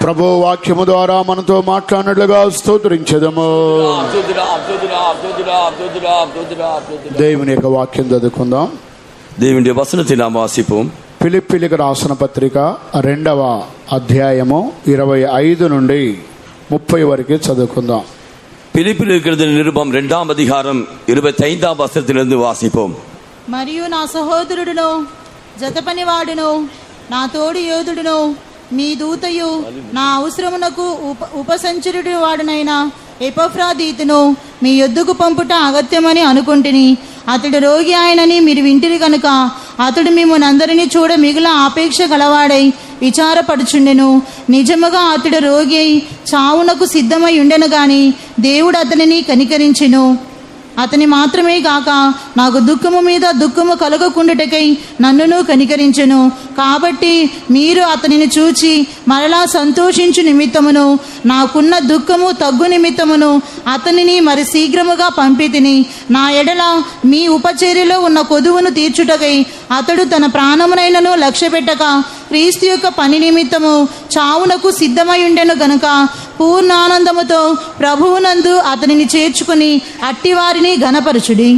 ప్రభు వాక్యము ద్వారా మనతో మాట్లాడినట్లుగా స్తోత్రించదము. దేవుని యొక్క వాక్యం చదువుకుందాం. దేవుని వచనத்தை நாம் வாசிப்போம். ఫిలిప్పీలకు రాసిన పత్రిక 2వ అధ్యాయము 25 నుండి 30 వరకు చదువుకుందాం. பிலிப்பிலிருக்கிற நிருபம் 2ஆம் அதிகாரம் 25ஆம் வசனத்திலிருந்து வாசிப்போம். మరియు నా సహోదరుడును జతపనివాడును నా తోడి యోధుడును మీ దూతయు నా అవసరమునకు ఉపసంచరుడు వాడునైన ఎపఫ్రాదీతును మీ యొద్దకు పంపుట అగత్యమని అనుకుంటుని. అతడు రోగి ఆయనని మీరు వింటిరి కనుక అతడు మిమ్మల్ని అందరినీ చూడ మిగిలిన ఆపేక్ష గలవాడై విచారపడుచుండెను. నిజముగా అతడు రోగి అయి చావునకు సిద్ధమై ఉండెను గాని దేవుడు అతనిని కనికరించెను. అతని మాత్రమే కాక నాకు దుఃఖము మీద దుఃఖము కలగకుండుటకై నన్నును కనికరించెను. కాబట్టి మీరు అతనిని చూచి మరలా సంతోషించు నిమిత్తమును నాకున్న దుఃఖము తగ్గు నిమిత్తమును అతనిని మరి శీఘ్రముగా పంపితిని. నా ఎడల మీ ఉపచర్యలో ఉన్న కొదువును తీర్చుటకై అతడు తన ప్రాణమునైనను లక్ష్యపెట్టక క్రీస్తు యొక్క పని నిమిత్తము చావునకు సిద్ధమై ఉండెను గనుక పూర్ణానందముతో ప్రభువునందు అతనిని చేర్చుకుని అట్టివారిని ఘనపరచుడి.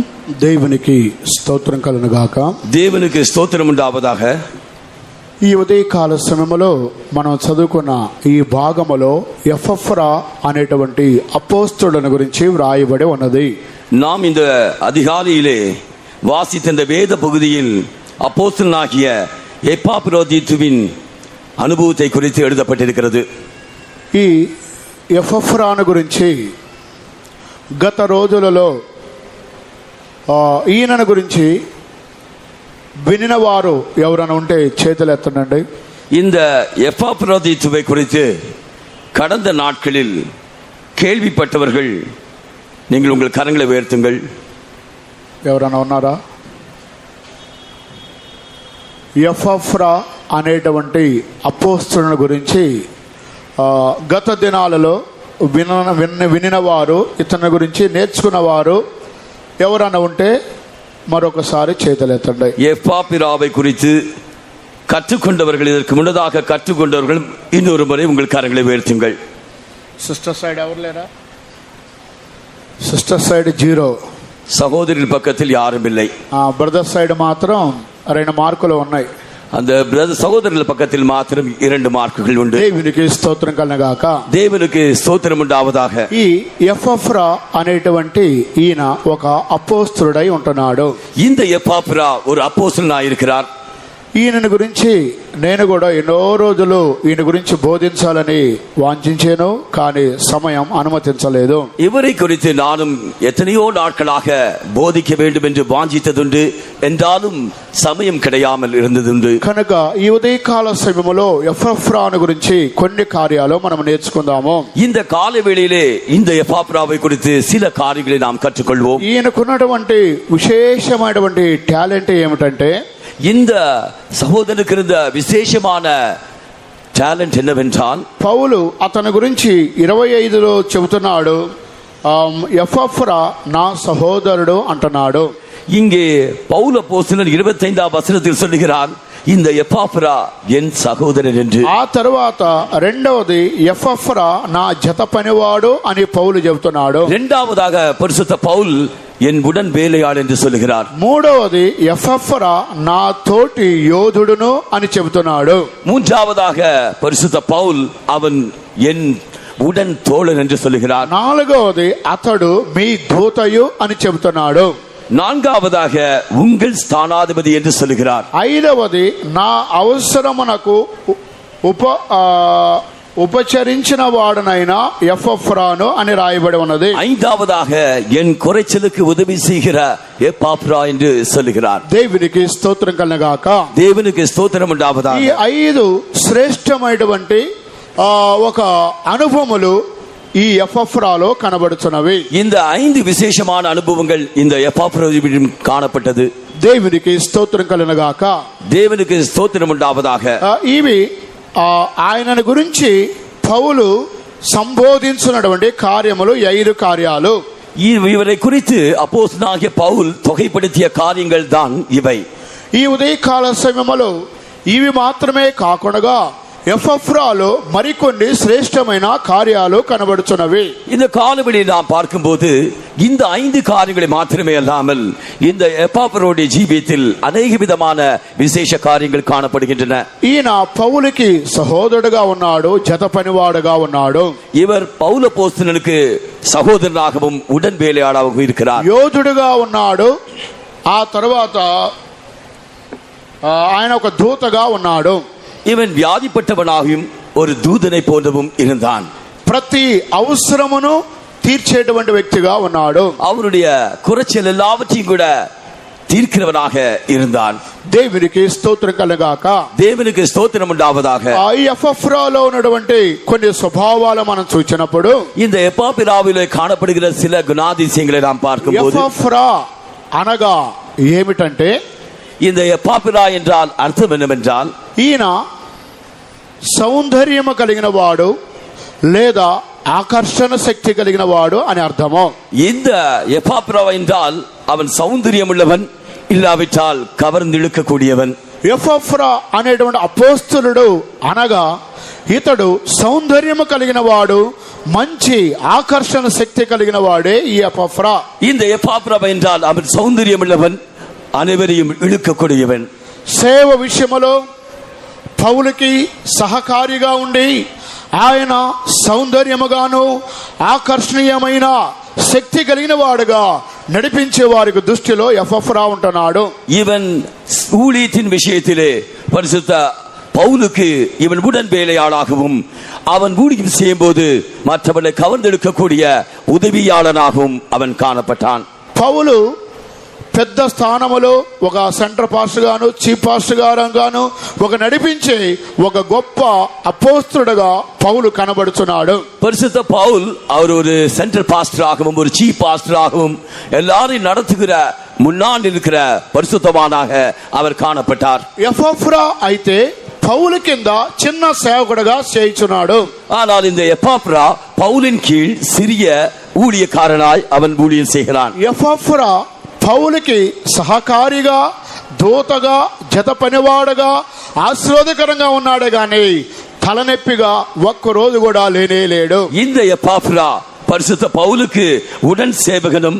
దేవునికి స్తోత్రం కలుగును గాక. దేవునికి స్తోత్రం ఉండావதாக. ఈ ఉదయకాల సమయంలో మనం చదువుకున్న ఈ భాగములో ఎపఫ్రా అనేటువంటి అపోస్తలుని గురించి వ్రాయబడి ఉన్నది. நாம் இந்த அதிகாலையிலே வாசித்த இந்த வேத பகுதியில் அப்போஸ்தலனாகிய எப்பாப்ரோதீத்துவின் అనుభూతి குறித்து எழுதப்பட்டிருக்கிறது. ఈ ఎపఫ్రాను గురించి గత రోజులలో ఈయనను గురించి వినిన వారు ఎవరైనా ఉంటే చేతులు ఎత్తండి. இந்த எப்பாப்ரோதீத்துவை குறித்து கடந்த நாட்களில் கேள்விப்பட்டவர்கள் நீங்கள் உங்கள் கரங்களை உயர்த்துங்கள். ఎవరైనా ఉన్నారా? ఎపఫ్రా అనేటువంటి అపోస్తలుని గురించి గత దినాలలో వినిన వారు, ఇతని గురించి నేర్చుకున్న వారు ఎవరైనా ఉంటే మరొకసారి చేతులెత్తండి. எப்பாப்பிராவை குறித்து கற்றுக்கொண்டவர்கள், இதற்கு முன்னதாக கற்றுக்கொண்டவர்கள் இன்னொரு முறை உங்கள் கரங்களை உயர்த்துங்கள். సిస్టర్ సైడ్ ఎవరు లేరా? Sister side 0. சகோதரின் பக்கத்தில் யாரும் இல்லை. బ్రదర్ సైడ్ మాత్రం 2 మార్కులు ఉన్నాయి. அந்த பிரதர் சகோதரர்கள் பக்கத்தில் மாத்திரம் 2 మార్కుகள் உண்டு. దేవునికి స్తోత్రం కలుగుగాక. దేవునికి స్తోత్రం ఉండావதாக. ఈ ఎపఫ్రా అనేటువంటి ఈయన ఒక అపోస్తలుడై ఉంటున్నాడు. இந்த எப்பாப்ரா ஒரு அப்போஸ்தலனாய் இருக்கிறார். ఈయన గురించి నేను కూడా ఎన్నో రోజులు ఈయన గురించి బోధించాలని వాంఛించాను, కానీ సమయం అనుమతించలేదు. இவரை குறித்து நானும் எத்தனையோ நாட்களாக போதிக்க வேண்டும் என்று வாஞ்சித்ததுண்டு, என்றாலும் సమయం கிடையாமல் இருந்ததுண்டு. కనుక ఈ ఉదయకాల సమయంలో ఎపఫ్రాను గురించి కొన్ని కార్యాలు మనం నేర్చుకుందాము. இந்த கால வேளையிலே இந்த எப்பாப்ராவை குறித்து சில காரியங்களை நாம் கற்றுக்கொள்வோம். ఈయనకున్నటువంటి విశేషమైనటువంటి టాలెంట్ ఏమిటంటే, இந்த సహోదరునికి இருந்த విశేషமான టాలెంట్ என்னவென்றால், పౌలు అతని గురించి 25లో చెబుతున్నాడు, ఎపఫ్రా నా సహోదరుడు అంటున్నాడు. இங்கே பவுல் அப்போஸ்தலன் 25ஆம் வசனத்தில் சொல்லுகிறார், இந்த எப்பாப்ரா என் சகோதரன் என்று. ఆ తరువాత రెండవది ఎపఫ్రా నా జత పనివాడు అని పౌలు చెబుతున్నాడు. இரண்டாவதாக பரிசுத்த பவுல் என் உடன் வேலையாள் என்று சொல்லுகிறார். మూడవది ఎపఫ్రా నా తోటి యోధుడును అని చెబుతున్నాడు. மூன்றாவதாக பரிசுத்த பவுல் அவன் என் உடன் தோழன் என்று சொல்லுகிறார். నాలుగవది అతడు మీ దూతయు అని చెబుతున్నాడు. நான்காவதாக உங்கள் ஸ்தானாதிபதி என்று சொல்லுகிறார். ఐదవది నా అవసరమునకు ఉపచరించిన వాడనైనా ఎపఫ్రాను అని రాయబడి ఉన్నది. ஐந்தாவதாக என் குறைச்சலுக்கு உதவி செய்கிற எப்பாப்ரா என்று சொல்லுகிறார். దేవునికి స్తోత్రం కలుగుగాక. దేవునికి స్తోత్రం ఉండావதாக. ఈ 5 శ్రేష్టమైనటువంటి ఒక అనుభవములు ఈ ఎపఫ్రాలో కనబడుతున్నవి. இந்த 5 விசேஷமான அனுபவங்கள் இந்த எப்பாப்ராவிடம் காணப்பட்டது. దేవునికి స్తోత్రం కలుగుగాక. దేవునికి స్తోత్రం ఉండావதாக. ఇవి ఆయనను గురించి పౌలు సంబోధించినటువంటి కార్యములు 5 కార్యాలు. இவரை குறித்து அப்போஸ்தலனாகிய பவுல் தொகைப்படுத்திய காரியங்கள் தான் இவை. ఈ ఉదయకాల సమయంలో ఇవి మాత్రమే కాకుండా ఎపఫ్రాలో మరికొన్ని శ్రేష్టమైన కార్యాలు కనబడుచున్నవి. இந்த காலவெளியில் நாம் பார்க்கும்போது இந்த 5 காரியங்களை மாத்திரமே அல்லாமல் இந்த எப்பாப்ரோடைய ஜீவியத்தில் அநேக விதமான விசேஷ காரியங்கள் காணப்படுகின்றன. ఈయన పౌలుకి సహోదరుడుగా ఉన్నాడు, జత పనివాడుగా ఉన్నాడు. இவர் பவுல் அப்போஸ்தலனுக்கு சகோதரனாகவும் உடன் வேலையாளாகவும் இருக்கிறார். యోధుడుగా ఉన్నాడు. ఆ తర్వాత ఆయన ఒక దూతగా ఉన్నాడు. இவன் வியாதிப்பட்டவனாகவும் ஒரு தூதனை போன்றவும் இருந்தான். ప్రతి అవసరమును తీర్చేటువంటి వ్యక్తిగా ఉన్నాడు. அவருடைய குறைச்சல் எல்லாவற்றையும் கூட தீர்க்கிறவனாக இருந்தான். దేవునికి స్తోత్రం కలుగాక. தேவனுக்கு ஸ்தோத்திரம் உண்டாவதாக. ఈ ఎపఫ్రాలో ఉన్నటువంటి కొన్ని స్వభావాలు మనం చూసినప్పుడు இந்த எப்பாப்பிராவிலே காணப்படுகிற சில குணாதிசயங்களை நாம் பார்க்கும்போது ఎపఫ్రా అనగా ఏమిటంటే, இந்த எப்பாப்பிரா என்றால் அர்த்தம் என்னவென்றால் ఈయన సౌందర్యము కలిగిన వాడు లేదా ఆకర్షణ శక్తి కలిగిన వాడు అని అర్థము. இந்த எப்பாப்பிரா என்றால் அவன் சௌந்தரியம் உள்ளவன், இல்லாவிட்டால் கவர்ந்திழுக்கக்கூடியவன். ఎపఫ్రా అనేటువంటి అపోస్తలుడు అనగా ఇతడు సౌందర్యము కలిగిన వాడు, మంచి ఆకర్షణ శక్తి కలిగిన వాడే ఈ ఎపఫ్రా. இந்த எப்பாப்பிரா என்றால் அவன் சௌந்தரியம் உள்ளவன், அனைவரையும் இழுக்கக்கூடியவன். సేవ విషయములో పౌలుకి సహకారిగా ఉండి ఆయన సౌందర్యముగాను ఆకర్షణీయమైన శక్తి కలిగిన వాడుగా నడిపించే వారికి దృష్టిలో ఎపఫ్రా ఉంటున్నాడు. இவன் ஊழியத்தின் விஷயத்திலே பரிசுத்த பவுலுக்கு இவன் உடன் வேலையாளாகவும் அவன் ஊழியம் செய்யும் போது மற்றவர்களை கவர்ந்தெடுக்கக்கூடிய உதவியாளனாகவும் அவன் காணப்பட்டான். పౌలు పెద్ద స్థానములో ఒక సెంటర్ పాస్టర్ గాను, చీఫ్ పాస్టర్ గాను, ఒక నడిపించే ఒక గొప్ప అపోస్తలుడుగా పౌలు కనబడుచున్నాడు. பரிசுத்த பவுல் அவர் ஒரு சென்ட்ரல் பாஸ்டராகவும் ஒரு சீஃப் பாஸ்டராகவும் எல்லாரையும் நடத்துகிற முன்னாள் இருக்கிற பரிசுத்தவானாக அவர் காணப்பட்டார். ఎపఫ్రా అయితే పౌలు కింద చిన్న సేవకుడుగా చేయుచున్నాడు. ஆனால் இந்த எப்பாப்ரா பவுலின் கீழ் சிறிய ஊழியக்காரனாய் அவன் ஊழியம் செய்கிறான். ఎపఫ్రా పౌలుకి సహకారిగా, దూతగా, జత పనివాడుగా, ఆశీర్వాదకరంగా ఉన్నాడే గాని తలనొప్పిగా ఒక్కరోజు కూడా లేనే లేడు. இந்த எப்பாப்ரா பரிசுத்த பவுலுக்கு உடன் சேவகனும்,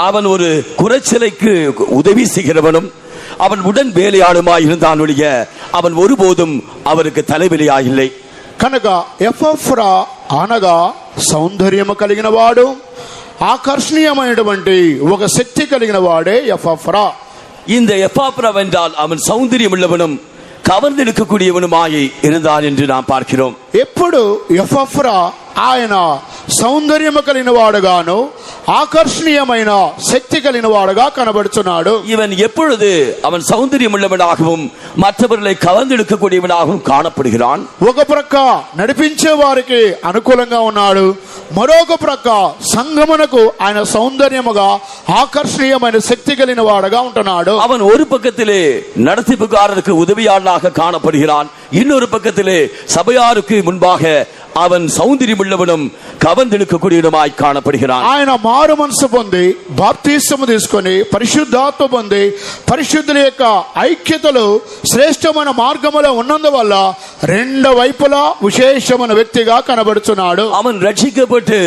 அவன் ஒரு குறைச்சலைக்கு உதவி செய்கிறவனும், அவன் உடன் வேலையாளுமாய் இருந்தான் ஒழிய அவன் ஒருபோதும் அவருக்கு தலைவலியாயில்லை. కనుక ఎపఫ్రా అనగా సౌందర్యము కలిగిన వాడు, ఆకర్షణీయమైనటువంటి ఒక శక్తి కలిగిన వాడే ఎపఫ్రా. இந்த எப்பாப்ரா என்றால் அவன் சௌந்தரியம் உள்ளவனும் கவர்ந்தெடுக்கக்கூடியவனுமாய் இருந்தான் என்று நாம் பார்க்கிறோம். ఎప్పుడు ఎపఫ్రా ఆయన సౌందర్యము కలిగిన వాడుగాను ఆకర్షణీయమైన శక్తి కలిగిన వాడుగా కనబడుచున్నాడు. இவன் எப்பொழுது அவன் சௌந்தரியம் உள்ளவனாகவும் மற்றவர்களை கவர்ந்தெடுக்கக்கூடியவனாகவும் காணப்படுகிறான். ఒక ప్రక్క నడిపించే వారికి అనుకూలంగా ఉన్నాడు, మరొక ప్రక్క సంఘమునకు ఆయన సౌందర్యముగా ఆకర్షణీయమైన శక్తి కలిగిన వాడుగా ఉంటున్నాడు. அவன் ஒரு பக்கத்திலே நடத்திப்புக்காரருக்கு உதவியாளனாக காணப்படுகிறான், இன்னொரு பக்கத்திலே சபையாருக்கு முன்பாக அவன் சௌந்தரியம் உள்ளவனும் கவர்ந்தெடுக்கக்கூடியவனுமாய் காணப்படுகிறான். ఆయన మారు మనసు పొంది బాప్తిస్మము తీసుకొని పరిశుద్ధాత్మ పొంది పరిశుద్ధుల యొక్క ఐక్యతలో శ్రేష్టమైన మార్గములో ఉన్నందువల్ల రెండు వైపులా విశేషమైన వ్యక్తిగా కనబడుచున్నాడు. அவன் ரட்சிக்கப்பட்டு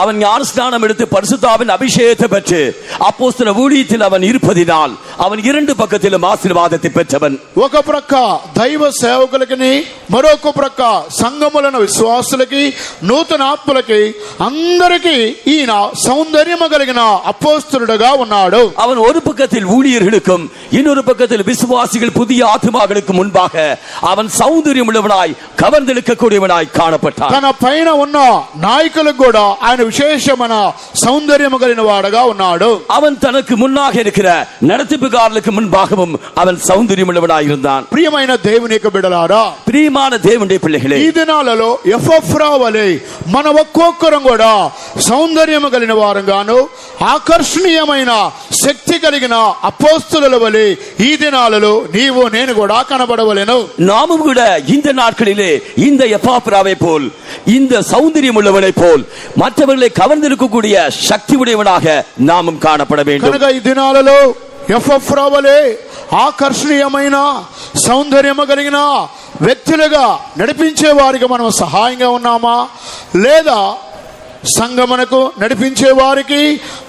அவன் ஞானஸ்நானம் எடுத்து பரிசுத்தாவின் அபிஷேகத்தை பெற்று அப்போஸ்தல ஊழியத்தில் அவன் இருப்பதினால் அவன் இரண்டு பக்கத்திலும் ஆசீர்வாதத்தை பெற்றவன். ఒక ప్రక్క దైవ సేవకులకి, మరొక ప్రక్క సంఘములను విశ్వాసులకి, నూతన ఆత్మలకి అందరికీ ఈయన సౌందర్యము కలిగిన అపోస్తలుడుగా ఉన్నాడు. அவன் ஒரு பக்கத்தில் ஊழியர்களுக்கும் இன்னொரு பக்கத்தில் விசுவாசிகள் புதிய ஆத்துமாக்களுக்கு முன்பாக அவன் சௌந்தரியம் உள்ளவனாய் கவர்ந்தெடுக்கக்கூடியவனாய் காணப்பட்டான். తన పైన ఉన్న నాయకులకు కూడా ఆయన విశేషమైన సౌందర్యము కలిగిన వాడుగా ఉన్నాడు. அவன் தனக்கு முன்னாக இருக்கிற நடத்திப்புக்காரர்களுக்கு முன்பாகவும் அவன் சௌந்தரியம் உள்ளவனாய் இருந்தான். ప్రియమైన దేవుని యొక్క బిడ్డలారా, பிரியமான தேவனுடைய பிள்ளைகளே, ఈ దినాలలో ఎపఫ్రా వలె మన ఒక్కొక్కరం కూడా సౌందర్యము కలిగిన వారంగాను ఆకర్షణీయమైన శక్తి కలిగిన అపోస్తలుల వలె ఈ దినాలలో నీవు నేను కూడా కనబడవలెను. நாமும் கூட இந்த நாட்களிலே இந்த எப்பாப்ராவை போல், இந்த சௌந்தரியம் உள்ளவனை போல் மற்றவர்களை கவர்ந்திருக்கக்கூடிய சக்தி உடையவனாக நாமும் காணப்பட வேண்டும். కనుక ఈ దినాలలో ఎపఫ్రా వలె ఆకర్షణీయమైన సౌందర్యము కలిగిన వ్యక్తులుగా నడిపించే వారికి మనం సహాయంగా ఉన్నామా, లేదా సంగమనకు నడిపించే వారికి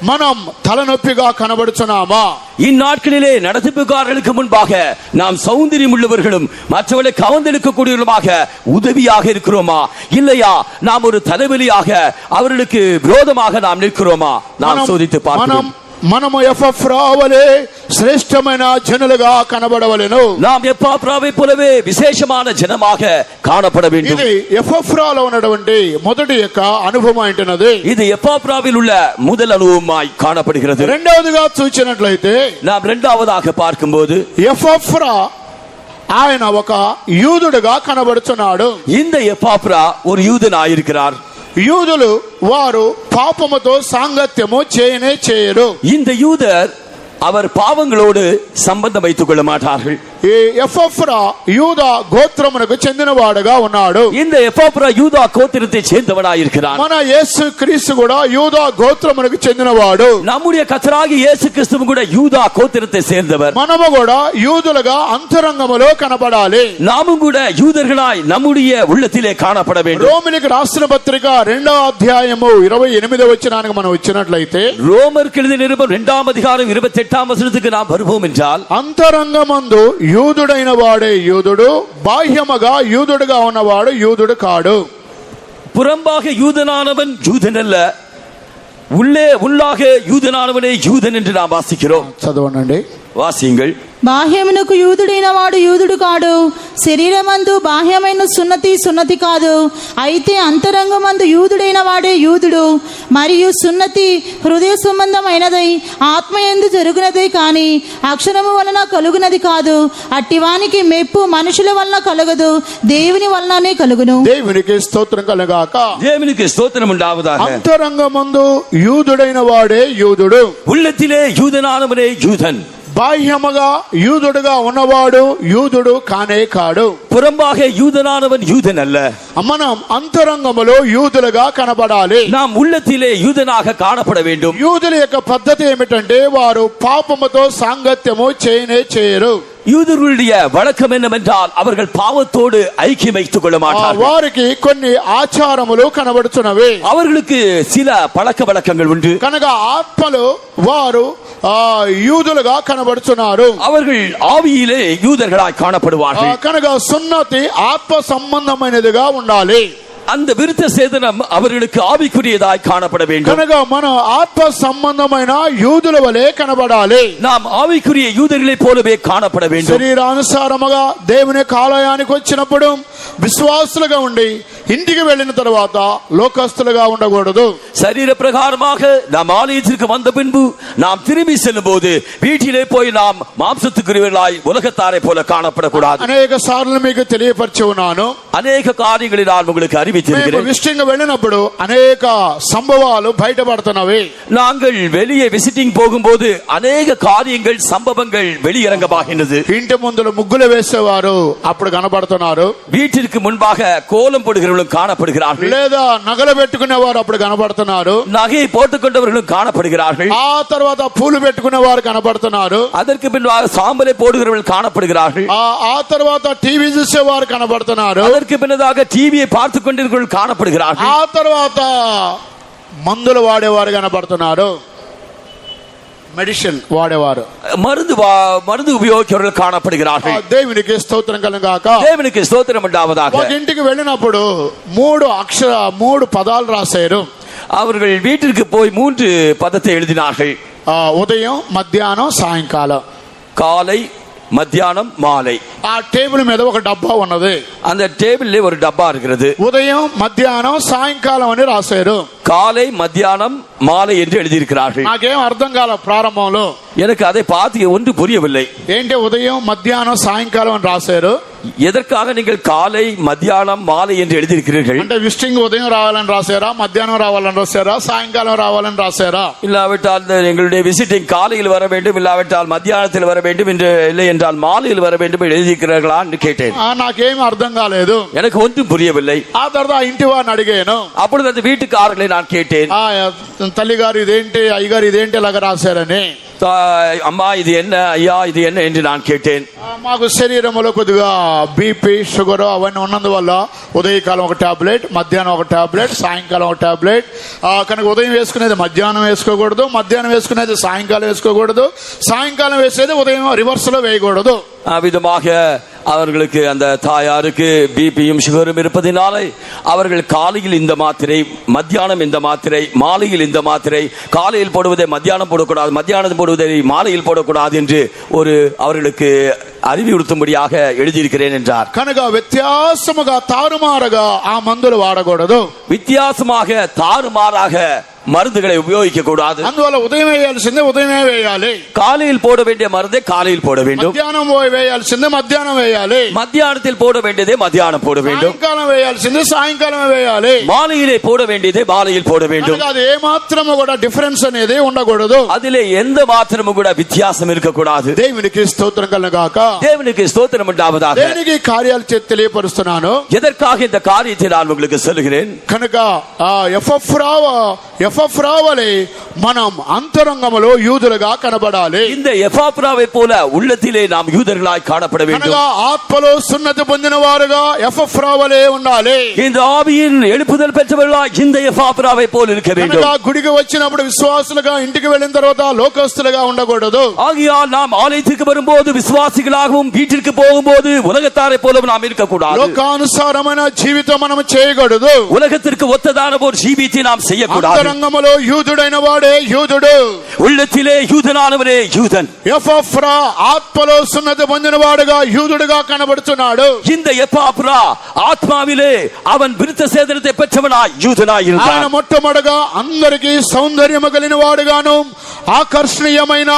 మనం తలనొప్పిగా కనబడుచున్నామా? இந்நாட்களிலே நடத்திப்புக்காரர்களுக்கு முன்பாக நாம் சௌந்தரியம் உள்ளவர்களும் மற்றவர்களை கவர்ந்தெடுக்கக்கூடியவர்களுமாக உதவியாக இருக்கிறோமா, இல்லையா நாம் ஒரு தலைவலியாக அவர்களுக்கு விரோதமாக நாம் நிற்கிறோமா? நாம் சோதித்து பார்க்கிறோம். మనము ఎపఫ్రా వలె శ్రేష్టమైన జనులుగా కనబడవలెను. நாம் ఎపఫ్రాவை పోలవే విశేషమైన జనமாக కాణపడ வேண்டும். ఇది ఎపఫ్రాలో ఉన్నటువంటి మొదటి యొక్క అనుభవం అంటున్నది. ఇది ఎపఫ్రాவில் உள்ள முதல் அனுபவமாய் காணப்படுகிறது. రెండవదిగా చూచినట్లయితే நாம் இரண்டாவதாக பார்க்கும்போது ఎపఫ్రా ఆయన ఒక యూదుడుగా కనబడుచున్నాడు. இந்த எப்பாப்ரா ஒரு யூதனாயிருக்கிறார். యూదులు వారు పాపముతో సాంగత్యము చేయనే చేయరు. இந்த யூதர் அவர் பாவங்களோடு சம்பந்தம் வைத்துக் கொள்ள மாட்டார்கள். ఈ ఎపఫ్రా యూదా గోత్రమునకు చెందినవాడుగా ఉన్నాడు. இந்த எப்பாப்ரா யூதா கோத்திரத்தை சேர்ந்தவனாயிருக்கிறார். మన యేసు క్రీస్తు కూడా యూదా గోత్రమునకు చెందినవాడు. நம்முடைய கர்த்தராகிய இயேசு கிறிஸ்துவும் கூட யூதா கோத்திரத்தை சேர்ந்தவர். మనము కూడా యూదులుగా అంతరంగములో కనపడాలి. நாமும் கூட யூதர்களாய் நம்முடைய உள்ளத்திலே காணப்பட வேண்டும். రోమిలికి రాసిన పత్రిక 2వ అధ్యాయము 28వ వచనానికి మనం వచ్చినట్లయితే, ரோமருக்கு எழுதின நிருபம் 2ஆம் அதிகாரம் 28ஆம் வசனத்துக்கு நாம் வருவோம் என்றால், అంతరంగమందు యూదుడైన వాడే యూదుడు, బాహ్యముగా యూదుడుగా ఉన్నవాడు యూదుడు కాడు. புறம்பாக யூதனானவன் யூதன் அல்ல, உள்ளாக யூதனானவனே யூதன் என்று நாம் வாசிக்கிறோம். చదవండి, வாசியுங்கள். బాహ్యమునకు యూదుడైన వాడు యూదుడు కాడు, శరీరమందు బాహ్యమైన సున్నతి కాదు, అయితే అంతరంగమందు యూదుడైన వాడే యూదుడు. మరియు సున్నతి హృదయ సంబంధమైనదై ఆత్మయందు జరుగునదే కాని అక్షరము వలన కలుగునది కాదు. అట్టివానికి మెప్పు మనుషుల వలన కలుగదు, దేవుని వలననే కలుగును. దేవునికి స్తోత్రం కలుగాక. தேவனுக்கு ஸ்தோத்திரம் உண்டாவதாக. అంతరంగమందు యూదుడైన వాడే యూదుడు, உள்ளத்திலே யூதனானவனே யூதன். బాహ్యముగా యూదుడుగా ఉన్నవాడు యూదుడు కానే కాడు. புறம்பாக யூதனானவன் யூதன் அல்ல. మనం అంతరంగములో యూదులుగా కనబడాలి. நாம் உள்ளத்திலே யூதனாக காணப்பட வேண்டும். యూదుల యొక్క పద్ధతి ఏమిటంటే వారు పాపముతో సాంగత్యము చేయనే చేయరు. யூதர்களுடைய வழக்கம் என்னவென்றால் அவர்கள் பாவத்தோடு ஐக்கியம் வைத்துக் கொள்ள மாட்டார்கள். వారికి కొన్ని ఆచారములు కనబడుచున్నవి. அவர்களுக்கு சில பழக்க வழக்கங்கள் உண்டு. కనుక ఆత్మలో వారు యూదులుగా కనబడుచున్నారు. அவர்கள் ஆவியிலே யூதர்களாய் காணப்படுவார்கள். కనుక సున్నతి ఆత్మ సంబంధమైనదిగా ఉండాలి. அந்த விருத்த சேதனம் அவர்களுக்கு ஆவிக்குரியதாய் காணப்பட வேண்டும். కనుక మనం ఆత్మ సంబంధమైన యూదుల వలె కనబడాలి. நாம் ஆவிக்குரிய யூதர்களைப் போலவே காணப்பட வேண்டும். శరీరానుసారముగా దేవుని ఆలయానికి వచ్చినప్పుడు విశ్వాసులుగా ఉండి ఇంటికి వెళ్ళిన తర్వాత లోకస్తులుగా ఉండకూడదు. சரீர பிரகாரமாக நாம் ஆலயத்திற்கு வந்த பின்பு நாம் திரும்பி செல்லும் போது வீட்டிலே போய் நாம் மாம்சத்துக்குரியவர்களாய் உலகத்தாரை போல காணப்படக்கூடாது. అనేక సార్లు మీకు తెలియపరిచి ఉన్నాను. అనేక காரியங்களை நான் உங்களுக்கு அறிவித்திருக்கிறேன். విజిటింగ్ వెళ్ళినప్పుడు అనేక సంభవాలు బయటపడుతున్నవి. நாங்கள் வெளியே விசிட்டிங் போகும்போது అనేక காரியங்கள் சம்பவங்கள் வெளியரங்கமாகின்றது. ఇంటి ముందు ముగ్గులు వేసేవారు అప్పుడు కనబడుతున్నారు. வீட்டிற்கு முன்பாக கோலம் போடுகிறவர்களும் காணப்படுகிறார்கள். లేదా నగలు పెట్టుకునేవారు అప్పుడు కనబడుతున్నారు. நகை போட்டுக்கொண்டவர்களும் காணப்படுகிறார்கள். ఆ తర్వాత పూలు పెట్టుకునేవారు కనబడుతున్నారు. அதற்கு பின்பாக சாம்பலை போடுகிறவர்கள் காணப்படுகிறார்கள். ఆ తర్వాత టీవీ చూసేవారు కనబడుతున్నారు. அதற்கு பின்னதாக டிவியை பார்த்து கொண்டிருக்கிறவர்கள் காணப்படுகிறார்கள். ఆ తర్వాత మందులు వాడేవారు కనబడుతున్నారు. మెడిసిన్ వాడేవారు, மருந்து உபயோகிக்கிறவர்கள் காணப்படுகிறார்கள். దేవునికి స్తోత్రం కలుగాక. தேவனுக்கு ஸ்தோத்திரம் உண்டாவதாக. ఒక ఇంటికి వెళ్ళినప్పుడు 3 పదాలు రాశారు. அவர்கள் வீட்டிற்கு போய் 3 பதத்தை எழுதினார்கள். ఉదయం, మధ్యాహ్నం, సాయంకాలం. காலை, மத்தியானம், மாலை. ఆ టేబుల్ మీద ఒక డబ్బా ఉన్నది. அந்த டேபிள்ல ஒரு டப்பா இருக்கிறது. ఉదయం, మధ్యాహ్నం, సాయంకాలం అని రాశారు. காலை, மத்தியானம், மாலை என்று எழுதியிருக்கிறார்கள். నాకేం అర్థం కాల ప్రారంభంలో. எனக்கு அதை பார்த்து ஒன்று புரியவில்லை. ఏంటి ఉదయం, మధ్యాహ్నం, సాయంకాలం అని రాశారు? எதற்காக நீங்கள் காலை, மத்தியானம், மாலை என்று எழுதியிருக்கிறீர்கள்? అంటే విజిటింగ్ ఉదయం రావాలని రాశారా, మధ్యాహ్నం రావాలని రాశారా, సాయంకాలం రావాలని రాశారా? இல்லாவிட்டால் எங்களுடைய விசிட்டிங் காலையில் வர வேண்டும், இல்லாவிட்டால் மத்தியானத்தில் வர வேண்டும் என்று, இல்லை என்றால் மாலையில் வர வேண்டும் எழுதியிருக்கிறார்களா என்று கேட்டேன். నాకేం అర్థం కాలేదు. எனக்கு ஒன்றும் புரியவில்லை. ఆ తర్వాత ఇంటి వారిని అడిగాను. அப்பொழுது அந்த வீட்டுக்காரர்களை நான் கேட்டேன். తల్లి గారు ఇదేంటి, అయ్యగారు ఇదేంటి ఇలాగ రాశారని. అమ్మా ఇది ఎన్న అయ్యా ఇది ఎన్న என்று நான் கேட்டேன். మాకు శరీరంలో కొద్దిగా బీపీ షుగర్ అవన్నీ ఉన్నందువల్ల ఉదయకాలం ఒక టాబ్లెట్, మధ్యాహ్నం ఒక టాబ్లెట్, సాయంకాలం ఒక టాబ్లెట్. కనుక ఉదయం వేసుకునేది మధ్యాహ్నం వేసుకోకూడదు, మధ్యాహ్నం వేసుకునేది సాయంకాలం వేసుకోకూడదు, సాయంకాలం వేసేది ఉదయం రివర్స్ లో వేయకూడదు. விதமாக அவர்களுக்கு அந்த தாயாருக்கு பிபியும் சுகரும் இருப்பதினாலே அவர்கள் காலையில் இந்த மாத்திரை, மத்தியானம் இந்த மாத்திரை, மாலையில் இந்த மாத்திரை, காலையில் போடுவதை மத்தியானம் போடக்கூடாது, மத்தியானம் போடுவதை மாலையில் போடக்கூடாது என்று ஒரு அவர்களுக்கு அறிவுறுத்தும்படியாக எழுதியிருக்கிறேன் என்றார். కనుక వ్యత్యాసముగా తారుమారుగా ఆ మందులు వాడకూడదు, வித்தியாசமாக தாறுமாறாக மருந்துகளை உபயோகிக்க கூடாது. అందువల్ల ఉదయం వేయాల్సిందే ఉదయమే వేయాలి, காலையில் போட வேண்டிய மருந்தை காலையில் போட வேண்டும், మధ్యాహ్నం వేయాల్సిందే మధ్యాహ్నం వేయాలి, மத்தியானத்தில் போட வேண்டியதை மத்தியானம் போட வேண்டும், సాయంకాలం వేయాల్సిందే సాయంకాలమే వేయాలి, மாலையிலே போட வேண்டியதை மாலையில் போட வேண்டும். అది ఏ మాత్రము కూడా డిఫరెన్స్ అనేది ఉండకూడదు, அதிலே எந்த மாத்திரமும் கூட வித்தியாசம் இருக்கக்கூடாது. దేవునికి స్తోత్రం కలుగాక. தேவனுக்கு ஸ்தோத்திரம் உண்டாவதாக. దేనికి కార్యాలు తెలియపరుస్తున్నాను, எதற்காக இந்த காரியத்தை நான் உங்களுக்கு சொல்லுகிறேன். కనుక ఎఫ్రావలే మనం అంతరంగములో యూదులుగా కనబడాలి. இந்த எபாப்ராவை போல உள்ளத்திலே நாம் யூதர்களாய் காணப்பட வேண்டும். కనుక ఆత్మలో సున్నతి పొందిన వారుగా ఎఫ్రావలే ఉండాలి. இந்த ஆவியின் எழுப்புதல் பெற்றவர்களாய் இந்த எபாப்ராவை போல இருக்க வேண்டும். కనుక గుడికి వచ్చినప్పుడు విశ్వాసులుగా, ఇంటికి వెళ్ళిన తర్వాత లోకస్తులుగా ఉండకూడదు. ஆகையால் நாம் ஆலயத்திற்கு வரும்போது விசுவாசிகளாகவும் வீட்டிற்கு போகும்போது உலகத்தாரை போலவும் நாம் இருக்கக்கூடாது. లోకానుసారమైన జీవితం మనం చేయకూడదు, உலகத்திற்கு ஒத்ததான ஒரு ஜீவித்தை நாம் செய்யக்கூடாது. అంతరంగములో యూదుడైన వాడే యూదుడు, உள்ளத்திலே யூதனானவரே யூதன். ఎఫ్రా ఆత్మలో సున్నతి పొందిన వాడుగా యూదుడుగా కనబడుతున్నాడు. இந்த எபாப்ரா ஆத்மாவிலே அவன் விருத்த சேதனத்தை பெற்றவனாய் யூதனாய் இருந்தான். ఆయన మొట్టమొదటగా అందరికీ సౌందర్యము కలిగిన వాడుగాను ఆకర్షణీయమైన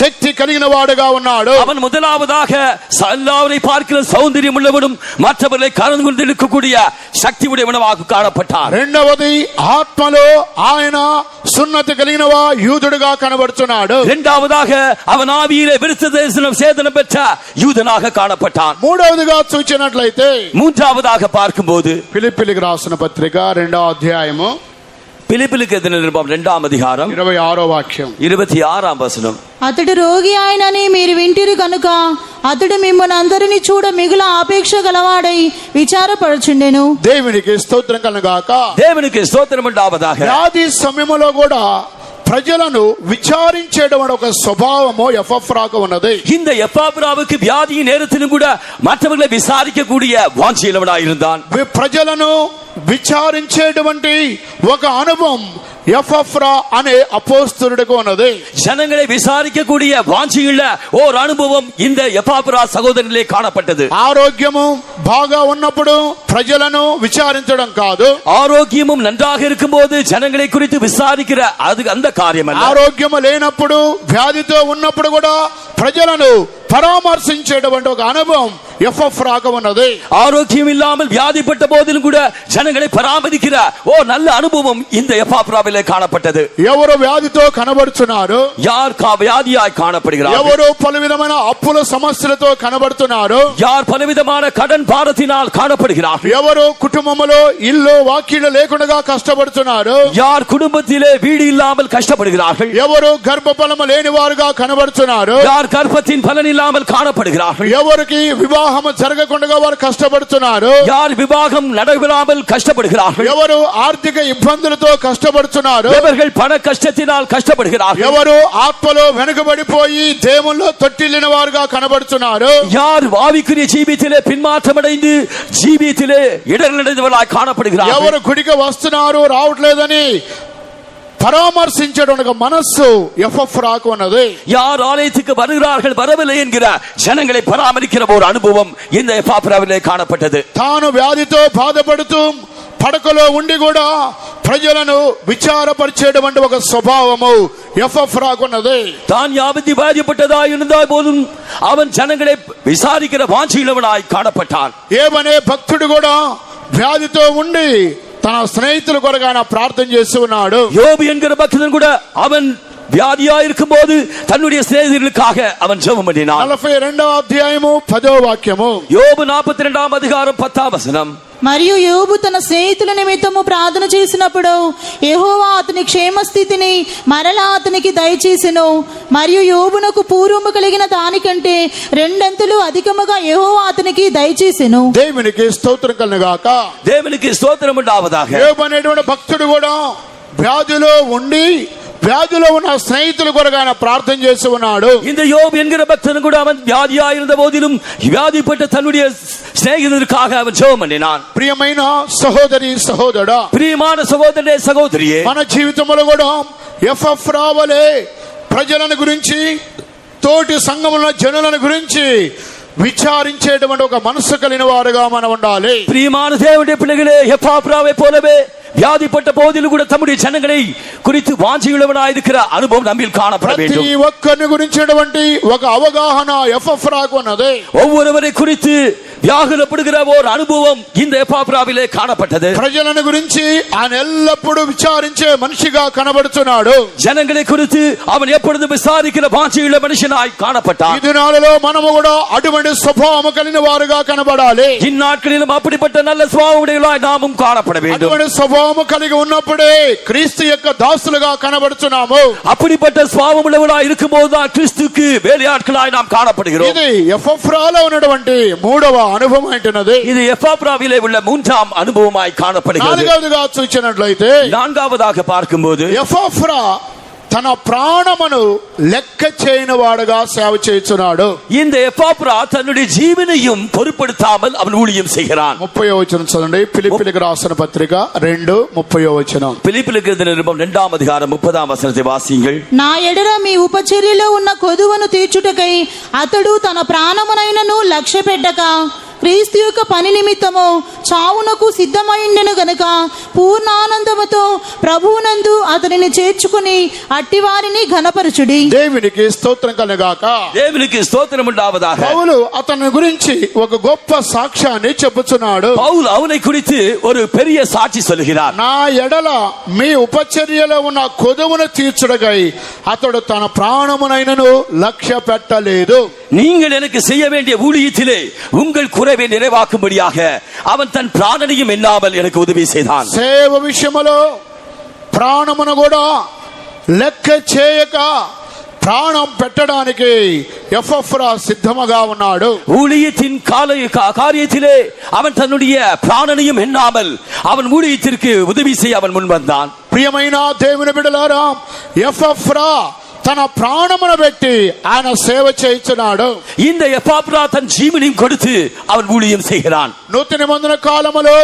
శక్తి కలిగిన వాడుగా ఉన్నాడు. அவன் முதலாவதாக எல்லாரை பார்க்கிற சௌந்தரியம் உள்ளவனும் மற்றவர்களை கலந்து கொண்டு இருக்கக்கூடிய சக்தி உடையவனாக காணப்பட்டான். రెండవది ఆత్మలో ఆయన సున్నతి కలిగిన యూదుడుగా కనబడుతున్నాడు. இரண்டாவதாக அவன் ஆவியிலே விருத்த சேதனம் பெற்ற யூதனாக காணப்பட்டான். మూడవదిగా చూచినట్లయితే மூன்றாவதாக பார்க்கும்போது ఫిలిప్పీలకు రాసిన పత్రిక 2వ అధ్యాయము பிலிப்பிலுக்கு எழுதின நிருபம் 2వ అధ్యాయం 26వ వాక్యం 26వ వచనం. అతడు రోగి ఆయనని మీరు వింటిరు కనుక అతడు మిమ్మల్ని అందరినీ చూడ మిగుల ఆపేక్ష గలవాడై విచారపడుచుండెను. దేవునికి స్తోత్రం కలుగాక. దేవునికి స్తోత్రం ఉండావதாக. వ్యాధి సమయంలో కూడా ప్రజలను విచారించేటువంటి ఒక స్వభావము ఎఫ్రాకు ఉన్నది. இந்த எப்பாப்ராவுக்கு வியாதியின் நேரத்திலும் கூட மற்றவர்களை விசாரிக்கக்கூடிய வாஞ்சையுள்ளவனாய் இருந்தான். ప్రజలను విచారించేటువంటి ఒక అనుభవం ఎఫ్రా అనే అపోస్తలుడికి ఉన్నది. ஜனங்களை விசாரிக்கக்கூடிய வாஞ்சையுள்ள ஓர் அனுபவம் இந்த எப்பாப்ரா சகோதரனிலே காணப்பட்டது. ఆరోగ్యము బాగా ఉన్నప్పుడు ప్రజలను విచారించడం కాదు, ஆரோக்கியமும் நன்றாக இருக்கும்போது ஜனங்களை குறித்து விசாரிக்கிற அது அந்த காரியம் அல்ல. ఆరోగ్యము లేనప్పుడు, వ్యాధితో ఉన్నప్పుడు కూడా ప్రజలను పరామర్శించేటువంటి ఒక అనుభవం ఎఫ్రాకు ఉన్నది. ஆரோக்கியம் இல்லாமல் வியாதிப்பட்ட போதிலும் கூட ஜனங்களை பராமரிக்கிற ஓ நல்ல அனுபவம் இந்த எப்பாப்ராவிலே காணப்பட்டது. ఎవరు వ్యాధితో కనబడుతున్నారు, யார் வியாதியாய் காணப்படுகிறார், ఎవరు పలు విధమైన అప్పుల సమస్యలతో కనబడుతున్నారు, யார் பலவிதமான கடன் பாரத்தினால் காணப்படுகிறார், ఎవరు కుటుంబంలో ఇల్లు వాకిళ్లు లేకుండా కష్టపడుతున్నారు, யார் குடும்பத்திலே வீடு இல்லாமல் கஷ்டப்படுகிறார்கள், ఎవరు గర్భఫలము లేని వారుగా కనబడుతున్నారు, யார் கர்ப்பத்தின் பலன் இல்லாமல் காணப்படுகிறார்கள், ఎవరికి వివాహం జరగకుండా వారు కష్టపడుతున్నారు, யார் விவாகம் நடைபெறாமல் கஷ்டப்படுகிறார்கள், ఎవరు ఆర్థిక ఇబ్బందులతో కష్టపడుతున్నారు, இவர்கள் பண கஷ்டத்தினால் கஷ்டப்படுகிறார்கள், ఎవరు ఆత్మలో వెనుకబడిపోయి దేవుల్లో తొట్టిల్లిన వారుగా కనబడుతున్నారు, யார் ஆவிக்குரிய ஜீவியத்திலே பின்மாற்றமடைந்து ஜீவியத்திலே இடர்நடைந்தவர்களாய் காணப்படுகிறார்கள், ఎవరు గుడికి వస్తున్నారు రావట్లేదని పరామర్శించడానికి మనస్సు ఎఫ్రాకు ఉన్నది. யார் ஆலயத்துக்கு வருகிறார்கள் வரவில்லை என்கிற ஜனங்களை பராமரிக்கிற ஒரு அனுபவம் இந்த எப்பாப்ராவிலே காணப்பட்டது. తాను వ్యాధితో బాధపడుతూ పడకలో ఉండి కూడా ప్రజలను విచారపరిచేటువంటి ఒక స్వభావము ఎఫ్రాకు ఉన్నది. தான் வியாதிப்பட்டதாய் இருந்தாய் போதும் அவன் ஜனங்களை விசாரிக்கிற வாஞ்சையுள்ளவனாய் காணப்பட்டான். ఏమనే భక్తుడు కూడా వ్యాధితో ఉండి తన స్నేహితుల కొరకు ఆయన ప్రార్థన చేస్తూ ఉన్నాడు. యోబు என்கிற பக்தன் கூட அவன் வியாதியா இருக்கும் போது தன்னுடைய சிநேகிதர்களுக்காக அவன் ஜெபம் பண்ணினான். 42వ అధ్యాయము 10వ వాక్యము. యోబు 42వ అధికారం 10వ వచనం. మరియు యోబు తన స్నేహితుల నిమిత్తము ప్రార్థన చేసినప్పుడు యెహోవా అతని క్షేమస్థితిని మరలా అతనికి దయచేసెను. మరియు యోబునకు పూర్వము కలిగిన దానికంటే రెండంతలు అధికముగా యెహోవా అతనికి దయచేసెను. దేవునికి స్తోత్రం కలుగుగాక. దేవునికి స్తోత్రం ఉండావதாக. యోబు అనేటువంటి భక్తుడు కూడా వ్యాధిలో ఉండి వ్యాధిలో ఉన్న స్నేహితుల కొరకు ఆయన ప్రార్థన చేసి ఉన్నాడు. இந்த யோபு என்கிற பக்தன் கூட அவன் வியாதியா இருந்த போதிலும் வியாதிப்பட்ட தன்னுடைய சிநேகிதருக்காக அவன் ஜெபம் பண்ணினான். ప్రియమైన సహోదరి సహోదరుడా, ప్రియமான సహోదరుడే సహోదరియే, మన జీవితంలో కూడా ఎఫ్రా వలె ప్రజలను గురించి తోటి సంఘముల జనులను గురించి విచారించేటువంటి ఒక మనసు కలిగిన వారుగా మనం ఉండాలి. ప్రియமான దేవుని పిల్లలే, ఎఫ్రాவை పోలவே வியாதிப்பட்ட போதிலும் கூட தம்முடைய ஜனங்களை குறித்து வாஞ்சியுள்ளவனாய் இருக்கிற அனுபவம் நம்மில் காணப்பட வேண்டும். ప్రతి ఒక్కరిని గురించినటువంటి ఒక అవగాహన ఎఫ్రాకు ఉన్నది. ஒவ்வொருவரை குறித்து வியாகுலப்படுகிற ஒரு அனுபவம் இந்த எப்பாப்ராவிலே காணப்பட்டது. ప్రజలను గురించి ఆయన ఎల్లప్పుడూ విచారించే మనిషిగా కనబడుతున్నాడు. ஜனங்களை குறித்து அவன் எப்பொழுதும் விசாரிக்கிற வாஞ்சியுள்ள மனுஷனாய் காணப்பட்டான். ఈ దినాలలో మనము కూడా అటువంటి స్వభావం కలిగిన వారుగా కనబడాలి. இந்நாட்களிலும் அப்படிப்பட்ட நல்ல சுபாவமுடையவர்களாய் நாமும் காணப்பட வேண்டும். అటువంటి స్వభావం కలిగి ఉన్నప్పుడే క్రీస్తు యొక్క దాసులుగా కనబడుతున్నాము. அப்படிப்பட்ட சுபாவம் உள்ளவர்களாய் இருக்கும்போது தான் கிறிஸ்துவுக்கு வேலையாட்களாய் நாம் காணப்படுகிறோம். ఇది ఎఫ్రాలో ఉన్నటువంటి మూడవ అనుభవం అంటున్నది. இது எப்பாப்ராவிலே உள்ள மூன்றாம் அனுபவமாய் காணப்படுகிறது. నాలుగవదిగా చూసినట్లయితే, நான்காவதாக பார்க்கும்போது ఎఫ్రా తన ప్రాణమును లెక్క చేయని వాడుగా సేవ చేస్తున్నాడు. இந்த எப்பாப்ரா தன்னுடைய ஜீவனையும் பொருட்படுத்தாமல் அவன் ஊழியம் செய்கிறான். 30వ వచనం చదవండి. ఫిలిప్పీలకు రాసిన పత్రిక 2:30వ వచనం. பிலிப்பிலுக்கு எழுதின நிருபம் 2వ அதிகாரம் 30వ వచనத்தை వాసింగల్. నా ఎడల మీ ఉపచర్యలో ఉన్న కొదువను తీర్చుటకై అతడు తన ప్రాణమునైనను లక్ష్య పెట్టక క్రీస్తు యొక్క పని నిమిత్తము చావునకు సిద్ధమైండెను గనుక పూర్ణానందముతో ప్రభువునందు అతనిని చేర్చుకుని అట్టివారిని ఘనపరచుడి. దేవునికి స్తోత్రం కలుగాక. దేవునికి స్తోత్రం ఉండావதாக. పౌలు అతని గురించి ఒక గొప్ప సాక్ష్యాన్ని చెప్పుచున్నాడు. పౌలు அவனை குறித்து ஒரு பெரிய సాక్షి சொல்கிறார். నా ఎడల మీ ఉపచర్యలో ఉన్న కొదువును తీర్చుటకై అతడు తన ప్రాణమునైనను లక్ష్య పెట్టలేదు. நீங்கள் எனக்கு செய்ய வேண்டிய ஊழியத்திலே உங்கள் குறைவை நிறைவாக்கும்படியாக அவன் தன் பிராணனையும் எண்ணாமல் எனக்கு உதவி செய்தான். సేవ విషయములో ప్రాణమును కూడా లెక్క చేయక ప్రాణం పెట్టడానికి ఎఫ్రా సిద్ధముగా ఉన్నాడు. ஊழியத்தின் காரியத்திலே அவன் தன்னுடைய பிராணனையும் எண்ணாமல் அவன் ஊழியத்திற்கு உதவி செய்ய அவன் முன் வந்தான். ప్రియమైన దేవుని బిడ్డలారా, ఎఫ్రా తన ప్రాణమును పెట్టి ఆయన సేవ చేస్తున్నాడు. இந்த எப்பாப்ரா தன் ஜீவனையும் கொடுத்து அவன் ஊழியம் செய்கிறான். నూతన నిబంధన కాలములో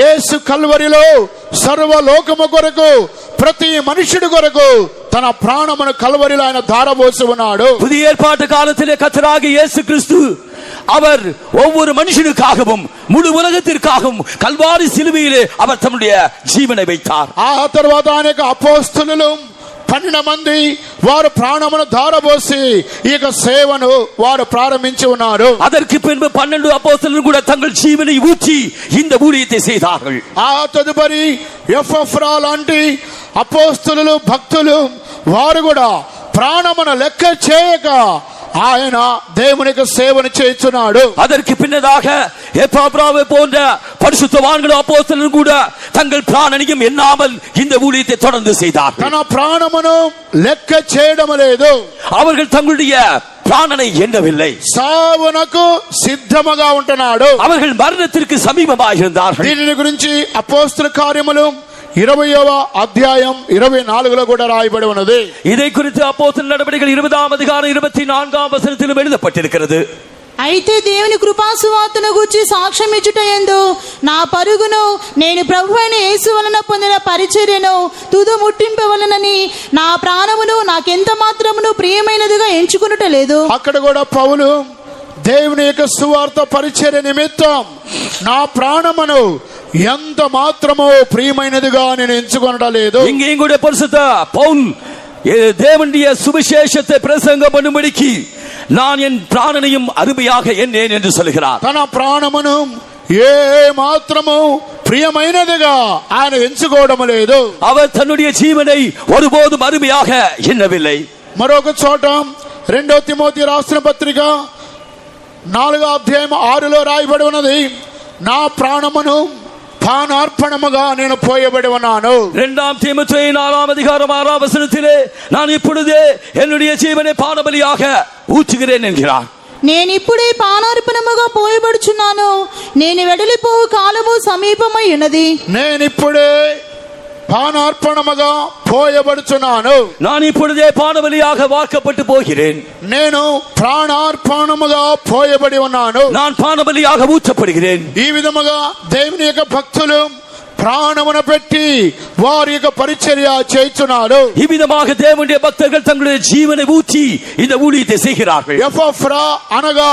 యేసు కల్వరిలో సర్వలోకము కొరకు ప్రతి మనుషుడి కొరకు తన ప్రాణమును కల్వరిలో ఆయన ధారపోసి ఉన్నాడు. புதிய ஏற்பாட்டு காலத்திலே கர்த்தராகிய இயேசு கிறிஸ்து அவர் ஒவ்வொரு மனுஷனுக்காகவும் முழு உலகத்திற்காகவும் கல்வாரி சிலுவையிலே அவர் தம்முடைய ஜீவனை வைத்தார். ఆ తర్వాత అనేక అపోస్తలులు 12 మంది వారు ప్రాణమును ధారపోసి ఈ యొక్క సేవను వారు ప్రారంభించి ఉన్నారు. அதற்கு பின்பு 12 அப்போஸ்தலர்கள் கூட தங்கள் ஜீவனை ஊற்றி இந்த ஊழியத்தை செய்தார்கள். ఆ తదుపరి ఎఫ్రా లాంటి అపోస్తలులు భక్తులు వారు కూడా ప్రాణమును లెక్క చేయక ఆయన దేవునికి సేవను చేస్తున్నాడు. அதற்கு பின்னதாக எப்பாப்ராவை போன்ற பரிசுத்தவான்களும் அப்போஸ்தலர்களும் கூட தங்கள் பிராணனையும் எண்ணாமல் இந்த ஊழியத்தை தொடர்ந்து செய்தார்கள். తన ప్రాణమును లెక్క చేయడం లేదు. அவர்கள் தங்களுடைய பிராணனை எண்ணவில்லை. సావునకు సిద్ధముగా ఉంటున్నాడు. அவர்கள் மரணத்திற்கு சமீபமாக இருந்தார்கள். దీని గురించి అపోస్తల కార్యములు 20వ అధ్యాయం 24లో కూడా రాయబడి ఉన్నది. இதை குறித்து அப்போஸ்தலர் நடபடிகள் 20వ அதிகாரம் 24వ వచనத்திலும் எழுதப்பட்டிருக்கிறது. అయితే దేవుని కృపాసువార్తను గూర్చి సాక్ష్యం ఇచ్చుట యందు నా పరుగును నేను ప్రభువైన యేసు వలన పొందిన పరిచర్యను తుదు ముట్టింపవలనని నా ప్రాణమును నాకెంత మాత్రమును ప్రియమైనదిగా ఎంచుకునుట లేదు. అక్కడ కూడా పౌలు దేవుని యొక్క సువార్త పరిచర్య నిమిత్తం నా ప్రాణమును ఎంత మాత్రమో ప్రియమైనదిగా నేను ఎంచుకొనడం లేదు. இங்கேயும் கூட பரிசுத்த பவுல் தேவனுடைய சுவிசேஷத்தை பிரசங்கம் பண்ணும்படிக்கு நான் என் பிராணனையும் அருமையாக எண்ணேன் என்று சொல்கிறார். తన ప్రాణమును ఏ మాత్రము ప్రియమైనదిగా ఆయన ఎంచుకోవడం లేదు. அவர் தன்னுடைய ஜீவனை ஒருபோதும் அருமையாக எண்ணவில்லை. మరొక చోట 2 తిమోతి రాసిన పత్రిక 4వ అధ్యాయం 6లో రాయబడి ఉన్నది, నా ప్రాణమును పానార్పణముగా నేను పోయబడి ఉన్నాను. 2 தீமோத்தேயு 4ஆம் அதிகாரம் 6ஆம் வசனத்திலே நான் இப்பொழுதே என்னுடைய ஜீவனை பானபலியாக ஊற்றுகிறேன் என்கிறார். నేను ఇప్పుడే పానార్పణముగా పోయబడుచున్నాను, నేను వెడలిపోవు కాలము సమీపమై ఉన్నది. నేను ఇప్పుడే పానార్పణముగా పోయబడుచున్నాను, நான் இப்பொழுதே பானபலியாக வார்க்கப்பட்டு போகிறேன். నేను ప్రాణార్పణముగా పోయబడి ఉన్నాను, நான் பானபலியாக ஊற்றப்படுகிறேன். ఈ విధముగా దేవుని యొక్క భక్తులు ప్రాణమును పెట్టి వారి యొక్క పరిచర్య చేయుచున్నారు. இவ்விதமாக தேவனுடைய பக்தர்கள் தங்களுடைய ஜீவனை ஊற்றி இந்த ஊழியத்தை செய்கிறார்கள். ఎపఫ్రా అనగా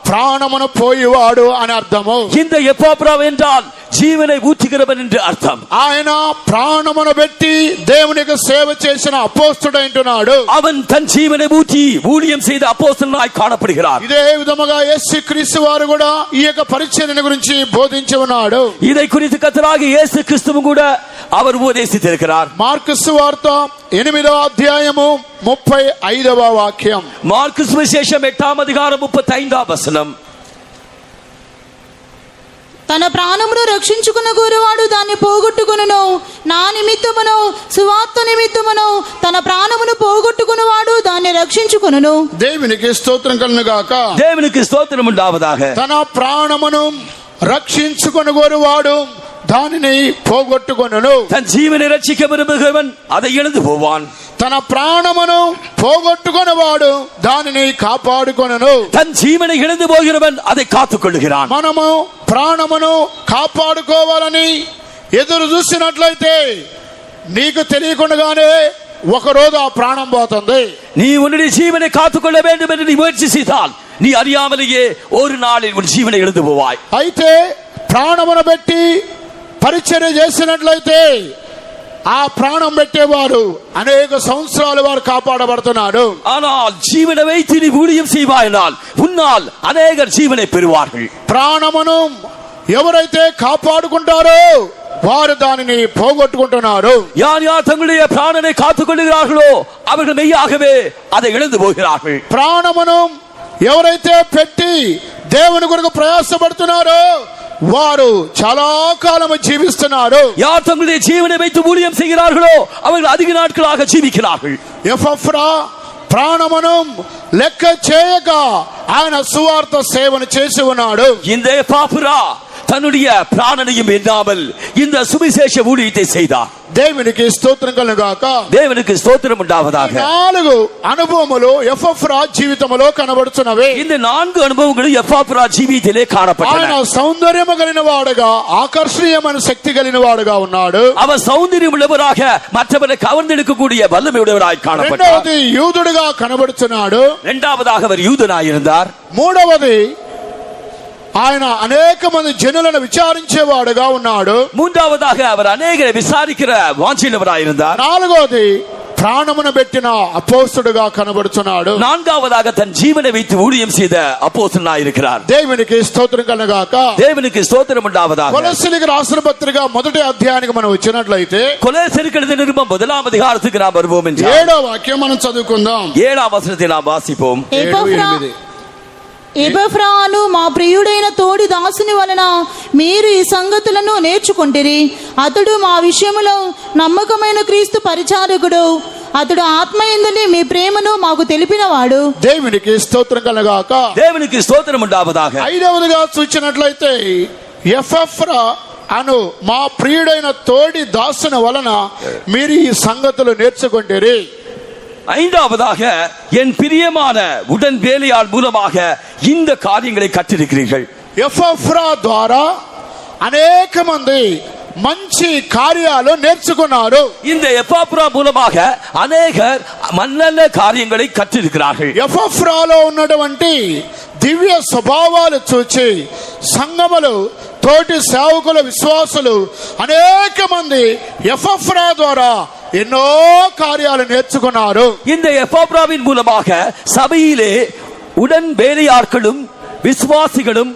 ప్రాణమును పోయివాడు అని అర్థము. இந்த எப்பாப்ரா என்றால் జీవனை ஊற்றுகிறவன் என்று అర్థం. ఆయన ప్రాణమును పెట్టి దేవుని యొక్క సేవ చేసిన అపోస్తలుడైంటున్నాడు. அவன் தன் ஜீவனை ஊற்றி ஊழியம் செய்த அப்போஸ்தலனாய் காணப்படுகிறார். ఇదే విధముగా యేసుక్రీస్తు వారు కూడా ఈ యొక్క పరిచర్యను గురించి బోధించి ఉన్నాడు. இதை குறித்து கர்த்தராகிய இயேசு கிறிஸ்துவும் கூட அவர் உபதேசித்திருக்கிறார். మార్కు సువార్త 8వ అధ్యాయము 35వ వాక్యం. మార్కు సువిశేషం 8ఆம் அதிகாரம் 35ஆம் வசனம். తన ప్రాణమును రక్షించుకున్న గోరువాడు దాన్ని పోగొట్టుకొనును, నా నిమిత్తమును సువార్త నిమిత్తమును తన ప్రాణమును పోగొట్టుకున్నవాడు దాన్ని రక్షించుకొనును. దేవునికి స్తోత్రం కలుగును గాక. தேவனுக்கு ஸ்தோத்திரம் உண்டாவதாக. తన ప్రాణమును రక్షించుకుని గోరువాడు దానిని పోగొట్టుకొనును. தன் ஜீவனை ரட்சிக்க விரும்புகிறவன் அதை இழந்து போவான். తన ప్రాణమును పోగొట్టుకొనివాడు దానిని కాపాడుకొనును. தன் ஜீவனை இழந்து போகிறவன் அதை காத்துக் கொள்ளுகிறான். మనము ప్రాణమును కాపాడుకోవాలని ఎదురు చూసినట్లయితే నీకు తెలియకుండానే ఒకరోజు ఆ ప్రాణం పోతుంది. நீ உன்னுடைய ஜீவனை காத்துக்கொள்ள வேண்டும் என்று நீ முயற்சி செய்தால் நீ அறியாமலேயே ஒரு நாளில் உன் ஜீவனை இழந்து போவாய். అయితే ప్రాణమును పెట్టి పరిచర్య చేసినట్లయితే ఆ ప్రాణం పెట్టేవారు అనేక సంవత్సరాలు వారు కాపాడబడుతున్నారు. ஆனால் ஜீவனை வைத்து நீ ஊழியம் செய்வாயினால் உன்னால் அநேகர் ஜீவனை பெறுவார்கள். ప్రాణమును ఎవరైతే కాపాడుకుంటారో వారు దానిని పోగొట్టుకుంటున్నారు. யார் யார் தங்களுடைய பிராணனை காத்துக் கொள்ளுகிறார்களோ அவர்கள் மெய்யாகவே அதை இழந்து போகிறார்கள். ప్రాణమును ఎవరైతే పెట్టి దేవుని కొరకు ప్రయాసపడుతున్నారో వారు చాలా కాలం జీవిస్తున్నారు. யார் தங்களுடைய ஜீவனை வைத்து ஊழியம் செய்கிறார்களோ அவர்கள் அதிக நாட்களாக ஜீவிக்கிறார்கள். ఎపఫ్రా ప్రాణమును లెక్క చేయక ఆయన సువార్త సేవను చేసి ఉన్నాడు. இந்த எப்பாப்ரா தன்னுடைய பிராணனையும் எண்ணாமல் இந்த சுவிசேஷ ஊழியத்தை செய்தார். దేవునికి స్తోత్రం కలుగును గాక. தேவனுக்கு ஸ்தோத்திரம் உண்டாவதாக. 4 అనుభవములు ఎపఫ్రా జీవితములో కనబడుచున్నవి. இந்த 4 அனுபவங்களும் எப்பாப்ரா ஜீவியத்திலே காணப்பட்டன. ఆయన సౌందర్యము కలిగిన వాడుగా, ఆకర్షణీయమైన శక్తి కలిగిన వాడుగా ఉన్నాడు. அவர் సౌందర్యం உள்ளவராக மற்றவரை கவர்ந்தெடுக்கக்கூடிய வல்லமை உடையவராய் காணப்பட்டார். రెండవది యూదుడుగా కనబడుచున్నాడు. இரண்டாவதாக அவர் யூதனாய் இருந்தார். మూడవది ఆయన అనేక మంది జనులను విచారించేవాడుగా ఉన్నాడు. மூன்றாவதாக அவர் அநேகரை விசாரிக்கிற வாஞ்சியுள்ளவராய் இருந்தார். నాలుగవది ప్రాణమును పెట్టిన అపోస్తలుడుగా కనబడుచున్నాడు. நான்காவதாக தன் ஜீவனை வைத்து ஊழியம் செய்த அப்போஸ்தலனாய் இருக்கிறார். దేవునికి స్తోత్రం కలుగుగాక. தேவனுக்கு ஸ்தோத்திரம் உண்டாவதாக. కొలస్సీయులకు రాసిన పత్రిక మొదటి అధ్యాయానికి మనం వచ్చినట్లయితే கொலோசையருக்கு எழுதின நிருபம் 1ஆம் அதிகாரத்துக்கு நாம் வருவோம் என்றால் 7వ వాక్యం మనం చదువుకుందాం. 7ஆம் వచనத்தை நாம் వాసిపోం. ఎపఫ్రాను మా ప్రియుడైన తోడి దాసుని వలన మీరు ఈ సంగతులను నేర్చుకుంటిరి. అతడు మా విషయములో నమ్మకమైన క్రీస్తు పరిచారకుడు. అతడు ఆత్మయందుని మీ ప్రేమను మాకు తెలిపినవాడు. దేవునికి స్తోత్రం కలుగుగాక. தேவனுக்கு ஸ்தோத்திரம் உண்டாவதாக. 5వదిగా చూచినట్లయితే ఎపఫ్రా అను మా ప్రియుడైన తోడి దాసుని వలన మీరు ఈ సంగతులు నేర్చుకుంటారు. 5వதாக என் பிரியமான உடன் வேலையாள் மூலமாக இந்த காரியங்களை கற்றிருக்கிறீர்கள். ఎపఫ్రా ద్వారా అనేక మంది మంచి కార్యాలు నేర్చుకున్నారు. இந்த எப்பாப்ரா மூலமாக அநேகர் நல்ல காரியங்களை கற்றிருக்கிறார்கள். ఎపఫ్రాలో ఉన్నటువంటి దివ్య స్వభావాలు చూచి సంఘములు, తోటి సేవకుల, విశ్వాసులు అనేక మంది ఎపఫ్రా ద్వారా ఎన్నో కార్యాలు నేర్చుకున్నారు. இந்த எப்பாப்ராவின் மூலமாக சபையிலே உடன் வேலையாட்களும் விசுவாசிகளும்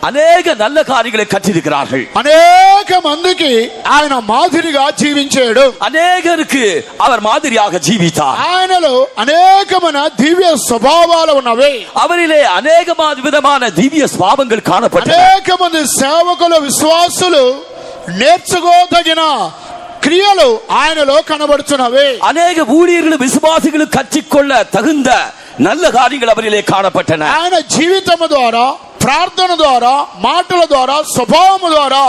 అనేக நல்ல காரியங்களை கற்றிருக்கிறார்கள். అనేక మందికి ఆయన మాదిరిగా జీవించాడు. అనేகருக்கு அவர் மாதிரியாக ஜீவித்தார். ఆయనలో అనేకమైన దివ్య స్వభావాలు ఉన్నవి. அவரிலே అనేక విధமான దివ్య స్వభావங்கள் కాணப்பட்டன. అనేక మంది సేవకులు విశ్వాసులు నేర్చుకోదగిన క్రియలు ఆయనలో కనబడుతున్నవి. అనేక ஊழியர்களும் விசுவாசிகளும் கற்றுக்கொள்ள தகுந்த நல்ல காரியங்கள் அவரிலே காணப்பட்டன. ఆయన జీవితం ద్వారా, ప్రార్థన ద్వారా, మాటల ద్వారా, స్వభావం ద్వారా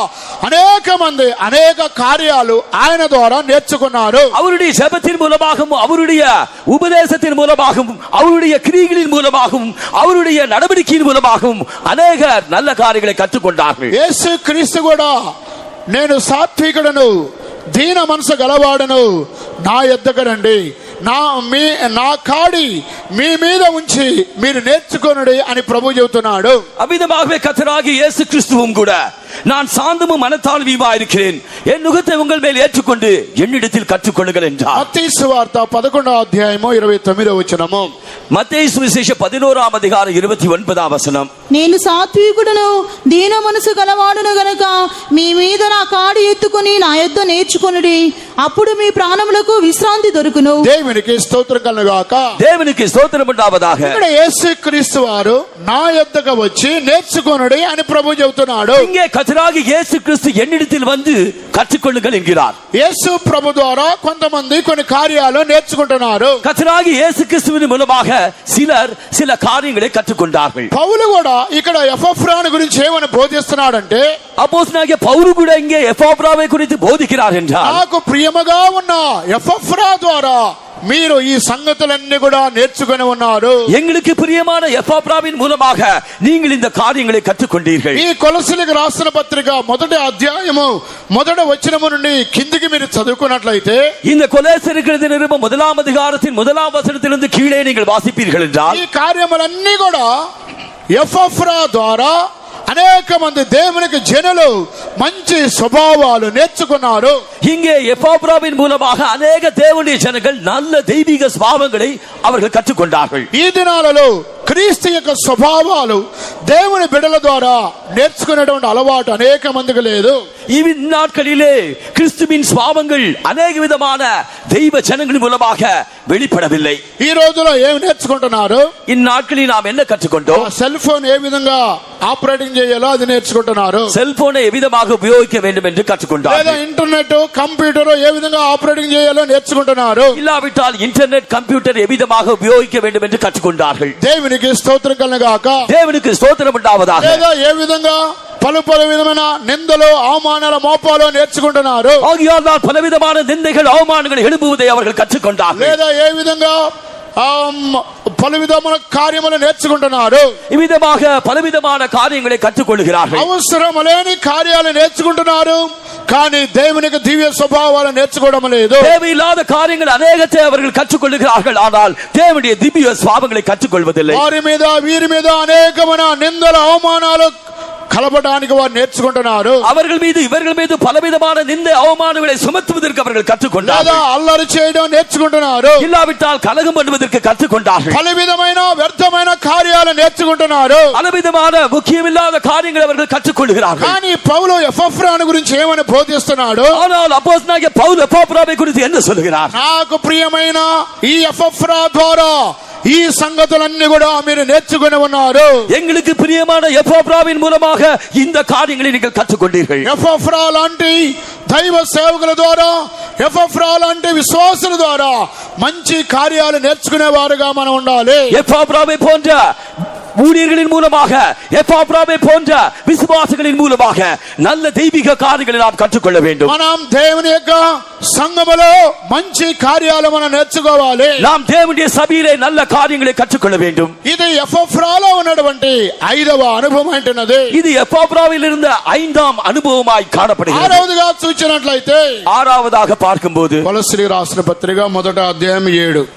అనేక మంది అనేక కార్యాలు ఆయన ద్వారా నేర్చుకున్నారు. அவருடைய ஜெபத்தின் மூலமாகவும், அவருடைய உபதேசத்தின் மூலமாகவும், அவருடைய கிரியைகளின் மூலமாகவும், அவருடைய நடவடிக்கையின் மூலமாகவும் అనేక நல்ல காரியங்களை கற்றுக்கொண்டார்கள். యేసు క్రీస్తు కూడా నేను సాత్వికుడను, దీన మనసు గలవాడను, నా యొద్దకు రండి, నా కాడి మీ మీద ఉంచి మీరు నేర్చుకొనుడి అని ప్రభు చెబుతున్నాడు. அவ்விதமாகவே கர்த்தராகிய இயேசு கிறிஸ்துவும் கூட நான் சாந்தமும் மனத்தாழ்மையுமா இருக்கிறேன், என் நுகத்தை உங்கள் மேல் ஏற்றுக்கொண்டு என்னிடத்தில் கற்றுக்கொள்ளுங்கள் என்றார். మత్తయి సువార్త 11వ అధ్యాయము 29వ వచనము. மத்தேயு சுவிசேஷம் 11వ అధ్యాయం 29వ వచనం. నేను సాత్వికుడును, దీన మనసు గలవాడును గనుక మీ మీద నా కాడి ఎత్తుకుని నా యొద్ద నేర్చుకొనుడి, అప్పుడు మీ ప్రాణములకు విశ్రాంతి దొరుకును. దేవునికి స్తోత్రం కలుగుగాక. దేవునికి స్తోత్రం ఉండావதாக. ఇక్కడ యేసుక్రీస్తు వారు నా యొద్దకు వచ్చి నేర్చుకొనుడి అని ప్రభు చెబుతున్నాడు. இங்கே கர்த்தராகிய இயேசு கிறிஸ்து என்னிடத்தில் வந்து கற்றுக்கொள்ளுங்கள் என்கிறார். యేసు ప్రభు ద్వారా కొంతమంది కొన్ని కార్యాలు నేర్చుకుంటున్నారు. கர்த்தராகிய இயேசு கிறிஸ்துவின் மூலமாக சிலர் சில காரியங்களை கற்றுக்கொண்டார்கள். పౌలు కూడా ఇక్కడ ఎపఫ్రాను గురించి ఏమని బోధిస్తున్నాడంటే, அப்போஸ்தலனாகிய பவுలు கூட இங்கே எபப்ராவை குறித்து போதிக்கிறார் என்றார். నాకు ప్రియముగా ఉన్న ఎపఫ్రా ద్వారా మీరు ఈ సంగతులన్నీ కూడా నేర్చుకొని ఉన్నారు. எங்களுக்கு பிரியமான எபப்ராவின் மூலமாக நீங்கள் இந்த காரியங்களை கற்றுக்கொண்டீர்கள். ఈ కొలస్సీలకు రాసిన పత్రిక 1వ అధ్యాయము 1వ వచనము నుండి కిందికి మీరు చదువుకున్నట్లయితే, இந்த கொலோசியருக்கு எழுதின நிருபம் 1వ அதிகாரத்தின் 1వ వచనத்திலிருந்து கீழே நீங்கள் வாசிப்பீர்கள் என்றால், ఈ కార్యములన్నీ కూడా ఎపఫ్రా ద్వారా అనేక మంది దేవునికి జనులు మంచి స్వభావాలు నేర్చుకున్నారు. இங்கே எபப்ராவின் மூலமாக అనేక దేవుని జనங்கள் நல்ல தெய்வீக சுபாவங்களை அவர்கள் கற்றுக்கொண்டார்கள். ఈ దినాలలో క్రీస్తు యొక్క స్వభావాలు దేవుని బిడ్డల ద్వారా నేర్చుకునేటువంటి అలవాటు అనేక మందికి లేదు. இந்நாட்களிலே கிறிஸ்துவின் சுபாவங்கள் అనేక విధமான தெய்வ ஜனங்களின் மூலமாக வெளிப்படவில்லை. ఈ రోజులో ఏమి నేర్చుకుంటున్నారు? இந்நாட்களில் நாம் என்ன கற்றுக்கொண்டோம்? సెల్ ఫోన్ ఏ విధంగా ఆపరేటింగ్ చేయాలో అది నేర్చుకుంటున్నారు. செல்போனை எவ்விதமாக உபயோகிக்க வேண்டும் என்று లేదా கற்றுக்கொண்டார்கள். ఇంటర్నెట్, కంప్యూటర్ ఏ విధంగా ఆపరేటింగ్ చేయాలో నేర్చుకుంటున్నారు. இல்லாவிட்டால் இன்டர்நெட், கம்ப்யூட்டர் எவ்விதமாக உபயோகிக்க வேண்டும் என்று கற்றுக்கொண்டார்கள். దేవునికి స్తోత్రం కలుగుగాక. தேவனுக்கு ஸ்தோத்திரம் உண்டாவதாக. లేదా ఏ విధంగా పలు విధమైన నిందలు, అవమానాలు, మోపాలు నేర్చుకుంటున్నారు. ஆகியால் தான் பலவிதமான நிந்தைகள், அவமானங்கள் எழுப்புவதை அவர்கள் கற்றுக்கொண்டார்கள். లేదా ఏ విధంగా పలు విధమైన కార్యములు నేర్చుకుంటున్నారు. இவ்விதமாக பலவிதமான காரியங்களை கற்றுக்கொள்கிறார்கள். అవసరం లేని కార్యాలు నేర్చుకుంటున్నారు, కానీ దేవునికి దివ్య స్వభావాలు నేర్చుకోవడం లేదు. தேவையில்லாத காரியங்கள் அநேகத்தை அவர்கள் கற்றுக்கொள்கிறார்கள், ஆனால் தேவனுடைய திவ்ய சுபாவங்களை கற்றுக்கொள்வதில்லை. వారి మీద వీరి మీద అనేకమైన నిందలు, అవమానాలు కలపడానికి వారు నేర్చుకుంటున్నారు. அவர்கள் மீது இவர்கள் மீது பலவிதமான நிந்தை, அவமானங்களை சுமத்துவதற்கு அவர்கள் లేదా கற்றுக்கொண்டார்கள். అల్లరి చేయడం నేర్చుకుంటున్నారు. இல்லாவிட்டால் கலகம் பண்ணுவதற்கு கற்றுக்கொண்டார்கள். పలు విధమైన వ్యర్థమైన కార్యాలు నేర్చుకుంటున్నారు. பலவிதமான முக்கியமில்லாத காரியங்களை அவர்கள் கற்றுக்கொள்கிறார்கள். కానీ పౌలు ఎపఫ్రాను గురించి ఏమని బోధిస్తున్నాడు? ஆனால் அப்போஸ்தலனாகிய பவுல் எபப்ராவை குறித்து என்ன சொல்கிறார்? నాకు ప్రియమైన ఈ ఎపఫ్రా ద్వారా ఈ సంగతులన్నీ కూడా మీరు నేర్చుకుని ఉన్నారు. எங்களுக்கு பிரியமான எபப்ராவின் மூலமாக இந்த காரியங்களை நீங்கள் கற்றுக்கொண்டீர்கள். ఎపఫ్రా లాంటి దైవ సేవకుల ద్వారా, ఎపఫ్రా లాంటి విశ్వాసుల ద్వారా మంచి కార్యాలు నేర్చుకునే వారుగా మనం ఉండాలి. எபப்ராவை போன்ற ஊழியர்களின் மூலமாக, எபப்ராவை போன்ற விசுவாசிகளின் மூலமாக நல்ல தெய்வீக காரியங்களை நாம் கற்றுக்கொள்ள வேண்டும். మనం దేవుని యొక్క సంఘములో మంచి కార్యాలు మనం నేర్చుకోవాలి. நாம் தேவனுடைய சபையிலே நல்ல காரியங்களை கற்றுக்கொள்ள வேண்டும். ఇది ఎపఫ్రాలో ఉన్నటువంటి 5వ అనుభవం అంటున్నది. இது எபப்ராவில் இருந்த 5ஆம் அனுபவமாய் காணப்படுகிறது. 6వదిగా చూచినట్లయితే, 6ஆவதாக பார்க்கும்போது కొలస్సీలకు రాసిన పత్రిక 1వ అధ్యాయం 7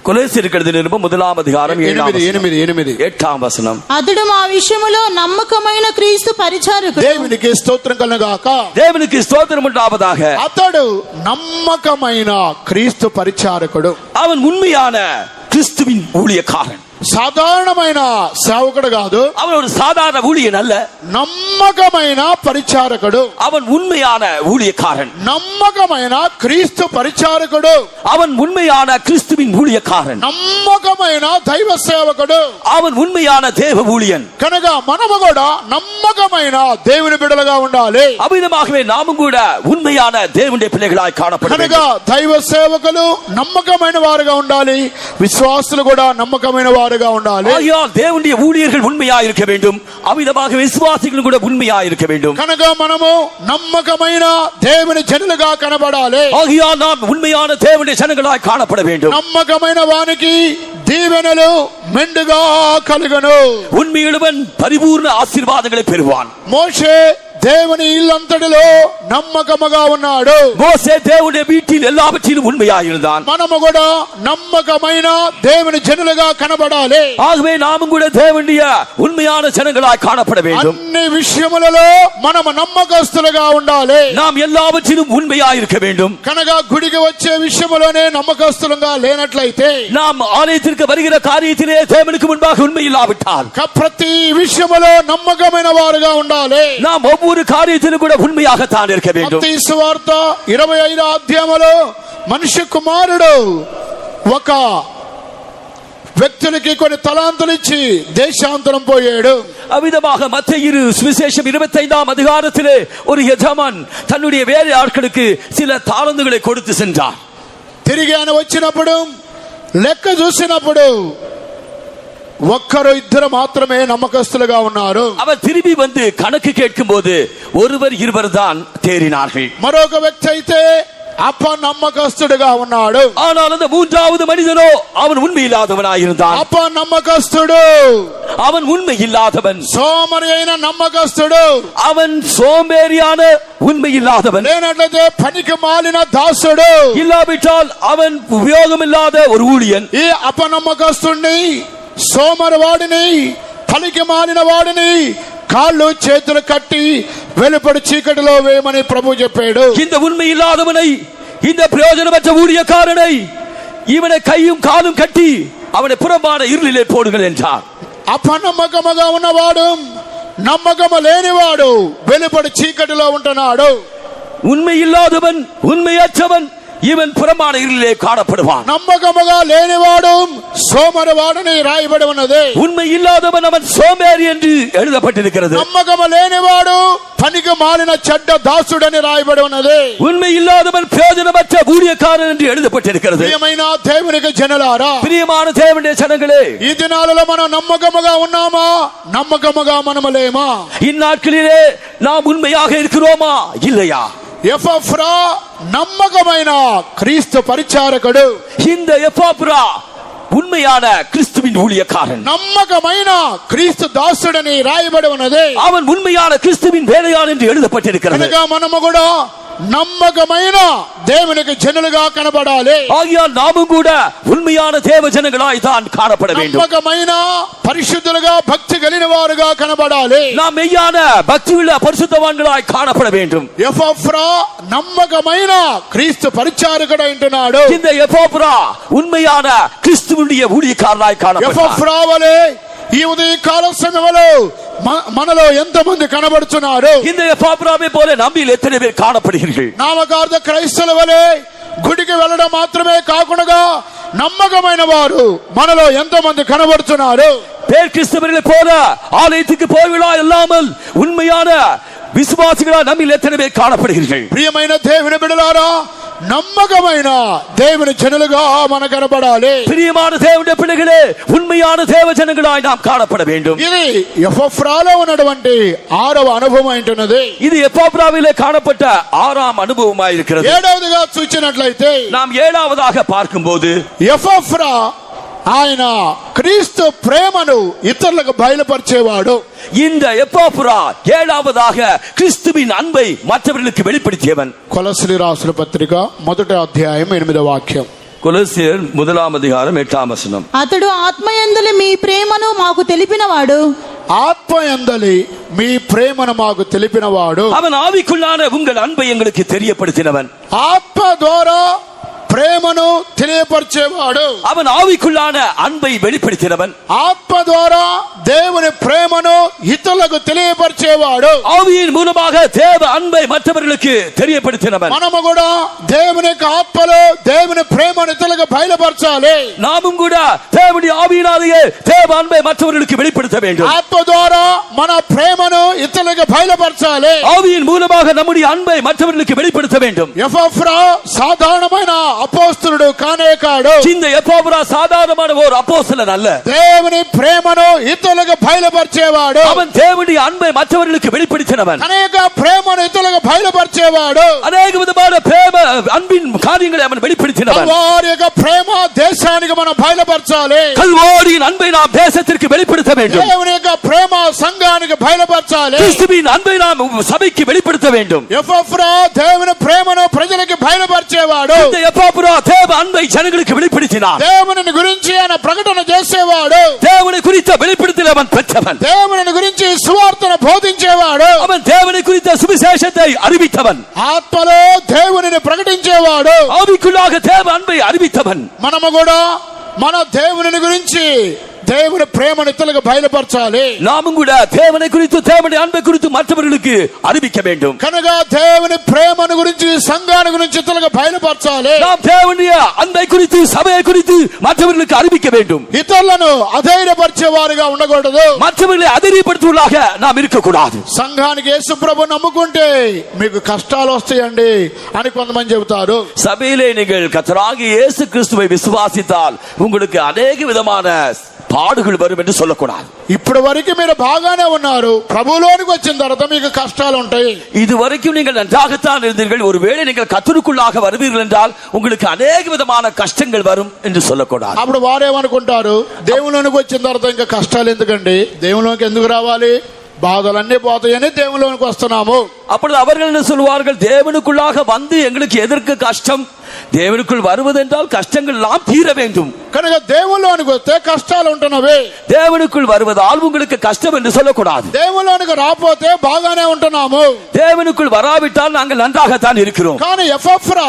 கொலோசியருக்கு எழுதின நிருபம் 1వ அதிகாரம் 8ஆம் வசனம். అతడు మా విషయములో నమ్మకమైన క్రీస్తు పరిచారకుడు. దేవునికి స్తోత్రం కలుగుగాక. தேவனுக்கு ஸ்தோத்திரம் உண்டாவதாக. అతడు నమ్మకమైన క్రీస్తు పరిచారకుడు. அவன் உண்மையான கிறிஸ்துவின் ஊழியக்காரன். సాధారణమైన సేవకుడు కాదు, அவன் ஒரு சாதாரண ஊழியன் அல்ல, నమ్మకమైన పరిచారకుడు, அவன் உண்மையான ஊழியக்காரன், నమ్మకమైన క్రీస్తు పరిచారకుడు, அவன் உண்மையான கிறிஸ்துவின் ஊழியக்காரன், నమ్మకమైన దైవ సేవకుడు, அவன் உண்மையான தேவ ஊழியன். కనుక మనము కూడా నమ్మకమైన దేవుని బిడ్డలుగా ఉండాలి. அவ்விதமாகவே நாமும் கூட உண்மையான தேவனுடைய பிள்ளைகளாய் காணப்பட కనుక வேண்டும். దైవ సేవకులు నమ్మకమైన వారుగా ఉండాలి, విశ్వాసులు కూడా నమ్మకమైన వారుగా ఉండాలి. ஆகையால் தேவனுடைய ஊழியர்கள் உண்மையாய் இருக்க வேண்டும், அவ்விதமாக விசுவாசிகளும் கூட உண்மையாய் இருக்க வேண்டும். కనుక మనము నమ్మకమైన దేవుని జనులుగా కనబడాలి. ஆகையால் நாம் உண்மையான தேவனுடைய ஜனங்களாய் காணப்பட வேண்டும். నమ్మకమైన వానికి దీవెనలు మెండుగా కలుగను. உண்மையுள்ளவன் பரிபூர்ண ஆசீర్వాதங்களை பெறுவான். మోషే దేవుని ఇల్లంతటిలో నమ్మకముగా ఉన్నాడు. மோசே தேவனுடைய வீட்டில் எல்லாவற்றிலும் உண்மையாய் இருந்தான். మనము కూడా నమ్మకమైన దేవుని జనులుగా కనబడాలి. ஆகவே நாமும் கூட தேவனுடைய உண்மையான ஜனங்களாய் காணப்பட வேண்டும். అన్ని విషయములలో మనము నమ్మకస్తులుగా ఉండాలి. நாம் எல்லாவற்றிலும் உண்மையாய் இருக்க வேண்டும். కనుక గుడికి వచ్చే విషయములోనే నమ్మకస్తులుగా లేనట్లయితే, நாம் ஆலயத்திற்கு வருகிற காரியத்திலே தேவனுக்கு முன்பாக உண்மை இல்லாவிட்டால், ప్రతి విషయములో నమ్మకమైన వారుగా ఉండాలి. நாம் ஒவ்வொரு காரியத்திலும் கூட உண்மையாகத்தான் இருக்க வேண்டும். మత్తయి సువార్త 25వ అధ్యాయములో మనుష్య కుమారుడు ఒక వ్యక్తునికి కొన్ని తలాంతులు ఇచ్చి దేశాంతరం పోయాడు. அவ்விதமாக மத்தேயு சுவிசேஷம் 25ஆம் அதிகாரத்திலே ஒரு எஜமான் தன்னுடைய வேலை ஆட்களுக்கு சில தாளந்துகளை கொடுத்து சென்றார். తిరిగి ఆయన వచ్చినప్పుడు లెక్క చూసినప్పుడు ఒక్కరు ఇద్దరు మాత్రమే నమ్మకస్తులుగా ఉన్నారు. அவர் திரும்பி வந்து கணக்கு கேட்கும் போது ஒருவர் இருவர் தான் தேறினார்கள். మరొక వ్యక్తి అయితే అపనమ్మకస్తుడుగా ఉన్నాడు. ஆனால் அந்த மூன்றாவது மனிதனோ அவன் உண்மை இல்லாதவனாயிருந்தான். అపనమ్మకస్తుడు, அவன் உண்மை இல்லாதவன். సోమరి అయిన నమ్మకస్తుడు, அவன் சோம்பேறியான உண்மை இல்லாதவன். లేనట్లయితే పనికి మాలిన దాసుడు. இல்லாவிட்டால் அவன் உபயோகம் இல்லாத ஒரு ஊழியன். ఈ అపనమ్మకస్తుడిని, సోమరి వాడిని, పనికి మాలిన వాడిని కాళ్ళు చేతులు కట్టి వెలుపడి చీకటిలో వేయమని ప్రభు చెప్పాడు. இந்த உண்மை இல்லாதவனை, இந்த பிரயோஜனமற்ற ஊழியக்காரனை, இவனை கையும் காலும் கட்டி அவனை புறம்பான இருளிலே போடுங்கள் என்றார். అపనమ్మకముగా ఉన్నవాడు, నమ్మకము లేనివాడు వెలుపడి చీకటిలో ఉంటున్నాడు. உண்மை இல்லாதவன், உண்மையற்றவன் இவன் புறம்பான இருளிலே காணப்படுவான். నమ్మకముగా లేనివాడు సోమరి వాడని రాయబడి ఉన్నది. உண்மை இல்லாதவன் அவன் சோம்பேறி என்று எழுதப்பட்டிருக்கிறது. నమ్మకము లేనివాడు పనికి మాలిన చెడ్డ దాసుడని రాయబడి ఉన్నది. உண்மை இல்லாதவன் பிரயோஜனமற்ற ஊழியக்காரன் என்று எழுதப்பட்டிருக்கிறது. ప్రియమైన దేవునికి జనులారా, பிரியமான தேவனுடைய ஜனங்களே, ఈ దినాలలో మనం నమ్మకముగా ఉన్నామా, నమ్మకముగా మనము లేమా? இந்நாட்களிலே நாம் உண்மையாக இருக்கிறோமா இல்லையா? ఎపఫ్రా నమ్మకమైన క్రీస్తు పరిచారకుడు. இந்த எப்பாப்ரா உண்மையான கிறிஸ்துவின் ஊழியக்காரன். నమ్మకమైన క్రీస్తు దాసుడని రాయబడి ఉన్నది. அவன் உண்மையான கிறிஸ்துவின் வேலையான் என்று எழுதப்பட்டிருக்கிறது. కనుక మనము కూడా నమ్మకమైన దేవునికి జనులుగా కనబడాలి. ஆகையால் நாமும் கூட உண்மையான தேவ ஜனங்களாய் தான் காணப்பட வேண்டும். నమ్మకమైన పరిశుద్ధులుగా భక్తి కలిగిన వారుగా కనబడాలి. நாம் மெய்யான பக்தியுள்ள பரிசுத்தவான்களாய் காணப்பட வேண்டும். ఎపఫ్రా నమ్మకమైన క్రీస్తు పరిచారకుడు అంటున్నాడు. இந்த எப்பாப்ரா உண்மையான கிறிஸ்துவுடைய ஊழியக்காரனாய் காணப்படுகிறான். ఎపఫ్రా వలె ఈ ఉదయకాల సమయంలో మనలో ఎంతమంది కనబడుతున్నారు? இந்த எப்பாப்ராவை போல நம்மில் எத்தனை பேர் காணப்படுகிறீர்கள்? నామకార్థ క్రైస్తవుల వలె గుడికి వెళ్ళడం మాత్రమే కాకుండా నమ్మకమైన వారు మనలో ఎంతమంది కనబడుతున్నారు? பேர் கிறிஸ்தவர்களை போல ஆலயத்துக்கு போய்விடா இல்லாமல் உண்மையான விசுவாசிகளா நம்மில் எத்தனை பேர் காணப்படுகிறீர்கள்? ప్రియమైన దేవుని బిడ్డలారా, నమ్మకమైన దేవుని జనులుగా మన కనబడాలి. பிரியமான தேவனுடைய பிள்ளைகளே, உண்மையான தேவ ஜனங்களாய் நாம் காணப்பட வேண்டும். ఇది ఎపఫ్రాలో ఉన్నటువంటి 6వ అనుభవం అంటున్నది. இது எப்பாப்ராவிலே காணப்பட்ட 6ஆம் அனுபவமாய் இருக்கிறது. 7వదిగా చూచినట్లయితే, நாம் 7ஆவதாக பார்க்கும்போது ఎపఫ్రా ఆయన క్రీస్తు ప్రేమను ఇతరులకు బయలుపరిచేవాడు. இந்த எப்பாப்ரா 7ஆவதாக கிறிஸ்துவின் அன்பை மற்றவர்களுக்கு வெளிப்படுத்தியவன். కొలస్సీలు రాసిన పత్రిక 1వ అధ్యాయం 8వ వాక్యం. கொலோசியர் 1ஆம் அதிகாரம் 8ஆம் வசனம். అతడు ఆత్మయందులి మీ ప్రేమను మాకు తెలిపినవాడు. ఆత్మయందలి మీ ప్రేమను మాకు తెలిపినవాడు. அவன் ஆவிக்குள்ளான உங்கள் அன்பை எங்களுக்கு தெரியப்படுத்தினவன். ఆత్మ ద్వారా ప్రేమను తెలియపరిచేవాడు. அவன் ஆவிக்குள்ளான அன்பை வெளிப்படுத்தினவன். ఆత్మ ద్వారా దేవుని ప్రేమను ఇతరులకు తెలియపరిచేవాడు. ஆவியின் மூலமாக தேவ அன்பை மற்றவர்களுக்கு தெரியப்படுத்தினவன். మనము కూడా దేవుని యొక్క ఆత్మలో దేవుని ప్రేమను ఇతరులకు బయలుపరచాలి. நாமும் கூட தேவனுடைய ஆவியினாலேயே தேவ அன்பை மற்றவர்களுக்கு வெளிப்படுத்த வேண்டும். ఆత్మ ద్వారా మన ప్రేమను ఇతరులకు బయలుపరచాలి. ஆவியின் மூலமாக நம்முடைய அன்பை மற்றவர்களுக்கு வெளிப்படுத்த வேண்டும். ఎపఫ్రా సాధారణమైన అపోస్తలుడు కానే కాడు. இந்த எப்பாப்ரா சாதாரணமான ஒரு அப்போஸ்தலன் அல்ல. దేవుని ప్రేమను ఇతరులకు బయలుపరిచేవాడు. அவன் தேவனுடைய அன்பை மற்றவர்களுக்கு வெளிப்படுத்தினவன். అనేక ప్రేమను ఇతరులకు బయలుపరిచేవాడు. అనేక విధమైన ప్రేమ అన్பின் కార్యங்களை அவன் வெளிப்படுத்தினவன். వారి యొక్క ప్రేమ దేశానికి మనం బయలుపరచాలి. கல்வாரியின் அன்பை நாம் தேசத்திற்கு வெளிப்படுத்த வேண்டும். దేవుని యొక్క ప్రేమ సంఘానికి బయలుపరచాలి. கிறிஸ்துவின் அன்பை நாம் சபைக்கு வெளிப்படுத்த வேண்டும். ఎపఫ్రా దేవుని ప్రేమను ప్రజలకు బయలుపరిచేవాడు. இந்த எப்பாப்ரா தேவ அன்பை ஜனங்களுக்கு வெளிப்படுத்தினான். దేవుని గురించి ఆయన ప్రకటన చేసేవాడు. தேவனை குறித்த வெளிப்படுத்தல் அவன் பெற்றவன். దేవుని గురించి సువార్తను బోధించేవాడు. அவன் தேவனை குறித்த சுவிசேஷத்தை அறிவித்தவன். ఆత్మలో దేవునిని ప్రకటించేవాడు. ஆவிக்குள்ளாக தேவ அன்பை அறிவித்தவன். మనము కూడా మన దేవుని గురించి దేవుని ప్రేమను ఇతరులకు బయలుపరచాలి. நாமும் கூட தேவனை குறித்து தேவனுடைய அன்பை குறித்து மற்றவர்களுக்கு அறிவிக்க வேண்டும். కనుక దేవుని ప్రేమను గురించి సంఘాన్ని గురించి ఇతరులకు బయలుపరచాలి. நாம் தேவனுடைய அன்பை குறித்து சபையை குறித்து மற்றவர்களுக்கு அறிவிக்க வேண்டும். ఇతరులను అధైర్యపరిచేవారుగా ఉండకూడదు. மற்றவர்களை அதிரியப்படுத்துவதாக நாம் இருக்கக்கூடாது. సంఘానికి యేసు ప్రభు నమ్ముకుంటే మీకు కష్టాలు వస్తాయండి అని కొంతమంది చెబుతారు. சபையிலே நீங்கள் கர்த்தராகிய இயேசு கிறிஸ்துவை விசுவாசித்தால் உங்களுக்கு அநேக விதமான பாடுகள் வரும் என்று சொல்லக்கூடாது. ఇప్పటి వరకు మీరు బాగానే ఉన్నారు, ప్రభువులోనికి వచ్చిన తర్వాత మీకు కష్టాలు ఉంటాయి. இதுவரைக்கும் நீங்கள் நன்றாகத்தான் இருந்தீர்கள், ஒருவேளை நீங்கள் கர்த்தருக்குள்ளாக வருவீர்கள் என்றால் உங்களுக்கு அநேக விதமான கஷ்டங்கள் வரும் என்று சொல்லக்கூடாது. అప్పుడు వారేమనుకుంటారు, దేవులోనికి వచ్చిన తర్వాత ఇంకా కష్టాలు ఎందుకండి, దేవులోనికి ఎందుకు రావాలి, బాధలన్నీ పోతాయని దేవులోనికి వస్తున్నాము. அப்பொழுது அவர்கள் என்ன சொல்வார்கள், தேவனுக்குள்ளாக வந்து எங்களுக்கு எதற்கு கஷ்டம், தேவனுக்குள் வருவதென்றால் கஷ்டங்கள் எல்லாம் தீர வேண்டும். కనుక దేవులోనికి వస్తే కష్టాలు ఉంటున్నవి. தேவனுக்குள் வருவதால் உங்களுக்கு கஷ்டம் என்று சொல்லக்கூடாது. దేవులోనికి రాపోతే బాగానే ఉంటున్నాము. தேவனுக்குள் வராவிட்டால் நாங்கள் நன்றாகத்தான் இருக்கிறோம். కానీ ఎపఫ్రా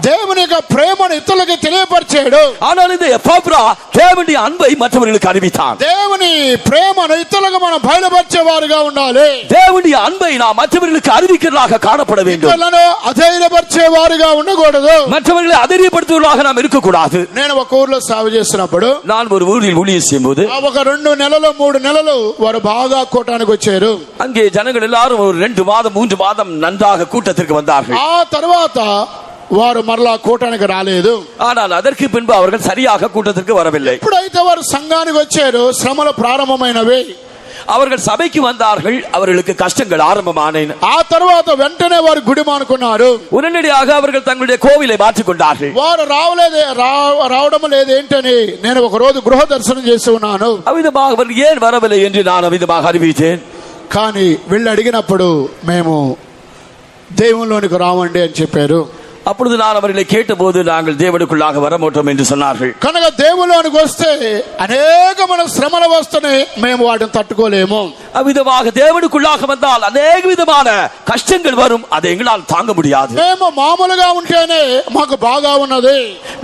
దేవుని యొక్క ప్రేమను ఇతరులకు తెలియపరిచాడు. ஆனால் இந்த எப்பாப்ரா தேவனுடைய அன்பை மற்றவர்களுக்கு அறிவித்தான். దేవుని ప్రేమను ఇతరులకు మనం బయలుపరిచేవారుగా ఉండాలి. தேவனுடைய அன்பை நாம் மற்றவர்களுக்கு அறிவிக்கிறதாக காணப்பட வேண்டும். ఇతరులను అధైర్యపరిచేవారుగా ఉండకూడదు. மற்றவர்களை அதிரியப்படுத்துவதாக நாம் இருக்கக்கூடாது. నేను ఒక ఊర్లో సేవ చేసినప్పుడు நான் ஒரு ஊரில் ஊழியம் செய்யும்போது ఒక 2 నెలలు 3 నెలలు వారు బాగా కూటానికి వచ్చారు. அங்கே ஜனங்கள் எல்லாரும் ஒரு 2 மாதம் 3 மாதம் நன்றாக கூட்டத்திற்கு வந்தார்கள். ఆ తర్వాత వారు మరలా కూటానికి రాలేదు. ஆனால் அதற்கு பின்பு அவர்கள் சரியாக கூட்டத்திற்கு வரவில்லை. ఎప్పుడైతే వారు సంఘానికి వచ్చారో శ్రమలు ప్రారంభమైనవి. அவர்கள் சபைக்கு வந்தார்கள், அவர்களுக்கு கஷ்டங்கள் ஆரம்பமானன. ఆ తర్వాత వెంటనే వారు గుడి మానుకున్నారు. உடனடியாக அவர்கள் தங்களுடைய கோவிலை மாற்றிக் கொண்டார்கள். వారు రావడం లేదు ఏంటని నేను ఒక రోజు గృహ దర్శనం చేసి ఉన్నాను. அவ்விதமாக அவர்கள் ஏன் வரவில்லை என்று நான் அவ்விதமாக அறிவித்தேன். కానీ వెళ్ళి అడిగినప్పుడు మేము దేవునిలోనికి రావండి అని చెప్పారు. அப்பொழுது நான் அவர்களை கேட்டபோது நாங்கள் தேவனுக்குள்ளாக வரமாட்டோம் என்று சொன்னார்கள். కనుక దేవునిలోనికి వస్తే అనేకమైన శ్రమలు వస్తున్నాయి, మేము వాటిని తట్టుకోలేము. அவ்விதமாக தேவனுக்குள்ளாக வந்தால் அநேக விதமான கஷ்டங்கள் வரும், அதை எங்களால் தாங்க முடியாது. మేము మామూలుగా ఉంటేనే మాకు బాగా ఉన్నది.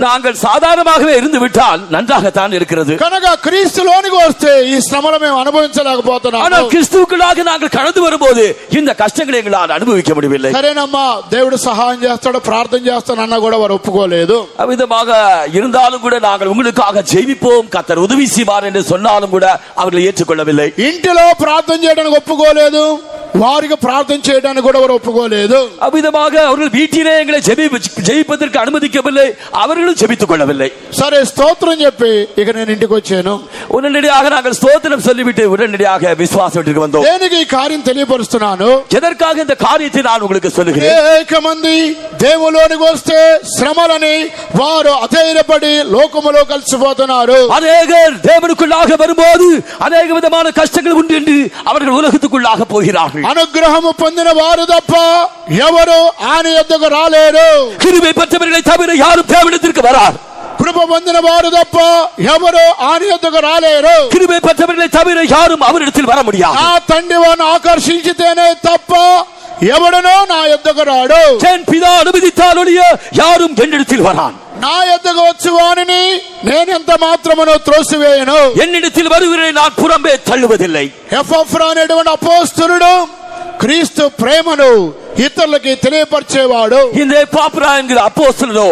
நாங்கள் சாதாரணமாகவே இருந்து விட்டால் நன்றாகத்தான் இருக்கிறது. కనుక క్రీస్తులోనికి వస్తే ఈ శ్రమలు మేము అనుభవించలేకపోతున్నాము. ஆனால் கிறிஸ்துவுக்குள்ளாக நாங்கள் கடந்து வரும்போது இந்த கஷ்டங்களை எங்களால் அனுபவிக்க முடியவில்லை. సరేనమ్మా, దేవుడు సహాయం చేస్తాడు, ప్రార్థన చేస్తానన్నా కూడా వారు ఒప్పుకోలేదు. அவ்விதமாக இருந்தாலும் கூட நாங்கள் உங்களுக்காக ஜெபிப்போம், கர்த்தர் உதவி செய்வார் என்று சொன்னாலும் கூட அவர்கள் ஏற்றுக்கொள்ளவில்லை. ఇంటిలో ప్రార్థన చేయడానికి ఒప్పుకోలేదు, వారికి ప్రార్థన చేయడానికి కూడా వారు ఒప్పుకోలేదు. அவ்விதமாக அவர்கள் வீட்டிலே எங்களை ஜெபிப்பதற்கு அனுமதிக்கவில்லை, அவர்களும் ஜெபித்துக் கொள்ளவில்லை. సరే స్తోత్రం చెప్పి ఇక నేను ఇంటికి వచ్చాను. உடனடியாக நாங்கள் ஸ்தோத்திரம் சொல்லிவிட்டு உடனடியாக விசுவாச வீட்டுக்கு வந்தோம். దేనికి ఈ కార్యం తెలియపరుస్తున్నాను, எதற்காக இந்த காரியத்தை நான் உங்களுக்கு சொல்லுகிறேன். అనేక మంది దేవులోనికి వస్తే శ్రమలని వారు అధైర్యపడి లోకములో కలిసిపోతున్నారు. அநேகர் தேவனுக்குள்ளாக வரும்போது அநேக விதமான கஷ்டங்கள் உண்டு என்று அவர்கள் உலகத்துக்குள்ளாக போகிறார்கள். అనుగ్రహము పొందిన వారు తప్ప ఎవరు ఆయన యొద్దకు రాలేరు. கிருபை பெற்றவர்களை தவிர யாரும் தேவனிடத்திற்கு வரார். కృప పొందిన వారు తప్ప ఎవరు ఆయన యొద్దకు రాలేరు. கிருபை பெற்றவர்களை தவிர யாரும் அவரிடத்தில் வர முடியாது. ఆ తండ్రి వారిని ఆకర్షించితేనే తప్ప ఎవడనో నా యొద్దకు రాడు, என் பிதா அனுமதித்தால் ஒழிய யாரும் என்னிடத்தில் வரான். నా యొద్దకు వచ్చు వానిని నేను ఎంత మాత్రమునో త్రోసివేయను. என்னிடத்தில் வருகிறவரை நான் புறம்பே தள்ளுவதில்லை. ఎపఫ్రా అనేటువంటి అపోస్తలుడు క్రీస్తు ప్రేమను ఇతరులకి తెలియపరిచేవాడు. இந்த எப்பாப்ரா என்கிற அப்போஸ்தலனோ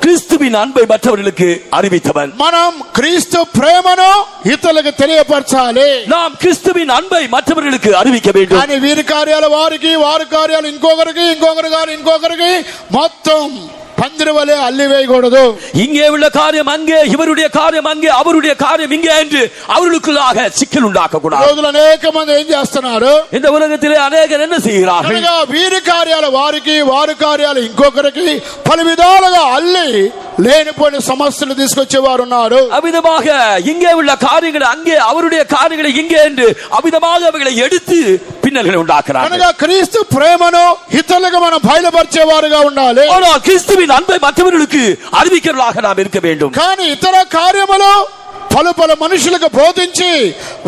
கிறிஸ்துவின் அன்பை மற்றவர்களுக்கு அறிவித்தவன். మనం క్రీస్తు ప్రేమను ఇతరులకు తెలియపరచాలి. நாம் கிறிஸ்துவின் அன்பை மற்றவர்களுக்கு அறிவிக்க வேண்டும். కానీ వీరి కార్యాలు వారికి, వారి కార్యాలు ఇంకొకరికి, ఇంకొకరి కార్యం ఇంకొకరికి, మొత్తం పందిరి వలె అల్లివేయకూడదు. இங்கே உள்ள காரியம் அங்கே, இவருடைய காரியம் அங்கே, அவருடைய காரியம் இங்கே என்று அவர்களுக்குள்ளாக சிக்கல் உண்டாக்க கூடாது. రోజులు అనేక మంది ఏం చేస్తున్నారు? இந்த உலகத்திலே அநேகர் என்ன செய்கிறார்கள்? అనగా వీరి కార్యాలు వారికి, వారి కార్యాలు ఇంకొకరికి పలు విధాలుగా అల్లి లేనిపోయిన సమస్యలు తీసుకొచ్చేవారు ఉన్నారు. அவிதமாக இங்கே உள்ள காரியங்களை அங்கே, அவருடைய காரியங்களை இங்கே என்று அவிதமாக அவைகளை எடுத்து பின்னல்களை உண்டாக்குறார்கள். అనగా క్రీస్తు ప్రేమను ఇతరులకు మనం బయలుపరిచేవారుగా ఉండాలి. ஆனால் கிறிஸ்துவின் அன்பை மற்றவர்களுக்கு அறிவிக்கிறவர்களாக நாம் இருக்க வேண்டும். కానీ ఇతర కార్యములు పలు పలు మనుషులకు బోధించి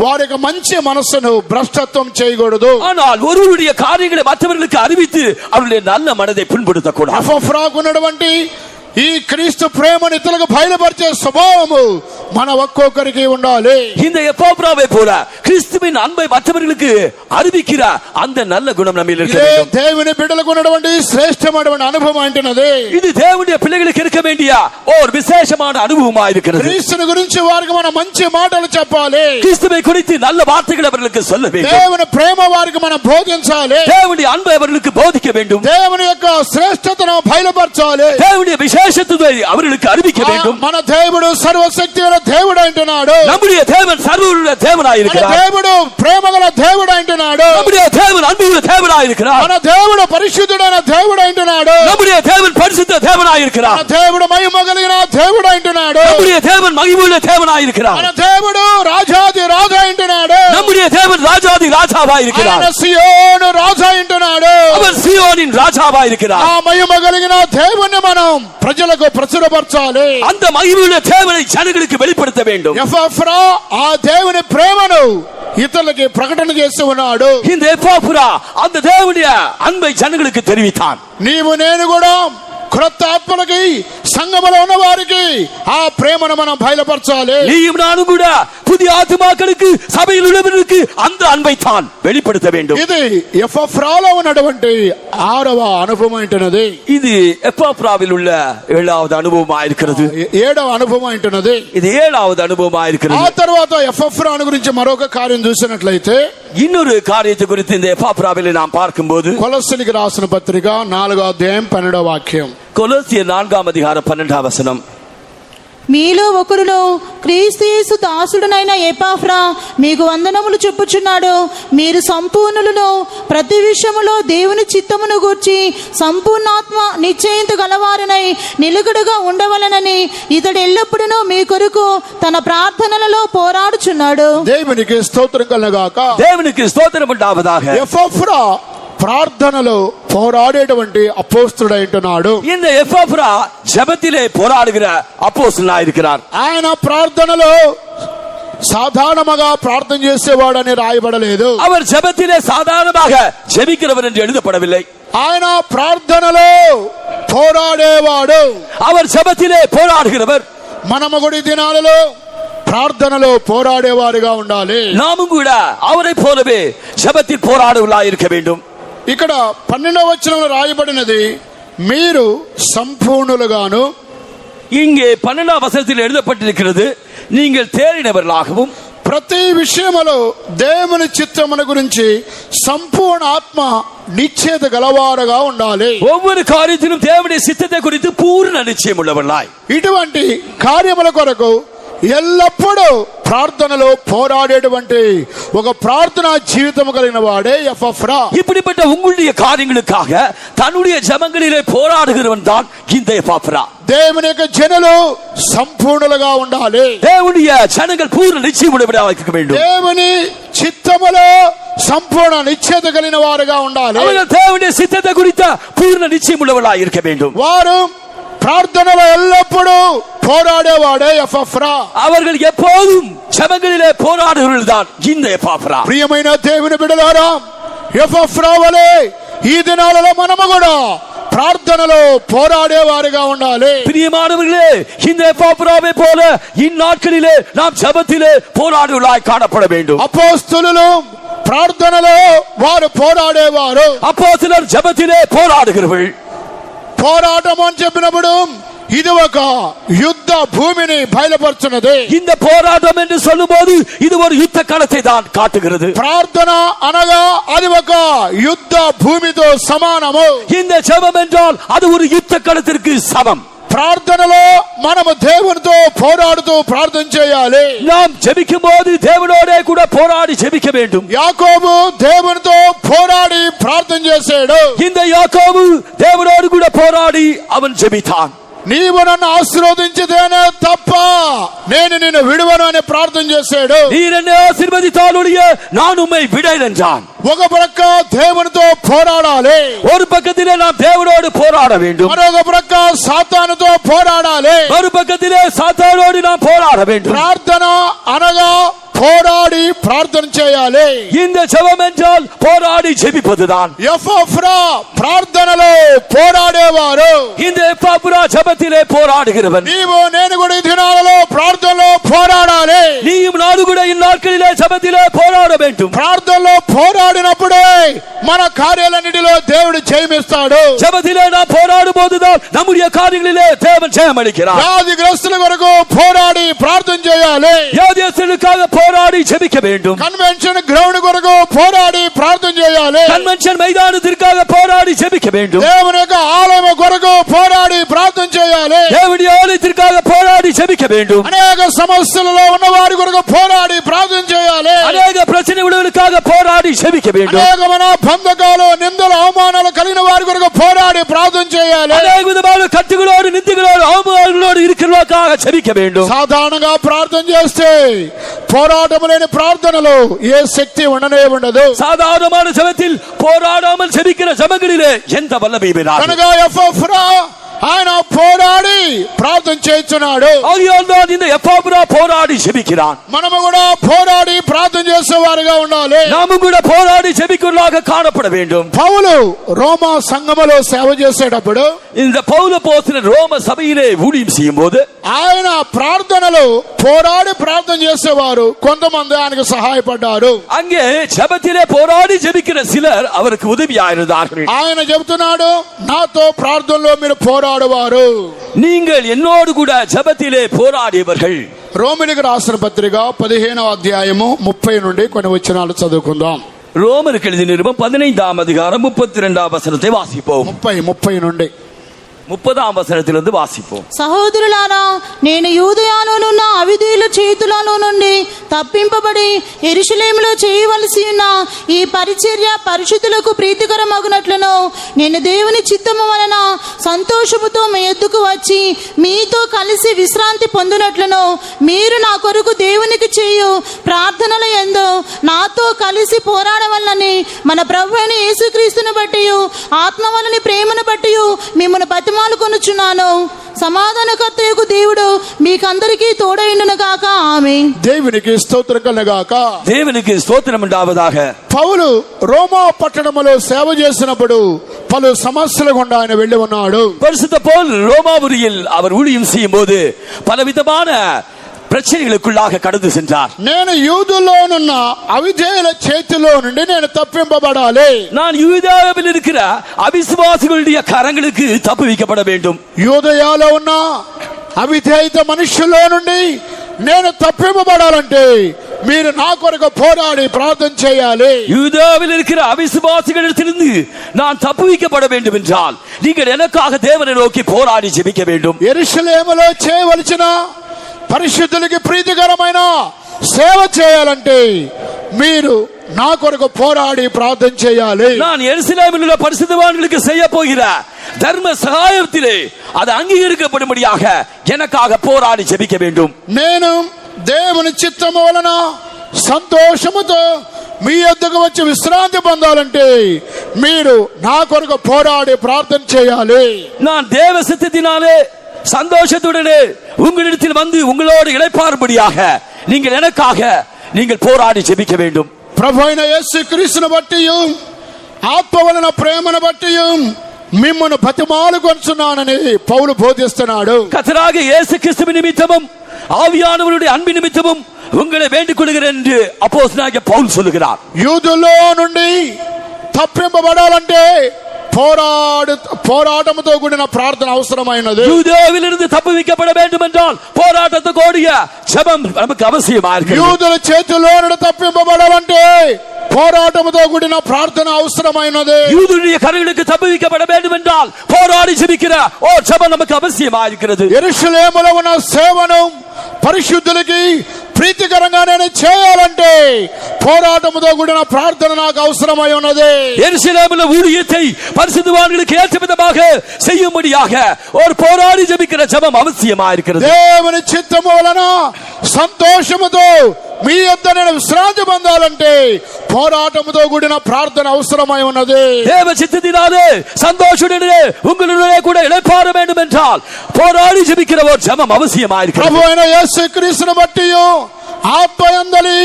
వారికి మంచి మనస్సును భ్రష్టత్వం చేయకూడదు. ஆனால் ஒருவருடைய காரியங்களை மற்றவர்களுக்கு அறிவித்து அவருடைய நல்ல மனதை புண்படுத்தக்கூடாது. ఎపఫ్రాకు ఉన్నటువంటి ఈ క్రీస్తు ప్రేమను ఇతరులకు బయలుపరిచే స్వభావము మన ఒక్కొక్కరికి ఉండాలి. இந்த எப்பாப்ராவை போல கிறிஸ்துவின் அன்பை மற்றவர்களுக்கு அறிவிக்கிற அந்த நல்ல குணம் நம்மில் இருக்க ఇదే வேண்டும். దేవుని బిడ్డలకు ఉన్నటువంటి శ్రేష్టమైనటువంటి అనుభవం అంటున్నది. இது தேவனுடைய பிள்ளைகளுக்கு இருக்க வேண்டிய ஒரு விசேஷமான அனுபவமா இருக்கிறது. క్రీస్తుని గురించి వారికి మనం మంచి మాటలు చెప్పాలి. கிறிஸ்துவை குறித்து நல்ல வார்த்தைகள் அவர்களுக்கு சொல்ல வேண்டும். దేవుని ప్రేమ వారికి మనం బోధించాలి. தேவனுடைய அன்பை அவர்களுக்கு போதிக்க வேண்டும். దేవుని యొక్క శ్రేష్టతను బయలుపరచాలి. தேவனுடைய விசேஷத்துவத்தை அவர்களுக்கு அறிவிக்க வேண்டும். మన దేవుడు సర్వశక్తి గల దేవుడు అంటున్నాడు. நம்முடைய தேவன் சர்வவல்ல தேவனாய் మన இருக்கிறார். దేవుడు ప్రేమ గల దేవుడు అంటున్నాడు. நம்முடைய தேவன் அன்புள்ள தேவனாய் இருக்கிறார். మన దేవుడు పరిశుద్ధుడైన దేవుడు అంటున్నాడు. நம்முடைய தேவன் பரிசுத்த தேவனாய் இருக்கிறார். మన దేవుడు మహిమ కలిగిన దేవుడు అంటున్నాడు. நம்முடைய தேவன் மகிமையுள்ள தேவனாய் இருக்கிறார். మన దేవుడు రాజాది రాజా అంటున్నాడు. நம்முடைய தேவன் ராஜாதி ராஜாவாய் இருக்கிறார். ఆయన సియోను రాజా అంటున్నాడు. அவர் சீயோனின் ராஜாவாய் இருக்கிறார். ఆ మహిమ కలిగిన దేవుణ్ణి మనం ప్రజలకు ప్రచురపరచాలి. அந்த மகிமையுள்ள தேவனை ஜனங்களுக்கு வெளிப்படுத்த வேண்டும். ఎపఫ్రా ఆ దేవుని ప్రేమను ఇతరులకి ప్రకటన చేస్తూ ఉన్నాడు. இந்த எப்பாப்ரா அந்த தேவனுடைய அன்பை ஜனங்களுக்கு தெரிவித்தான். నీవు నేను కూడా క్రొత్త ఆత్మలకి సంఘములో ఉన్న వారికి ఆ ప్రేమను మనం బయలుపరచాలి. நீயும் நானும் கூட புதிய ஆத்துமாக்களுக்கு சபையில் உள்ளவர்களுக்கு அந்த அன்பை தான் வெளிப்படுத்த வேண்டும். ఇది ఎపఫ్రాలో ఉన్నటువంటి 6వ అనుభవం అంటున్నది. இது எப்பாப்ராவில் உள்ள 7வது அனுபவமா இருக்கிறது. 7వ అనుభవం అంటున్నది. இது 7வது అனுభవமா ఆ இருக்கிறது. తర్వాత ఎపఫ్రాను గురించి మరొక కార్యం చూసినట్లయితే இன்னொரு காரியத்தை குறித்து இந்த எப்பாப்ராவில் நாம் பார்க்கும்போது కొలస్సీలకు రాసిన పత్రిక 4వ అధ్యాయం 12వ వాక్యం. கொலோசியர் 4ஆம் அதிகாரம் 12ஆம் வசனம். మీలో ఒకరులో క్రీస్తు యేసు దాసుడునైన ఎపాఫ్రా మీకు వందనములు చెప్పుచున్నాడు. మీరు సంపూర్ణులను ప్రతి విషయములో దేవుని చిత్తమును గూర్చి సంపూర్ణాత్మ నిశ్చయించ గలవారునై నిలుకడగా ఉండవలనని ఇతడు ఎల్లప్పుడూ మీ కొరకు తన ప్రార్థనలలో పోరాడుచున్నాడు. దేవునికి స్తోత్రం కలుగాక. தேவனுக்கு ஸ்தோத்திரம் உண்டாவதாக. ఎపఫ్రా ప్రార్థనలో పోరాడేటువంటి అపోస్తుడై ఉంటున్నాడు. இந்த எப்பாப்ரா ஜெபத்திலே போராடுகிற அப்போஸ்தலனாய் இருக்கிறார். ఆయన ప్రార్థనలో సాధారణంగా ప్రార్థన చేసేవాడని రాయబడలేదు. அவர் ஜெபத்திலே சாதாரணமாக ஜெபிக்கிறவர் என்று எழுதப்படவில்லை. ఆయన ప్రార్థనలో పోరాడేవాడు. அவர் ஜெபத்திலே போராடுகிறவர். మనము కూడా ఈ దినాలలో ప్రార్థనలో పోరాడేవారుగా ఉండాలి. நாமும் கூட அவரை போலவே ஜெபத்தில் போராடுவர்களாய் இருக்க வேண்டும். ఇక్కడ 12వ వచనంలో రాయబడినది మీరు సంపూర్ణులుగాను. இங்கே 12ஆம் வசனத்தில் எழுதப்பட்டிருக்கிறது நீங்கள் தேறினவர்களாகவும் ప్రతి విషయములో దేవుని చిత్తమును గురించి సంపూర్ణ ఆత్మ నిశ్చయత గలవారుగా ఉండాలి. ஒவ்வொரு காரியத்திலும் தேவனுடைய சித்தத்தை குறித்து பூர்ண நிச்சயம் உள்ளவர்களாய் ఇటువంటి కార్యముల కొరకు ఎల్లప్పుడూ ప్రార్థనలో పోరాడేటువంటి ఒక ప్రార్థనా జీవితం కలిగిన వాడే ఎపఫ్రా. இப்படிப்பட்ட உங்களுடைய காரியங்களுக்காக தன்னுடைய ஜெபங்களிலே போராடுகிறவன் தான் இந்த எப்பாப்ரா. దేవుని యొక్క జనులు సంపూర్ణులుగా ఉండాలి. தேவனுடைய ஜனங்கள் பூர்ண நிச்சயம் உள்ளவர்களாக இருக்க வேண்டும். దేవుని చిత్తములో సంపూర్ణ నిశ్చయత కలిగిన వారుగా ఉండాలి. அவர்கள் தேவனுடைய சித்தத்தை குறித்த பூர்ண நிச்சயம் உள்ளவர்களாக இருக்க வேண்டும். వారు ప్రార్థనలో ఎల్లప్పుడూ పోరాడేవాడే ఎపఫ్రా. அவர்கள் எப்போதும் ஜெபங்களிலே போராடுகிறவர்கள் தான் இந்த எப்பாப்ரா. ప్రియమైన దేవుని బిడ్డలారా, ఎపఫ్రా వలె ఈ దినాలలో మనము కూడా ప్రార్థనలో పోరాడేవారిగా ఉండాలి. பிரியமானவர்களே, இந்த எப்பாப்ராவை போல இந்நாட்களிலே நாம் ஜெபத்திலே போராடுவர்களாய் காணப்பட வேண்டும். అపోస్తలులు ప్రార్థనలో వారు పోరాడేవారు. அப்போஸ்தலர் ஜெபத்திலே போராடுகிறவர்கள். పోరాటం అని చెప్పినప్పుడు ఇది ఒక యుద్ధ భూమిని బయలుపరుచున్నది. இந்த போராட்டம் என்று சொல்லும்போது இது ஒரு யுத்த களத்தை தான் காட்டுகிறது. ప్రార్థన అనగా అది ఒక యుద్ధ భూమితో సమానము. இந்த ஜெபம் என்றால் அது ஒரு யுத்த களத்திற்கு சமம். ప్రార్థనలో మనము దేవునితో పోరాడుతూ ప్రార్థన చేయాలి. நாம் ஜெபிக்கும் போது தேவனோடே கூட போராடி ஜெபிக்க வேண்டும். యాకోబు దేవునితో పోరాడి ప్రార్థన చేశాడు. இந்த யாக்கோபு தேவனோடு கூட போராடி அவன் ஜெபித்தான். నీవు నన్ను ఆశీర్వదించితేనే తప్ప నేను నిన్ను విడువను అని ప్రార్థన చేశాడు. நீர் என்னை ஆசீர்வதித்தாலொழிய நான் உம்மை விடேன் என்றான். ఒక ప్రక్క దేవునితో పోరాడాలి, ஒரு பக்கத்திலே நாம் தேவனோடு போராட வேண்டும். మరొక ప్రక్క సాతానుతో పోరాడాలి. ஒரு பக்கத்திலே சாத்தானோடு நாம் போராட வேண்டும். ప్రార్థన అనగా పోరాడి ప్రార్థన చేయాలి. இந்த ஜெபம் என்றால் போராடி ஜெபிப்பதுதான். ఎపఫ్రా ప్రార్థనలో పోరాడేవారు. இந்த எப்பாப்ரா ஜெபத்திலே போராடுகிறவன். నీవు నేను కూడా ఈ దినాలలో ప్రార్థనలో పోరాడాలి. நீயும் நாடு கூட இந்நாட்களிலே ஜெபத்திலே போராட வேண்டும். ప్రార్థనలో పోరాడినప్పుడే మన కార్యాలన్నిటిలో దేవుడు జయమిస్తాడు. ஜெபத்திலே நாம் போராடும் போதுதான் நம்முடைய காரியங்களிலே தேவன் ஜெயம் அளிக்கிறார். వ్యాధిగ్రస్తుల కొరకు పోరాడి ప్రార్థన చేయాలి. வியாதியஸ்தர்களுக்காக போராடி ஜெபிக்க வேண்டும். కన్వెన్షన్ గ్రౌండ్ కొరకు పోరాడి ప్రార్థన చేయాలి. கன்வென்ஷன் மைதானத்திற்காக போராடி ஜெபிக்க வேண்டும். దేవుని యొక్క ఆలయం కొరకు పోరాడి ప్రార్థన చేయాలి. தேவனுடைய ஆலயத்திற்காக போராடி ஜெபிக்க வேண்டும். అనేక సమస్యలలో ఉన్న వారి కొరకు పోరాడి ప్రార్థన చేయాలి. அநேக பிரச்சனைகளுக்காக போராடி ஜெபிக்க வேண்டும். అనేకమైన బంధకాలు నిందలు అవమానాలు కలిగిన వారి కొరకు పోరాడి ప్రార్థన చేయాలి. அநேக விதமான கட்டுகளோடு நிந்திகளோடு அவமானங்களோடு இருக்கிறவர்களுக்காக ஜெபிக்க வேண்டும். సాధారణంగా ప్రార్థన చేస్తే పోరాటం లేని ప్రార్థనలో ఏ శక్తి ఉండనే ఉండదు. சாதாரணமான ஜெபத்தில் போராடாமல் ஜெபிக்கிற ஜெபங்களிலே எந்த வல்லமையும் இராது. కనుక ఎపఫ్రా ఆయన పోరాడి ప్రార్థన చేస్తున్నాడు. ஆகையால் தான் இந்த எப்பாப்ரா போராடி ஜெபிக்கிறான். మనము కూడా పోరాడి ప్రార్థన చేసేవారుగా ఉండాలి. நாமும் கூட போராடி ஜெபிக்கிறவர்களாக காணப்பட வேண்டும். పౌలు రోమా సంఘములో సేవ చేసేటప్పుడు இந்த பவுல அப்போஸ்தலன் ரோம சபையிலே ஊழியம் செய்யும் போது ఆయన ప్రార్థనలో పోరాడి ప్రార్థన చేసేవారు కొంతమంది ఆయనకు సహాయపడ్డారు. அங்கே ஜெபத்திலே போராடி ஜெபிக்கிற சிலர் அவருக்கு உதவியாயிருந்தார்கள். ఆయన చెబుతున్నాడు, నాతో ప్రార్థనలో మీరు పోరాడువారు. நீங்கள் என்னோடு கூட ஜெபத்திலே போராடியவர்கள். రోమిలికి రాసిన పత్రిక 15వ అధ్యాయము 30 నుండి కొన్ని వచనాలు చదువుకుందాం. ரோமருக்கு எழுதிய நிருபம் 15ஆம் அதிகாரம் 32ஆம் வசனத்தை வாசிப்போம். 30 నుండి 30ஆம் வசனத்திலிருந்து வாசிப்போம். సహోదరులారా, నేను యూదయాలోనున్న అవిధేయుల చేతులలో నుండి తప్పింపబడి యెరూషలేములో చేయవలసి ఉన్న ఈ పరిచర్య పరిశుద్ధులకు ప్రీతికరమగునట్లును నేను దేవుని చిత్తము వలన సంతోషముతో మీ ఎద్దుకు వచ్చి మీతో కలిసి విశ్రాంతి పొందునట్లును మీరు నా కొరకు దేవునికి చేయు ప్రార్థనల యందు నాతో కలిసి పోరాడవలనని మన ప్రభువైన యేసుక్రీస్తును బట్టి ఆత్మ వలని ప్రేమను బట్టి మిమ్మల్ని బతిమాలుకొనుచున్నాను. సమాధానకర్తయగు దేవుడు మీకందరికీ తోడైండును గాక. ఆమేన్. దేవునికి స్తోత్రం కలుగాక. தேவனுக்கு ஸ்தோத்திரம் உண்டாவதாக. పౌలు రోమా పట్టణములో సేవ చేసినప్పుడు పలు సమస్యల గుండా ఆయన వెళ్లి ఉన్నాడు. பரிசுத்த பவுல் ரோமாபுரியில் அவர் ஊழியம் செய்யும் போது பலவிதமான பிரச்சனைகளுக்குள்ளாக கடந்து சென்றார். నేను యూదులోనున్న అవిధేయుల చేతిలో నుండి నేను తప్పింపబడాలి. நான் யூதாவில் இருக்கிற அவிசுவாசிகளுடைய கரங்களுக்கு தப்பு வைக்கப்பட வேண்டும். యూదయాలో ఉన్న అవిధేయత మనుషుల్లో నుండి నేను తప్పింపబడాలంటే మీరు నా కొరకు పోరాడి ప్రార్థన చేయాలి. யூதாவில் இருக்கிற அவிசுவாசிகளிடத்திலிருந்து நான் தப்பு வைக்கப்பட வேண்டும் என்றால் நீங்கள் எனக்காக தேவனை நோக்கி போராடி ஜெபிக்க வேண்டும். యెరూషలేములో చేయవలసిన పరిశుద్ధులకి ప్రీతికరమైన సేవ చేయాలంటే మీరు నా కొరకు పోరాడి ప్రార్థన చేయాలి. நான் எருசலேமில் உள்ள பரிசுத்தவான்களுக்கு செய்ய போகிற தர்ம சகாயத்திலே அது அங்கீகரிக்கப்படும்படியாக எனக்காக போராடி ஜெபிக்க வேண்டும். నేను దేవుని చిత్తము వలన సంతోషముతో మీ యొద్దకు వచ్చి విశ్రాంతి పొందాలంటే మీరు నా కొరకు పోరాడి ప్రార్థన చేయాలి. நான் தேவ சித்தத்தினாலே சந்தோஷத்துடனே உங்களிடத்தில் வந்து உங்களோடு இளைப்பாறும்படியாக நீங்கள் எனக்காக நீங்கள் போராடி ஜெபிக்க வேண்டும். ప్రభు అయిన యేసుక్రీస్తును బట్టి ఆత్మ వలన ప్రేమను బట్టి మిమ్మల్ని బతిమాలు కొంచున్నానని పౌలు బోధిస్తున్నాడు. கர்த்தராகிய இயேசு கிறிஸ்துவின் நிமித்தமும் ஆவியானவருடைய அன்பின் நிமித்தமும் உங்களை வேண்டிக் கொள்கிறேன் என்று அப்போஸ்தலனாகிய பவுல் சொல்லுகிறார். యూదులో నుండి తప్పింపబడాలంటే పోరాటంతో కూడిన ప్రార్థన అవసరమైనది. யூதேவிலிருந்து தப்புவிக்கப்பட வேண்டும் என்றால் போராட்டத்தை கூடிய ஜெபம் நமக்கு அவசியமா இருக்கு. యూదుల చేతిలో నుండి తప్పింపబడాలంటే పోరాటంతో కూడిన ప్రార్థన అవసరమైనది. யூதருடைய கரங்களுக்கு தப்புவிக்கப்பட வேண்டும் என்றால் போராடி ஜெபிக்கிற ஜெபம் நமக்கு அவசியமா இருக்கிறது. యెరూషలేములో ఉన్న సేవను పరిశుద్ధులకి ప్రీతికరంగా నేను చేయాలంటే పోరాటంతో కూడిన ప్రార్థన నాకు అవసరమై ఉన్నది. యెరూషలేములో ஊழியத்தை பரிசுத்தவான்களுக்கு ஏற்ற விதமாக செய்யும்படியாக ஒரு போராடி ஜெபிக்கிற ஜெபம் அவசியமா இருக்கிறது. దేవుని చిత్తము వలన సంతోషముతో మీ యొద్ద నేను విశ్రాంతి పొందాలంటే పోరాటంతో కూడిన ప్రార్థన అవసరమై ఉన్నది. தேவ சித்தத்தினாலே சந்தோஷத்துடனே உங்களுடனே கூட இளைப்பாற வேண்டும் என்றால் போராடி ஜெபிக்கிற ஒரு ஜெபம் அவசியமா இருக்கிறது. ప్రభు అయిన యేసుక్రీస్తును బట్టి ఆత్మయందలి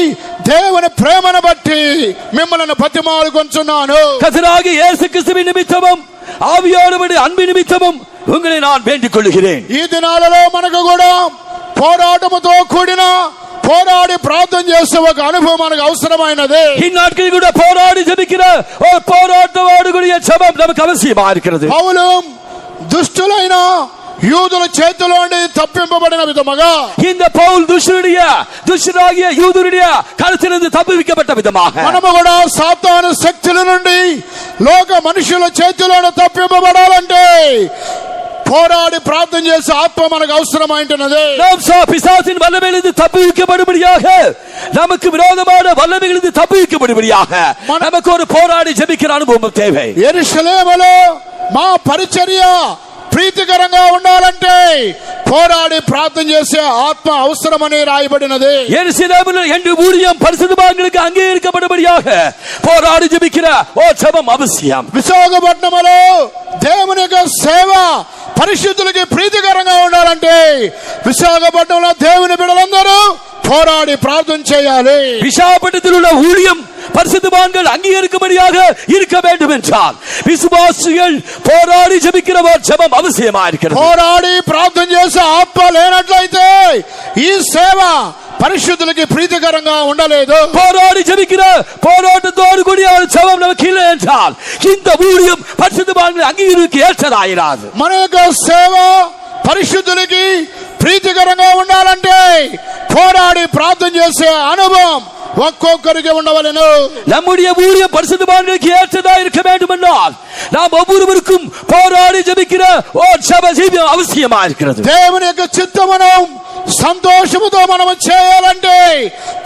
దేవుని ప్రేమను బట్టి మిమ్మల్ని బతిమాలు కొంచున్నాను. கர்த்தராகிய இயேசு கிறிஸ்துவின் நிமித்தமும் ஆவியானவருடைய அன்பின் நிமித்தமும் உங்களை நான் வேண்டிக் கொள்கிறேன். ఈ దినాలలో మనకు కూడా పోరాటముతో కూడిన పోరాడి ప్రార్థన చేసే ఒక అనుభవం మనకు అవసరమైనది. இந்நாட்களில் கூட போராடி ஜெபிக்கிற ஒரு போராட்டத்தோடு கூடிய ஜெபம் நமக்கு அவசியமா இருக்கிறது. పౌలు దుష్టులైన యూదుల చేతిలో నుండి తప్పింపబడిన విధముగా இந்த பவுல் துஷ்டராகிய யூதருடைய கரத்திலிருந்து தப்புவிக்கப்பட்ட விதமாக మనము కూడా సాతాను శక్తుల నుండి లోక మనుషుల చేతిలో తప్పింపబడాలంటే పోరాడి ప్రార్థన చేసే ఆత్మ మనకు అవసరమైనది. நாம் பிசாசின் வல்லமையிலிருந்து தப்புவிக்கப்படும்படியாக நமக்கு விரோதமான வல்லமையிலிருந்து தப்புவிக்கப்படும்படியாக நமக்கு ஒரு போராடி ஜெபிக்கிற அனுபவம் தேவை. యెరూషలేములో మా పరిచర్య ప్రీతికరంగా ఉండాలంటే పోరాడి ప్రార్థన చేసే ఆత్మ అవసరమని రాయబడినది. యెరూషలేములో ఎందు ஊழியம் பரிசுத்தவான்களுக்கு அங்கீகரிக்கப்படும்படியாக போராடி ஜெபிக்கிற ஜெபம் அவசியம். విశాఖపట్నంలో దేవుని యొక్క సేవ పరిశుద్ధులకి ప్రీతికరంగా ఉండాలంటే విశాఖపట్నంలో దేవుని బిడ్డలందరూ పోరాడి ప్రార్థన చేయాలి. விசாகப்பட்டினத்தில் உள்ள ஊழியம் பரிசுத்தவான்கள் அங்கீகரிக்கும்படியாக இருக்க வேண்டும் என்றால் விசுவாசிகள் போராடி ஜெபிக்கிற ஒரு ஜெபம் அவசியமா இருக்கிறது. పోరాడి ప్రార్థన చేసే ఆత్మ లేనట్లయితే ఈ సేవ పరిశుద్ధులకి ప్రీతికరంగా ఉండలేదు. போராடி ஜெபிக்கிற போராட்டத்தோடு கூடிய ஒரு ஜெபம் நமக்கு இல்லை என்றால் இந்த ஊழியம் பரிசுத்தவான்கள் அங்கீகரிக்க ஏற்றதாயிராது. మన యొక్క సేవ పరిశుద్ధులకి ప్రీతికరంగా ఉండాలంటే పోరాడి ప్రార్థన చేసే అనుభవం ఒక్కొక్కరికి ఉండవలెను. நம்முடைய ஊழியம் பரிசுத்தவான்களுக்கு ஏற்றதா இருக்க வேண்டும் என்றால் நாம் ஒவ்வொருவருக்கும் போராடி ஜெபிக்கிற ஒரு ஜெபம் அவசியமா இருக்கிறது. దేవుని యొక్క చిత్తమును సంతోషముతో మనం చేయాలంటే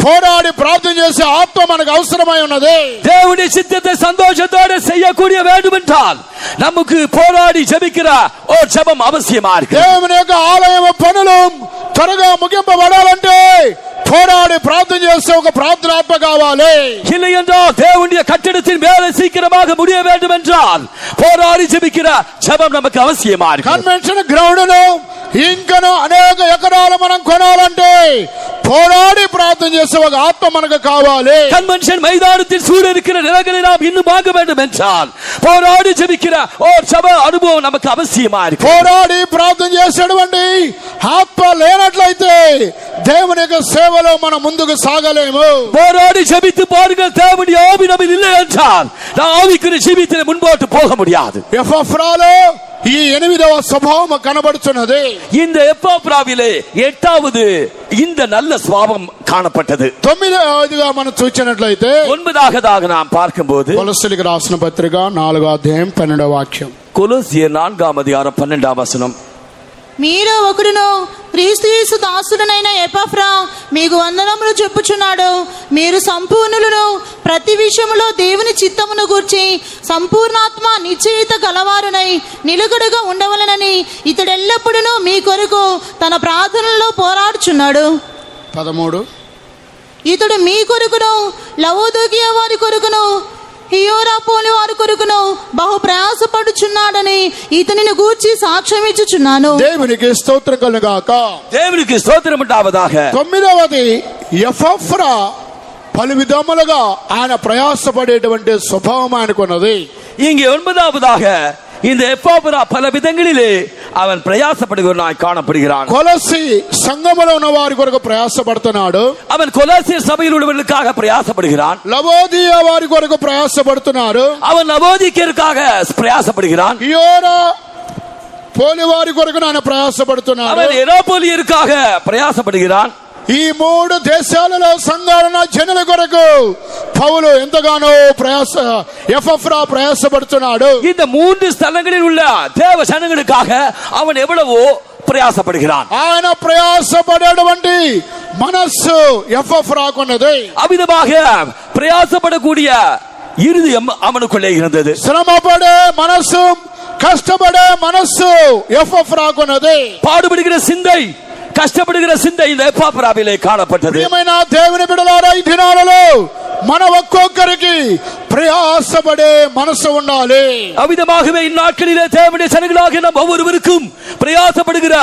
పోరాడి ప్రార్థన చేసే ఆత్మ మనకు అవసరమై ఉన్నది. தேவனுடைய சித்தத்தை சந்தோஷத்தோடு செய்யக்கூடிய வேண்டும் என்றால் நமக்கு போராடி ஜெபிக்கிற ஒரு ஜெபம் அவசியமா இருக்கு. దేవుని యొక్క ఆలయం పనులు త్వరగా ముగింపబడాలంటే పోరాడి ప్రార్థన చేసే ఒక ప్రార్థనాత్మ కావాలి. இல்லை என்றால் தேவனுடைய கட்டிடத்தின் வேலை சீக்கிரமாக முடிய வேண்டும் என்றால் போராடி ஜெபிக்கிற ஜெபம் நமக்கு அவசியமா இருக்கு. కన్వెన్షన్ గ్రౌండ్ ను ఇంకను అనేక ఎకరాలు మనం కొనాలంటే పోరాడి ప్రార్థన చేసే ఒక ఆత్మ మనకు కావాలి. கன்வென்ஷன் மைதானத்தில் சூழ இருக்கிற நிலங்களை நாம் இன்னும் வாங்க வேண்டும் என்றால் போராடி ஜெபிக்கிற ஒரு ஜெப அனுபவம் நமக்கு அவசியமா இருக்கு. పోరాడి ప్రార్థన చేసేటువంటి ఆత్మ లేనట్లయితే దేవుని యొక్క సేవలో మనం ముందుకు సాగలేము. போராடி ஜெபித்து பாருங்கள், தேவனுடைய ஆவி நம்மில் இல்லை என்றால் நாம் ஆவிக்குரிய ஜீவியத்தில் முன்போட்டு போக முடியாது. ఎఫ్రాలో ఈ 8వ స్వభావం కనబడుతున్నది. இந்த எப்பாப்ராவிலே 8வது இந்த நல்ல சுபாவம் காணப்பட்டது. 9వదిగా మనం చూసినట్లయితే 9வது நாம் பார்க்கும்போது కొలస్సీలకు రాసిన పత్రిక 4వ అధ్యాయం 12వ వాక్యం. கொலோசியர் 4వ அதிகாரம் 12వ వచనం. మీలో ఒకడును క్రీస్తు యేసు దాసుడనైన ఎపఫ్రా మీకు వందనములు చెప్పుచున్నాడు. మీరు సంపూర్ణులను ప్రతి విషయములో దేవుని చిత్తమును గూర్చి సంపూర్ణాత్మ నిశ్చయిత గలవారునై నిలకడగా ఉండవలనని ఇతడు ఎల్లప్పుడూ మీ కొరకు తన ప్రార్థనలో పోరాడుచున్నాడు. 13 ఇతడు మీ కొరకును లవోదోకియ వారి కొరకును హియోరాపోలి వారి కొరకును బహు ప్రయాసపడుచున్నాడని ఇతనిని గూర్చి సాక్ష్యం ఇచ్చుచున్నాను. దేవునికి స్తోత్రం కలుగాక. தேவனுக்கு ஸ்தோத்திரம் உண்டாவதாக. 9వది ఎపఫ్రా పలు విధములుగా ఆయన ప్రయాసపడేటువంటి స్వభావం ఆయనకున్నది. இங்கே 9வதாக இந்த எப்பாப்ரா பல விதங்களிலே அவன் பிரயாசப்படுகிறவனாய் காணப்படுகிறான். కొలసి సంఘములో ఉన్న వారి కొరకు ప్రయాసపడుతున్నాడు. அவன் கொலோசியர் சபையில் உள்ளவர்களுக்காக பிரயாசப்படுகிறான். లవోదియ వారి కొరకు ప్రయాసపడుతున్నాడు. அவன் லவோதிக்கேயருக்காக பிரயாசப்படுகிறான். హియోరా పోలి వారి కొరకు ఆయన ప్రయాసపడుతున్నాడు. அவன் எரோபோலியருக்காக பிரயாசப்படுகிறான். ఈ మూడు దేశాలలో సంఘాలన జనుల కొరకు పౌలు ఎంతగానో ఎపఫ్రా ప్రయాసపడుతున్నాడు. இந்த 3 ஸ்தலங்களில் உள்ள தேவ ஜனங்களுக்காக அவன் எவ்வளவோ பிரயாசப்படுகிறான். ఆయన ప్రయాసపడేటువంటి మనస్సు ఎపఫ్రాకున్నది. அவ்விதமாக பிரயாசப்படக்கூடிய இருதயம் அவனுக்குள்ளே இருந்தது. శ్రమపడే మనస్సు, కష్టపడే మనస్సు ఎపఫ్రాకున్నది. பாடுபடுகிற சிந்தை, కష్టపడుகிற சிந்தை இந்த எப்பாப்ராவிலே காணப்பட்டது. ప్రియమైన దేవుని బిడ్డలారా, ఈ దినాలలో మన ఒక్కొక్కరికి ప్రయాసపడే మనసు ఉండాలి. அவ்விதமாகவே இந்நாட்களிலே தேவனுடைய ஜனங்களாகிய நாம் ஒவ்வொருவருக்கும் பிரயாசப்படுகிற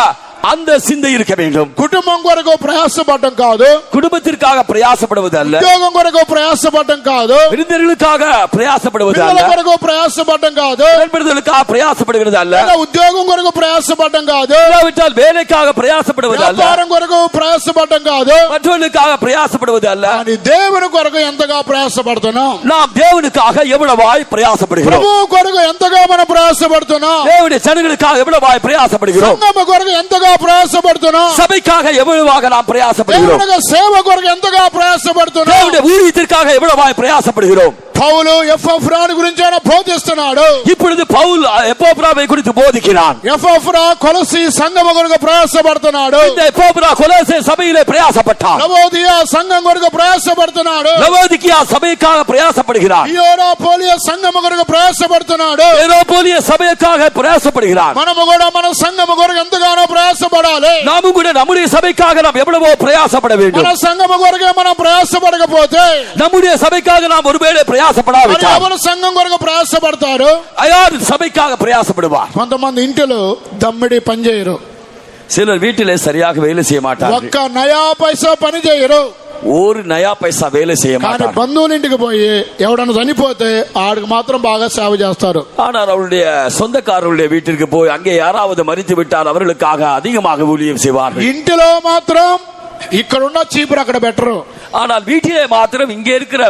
அந்த சிந்தை இருக்க வேண்டும். కుటుంబం కొరకు ప్రయాసపడటం కాదు, குடும்பத்திற்காக பிரயாசப்படுவது அல்ல, ఉద్యోగం కొరకు ప్రయాసపడటం కాదు, விருந்தினர்களுக்காக பிரயாசப்படுவது పిల్లల அல்ல, కొరకు ప్రయాసపడటం కాదు, நண்பர்களுக்காக பிரயாசப்படுகிறது அல்ல, ఉద్యోగం కొరకు ప్రయాసపడటం కాదు, இல்லாவிட்டால் வேலைக்காக பிரயாசப்படுவது அல்ல, వ్యాపారం కొరకు ప్రయాసపడటం కాదు, மற்றவர்களுக்காக பிரயாசப்படுவது அல்ல. కానీ దేవుని కొరకు ఎంతగా ప్రయాసపడుతున్నాం. நாம் தேவனுக்காக எவ்வளவாய் பிரயாசப்படுகிறோம், ప్రభు కొరకు ఎంతగా మనం ప్రయాసపడుతున్నాం. தேவனுடைய ஜனங்களுக்காக எவ்வளவாய் பிரயாசப்படுகிறோம், సంఘం కొరకు ఎంతగా ప్రయాసపడుతున్నాం. சபைக்காக எவ்வளவாக நாம் பிரயாசப்படுகிறோம், దేవుని సేవ కొరకు ఎంతగా ప్రయాసపడుతున్నాం. தேவனுடைய ஊழியத்திற்காக எவ்வளவாய் பிரயாசப்படுகிறோம். పౌలు ఎపఫ్రా గురించి ఆయన బోధిస్తున్నాడు. இப்பொழுது பவுல் எப்பாப்ராவை குறித்து போதிக்கிறான். ఎపఫ్రా కొలసి సంఘం కొరకు ప్రయాసపడుతున్నాడు. இந்த எப்பாப்ரா கொலோசே சபையிலே பிரயாசப்பட்டான். లవోదియ సంఘం కొరకు ప్రయాసపడుతున్నాడు. லவோதிக்கியா சபைக்காக பிரயாசப்படுகிறான். హియోరా పోలియ సంఘం కొరకు ప్రయాసపడుతున్నాడు. எரோபோலிய சபைக்காக பிரயாசப்படுகிறான். మనము కూడా మన సంఘం కొరకు ఎంతగానో ప్రయాసపడాలి. நாமும் கூட நம்முடைய சபைக்காக நாம் எவ்வளவோ பிரயாசப்பட మన வேண்டும். సంఘం కొరకే మనం ప్రయాసపడకపోతే நம்முடைய சபைக்காக நாம் ஒருவேளை మరి பிரயாசப்படாவிட்டால் ఎవరు సంఘం కొరకు ప్రయాసపడతారు? யார் சபைக்காக பிரயாசப்படுவார்? కొంతమంది ఇంటిలో దమ్మిడి పని చేయరు, சிலர் வீட்டிலே சரியாக வேலை செய்ய மாட்டார்கள், ఒక్క నయా పైసా పని చేయరు. ஒரு நயா பைசா வேலை செய்ய కానీ மாட்டார்கள். బంధువుల ఇంటికి పోయి ఎవడన్నా చనిపోతే ఆడికి మాత్రం బాగా సేవ చేస్తారు. ஆனால் அவருடைய சொந்தக்காரருடைய வீட்டிற்கு போய் அங்கே யாராவது மரித்து விட்டால் அவர்களுக்காக அதிகமாக ஊழியம் செய்வார்கள். ఇంటిలో మాత్రం ఇక్కడున్న చీపురు అక్కడ పెట్టరు. ஆனால் வீட்டிலே மாத்திரம் இங்கே இருக்கிற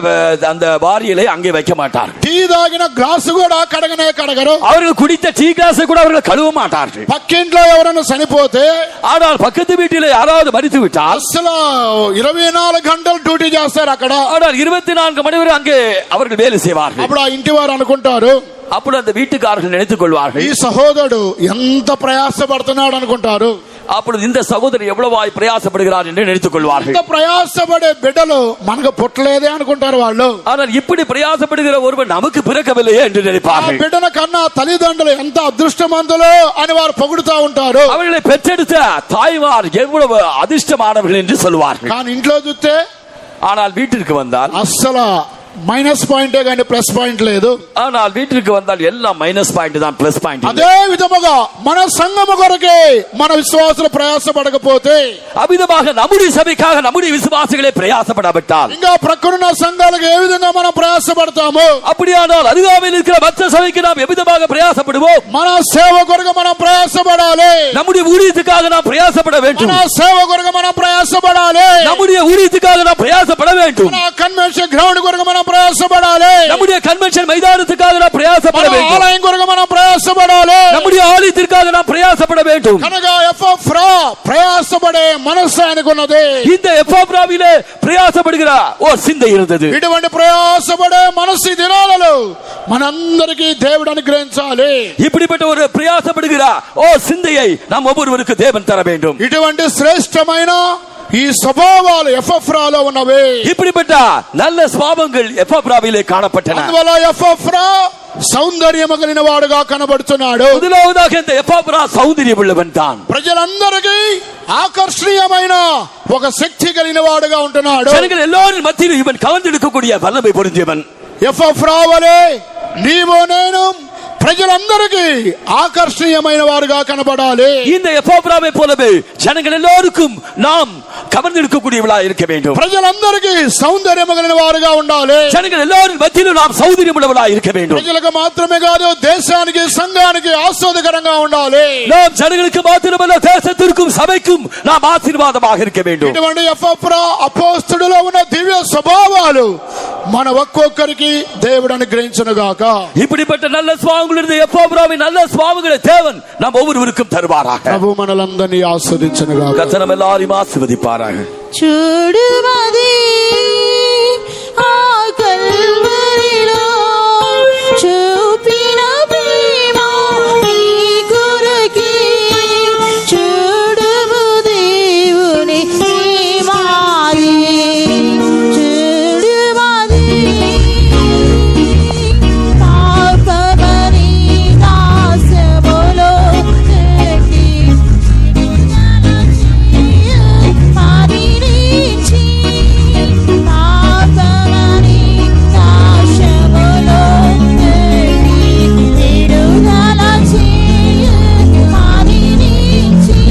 அந்த வாரியலை அங்கே வைக்க மாட்டார்கள். టీ తాగిన గ్లాసు కూడా కడగనే కడగరు. அவர்கள் குடித்த டீ கிளாஸை கூட அவர்கள் கழுவ மாட்டார்கள். పక్కింట్లో ఎవరైనా చనిపోతే ஆனால் பக்கத்து வீட்டிலே யாராவது மரித்து விட்டால் అసలు 24 గంటలు డ్యూటీ చేస్తారు అక్కడ. ஆனால் 24 மணி வரை அங்கே அவர்கள் வேலை செய்வார்கள். అప్పుడు ఆ ఇంటి వారు అనుకుంటారు, அப்படி அந்த வீட்டுக்காரர்கள் நினைத்துக் கொள்வார்கள், ఈ సహోదరుడు ఎంత ప్రయాసపడుతున్నాడు అనుకుంటారు. அப்பொழுது இந்த சகோதரர் எவ்வளவாய் பிரயாசப்படுகிறார் என்று நினைத்துக் கொள்வார்கள். ఇంత ప్రయాసపడే బిడ్డలు మనకు పుట్టలేదే అనుకుంటారు వాళ్ళు. ஆனால் இப்படி பிரயாசப்படுகிற ஒருவன் நமக்கு பிறக்கவில்லையே என்று ఆ நினைப்பார்கள். బిడ్డల కన్నా తల్లిదండ్రులు ఎంత అదృష్టవంతులు అని వారు పొగుడుతా ఉంటారు. அவர்களை பெற்றெடுத்த தாய்மார் எவ்வளவு அதிர்ஷ்டமானவர்கள் என்று சொல்வார்கள். కానీ ఇంట్లో చూస్తే ஆனால் வீட்டிற்கு வந்தால் అస్సలు మైనస్ పాయింటే కానీ ప్లస్ పాయింట్ లేదు. ஆனால் வீட்டிற்கு வந்தால் எல்லாம் மைனஸ் பாயிண்ட் தான், பிளஸ் பாயிண்ட் இல்லை. అదే విధముగా మన సంఘము కొరకే మన విశ్వాసులు ప్రయాసపడకపోతే, அவ்விதமாக நம்முடைய சபைக்காக நம்முடைய விசுவாசிகளே பிரயாசப்படாவிட்டால் ఇంకా ప్రక్కనున్న సంఘాలకు ఏ విధంగా మనం ప్రయాసపడతాము? அப்படியானால் அருகாமையில் இருக்கிற மற்ற சபைக்கு நாம் எவ்விதமாக பிரயாசப்படுவோம்? మన సేవ కొరకు మనం ప్రయాసపడాలి. நம்முடைய ஊழியத்துக்காக நாம் பிரயாசப்பட வேண்டும். మన సేవ కొరకు మనం ప్రయాసపడాలి. நம்முடைய ஊழியத்துக்காக நாம் பிரயாசப்பட வேண்டும். మన కన్వెన్షన్ గ్రౌండ్ కొరకు మనం ప్రయాసపడాలి. நம்முடைய கன்வென்ஷன் மைதானத்துக்காக நாம் பிரயாசப்பட మన வேண்டும். ఆలయం కొరకు మనం ప్రయాసపడాలి. நம்முடைய ஆலயத்திற்காக நாம் பிரயாசப்பட வேண்டும். కనుక ఎపఫ్రా ప్రయాసపడే మనస్సు ఆయనకున్నది. இந்த எப்பாப்ராவிலே பிரயாசப்படுகிற ஒரு சிந்தை இருந்தது. ఇటువంటి ప్రయాసపడే మనస్సు ఈ దినాలలో మనందరికీ దేవుడు అనుగ్రహించాలి. இப்படிப்பட்ட ஒரு பிரயாசப்படுகிற ஓ சிந்தையை நாம் ஒவ்வொருவருக்கு தேவன் தர வேண்டும். ఇటువంటి శ్రేష్టమైన ఈ స్వభావాలు ఎపఫ్రాలో ఉన్నవి. இப்படிப்பட்ட நல்ல స్వభావங்கள் எப்பாப்ராவிலே காணப்பட்டன. అందువల్ల ఎపఫ్రా సౌందర్యము కలిగిన వాడుగా కనబడుతున్నాడు. முதலாவதாக இந்த எப்பாப்ரா சௌந்தரியம் உள்ளவன் தான். ప్రజలందరికీ ఆకర్షణీయమైన ఒక శక్తి కలిగిన వాడుగా ఉంటున్నాడు. ஜனங்கள் எல்லாரும் மத்தியில் இவன் கவர்ந்தெடுக்கக்கூடிய வல்லமை பொருந்தியவன். ఎపఫ్రా వలె నీవు నేను ప్రజలందరికీ ఆకర్షణీయమైన వారుగా కనబడాలి. இந்த எபோப்ராவை போலவே ஜனங்கள் எல்லோருக்கும் நாம் கவர்ந்திருக்கக்கூடியவர்களாக இருக்க வேண்டும். ప్రజలందరికీ సౌందర్యం కలిగిన వారుగా ఉండాలి. ஜனங்கள் எல்லோரும் மத்தியிலும் நாம் சௌந்தரியமுள்ளவர்களாக இருக்க வேண்டும். ప్రజలకు మాత్రమే కాదు, దేశానికి సంఘానికి ఆస్వాదకరంగా ఉండాలి. நாம் ஜனங்களுக்கு மாத்திரமல்ல, தேசத்திற்கும் சபைக்கும் நாம் ஆசீர்வாதமாக இருக்க வேண்டும். ఇటువంటి ఎపఫ్రా అపోస్తలులో ఉన్న దివ్య స్వభావాలు మన ఒక్కొక్కరికి దేవుడు అనుగ్రహించునుగాక. இப்படிப்பட்ட நல்ல சுவாபங்களுடைய எபோப்ராவின் நல்ல சுவாபங்களை தேவன் நாம் ஒவ்வொருவருக்கும் தருவாராக. ప్రభు మనలందరినీ ఆస్వాదించునుగాక. கர்த்தர் நம்ம எல்லாரையும் ஆசீர்வதிப்பாராக. చూడుమది ఆ కల్వరిలో చూపిన ప్రేమ నీ కొరకే. చూడుము దేవుని ప్రేమాది. చూడుమది పాపమని దాసములో పెట్టి మాదిరించి పాపమని దాసములో పెట్టి విడుదల చేయ మాదిరించి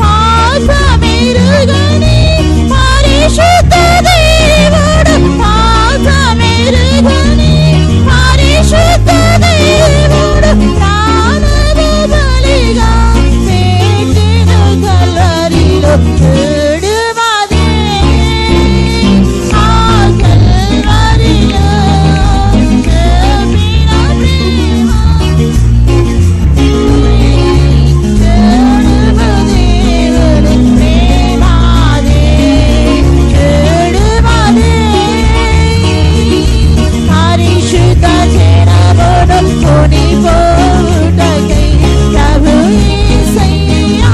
పాపమెరుగని పరిశుద్ధ దేవుడు. పాపమెరుగని పరిశుద్ధ దేవుడు ప్రాణము బలిగా పెట్టెను కల్వరిలో. చూడుమది ఆ కల్వరిలో చూపిన ప్రేమ. చూడుము దేవుని ప్రేమాది. చూడుమది పరిశుద్ధ జనమును కొనిపోవుటకై ప్రభు యేసయ్యా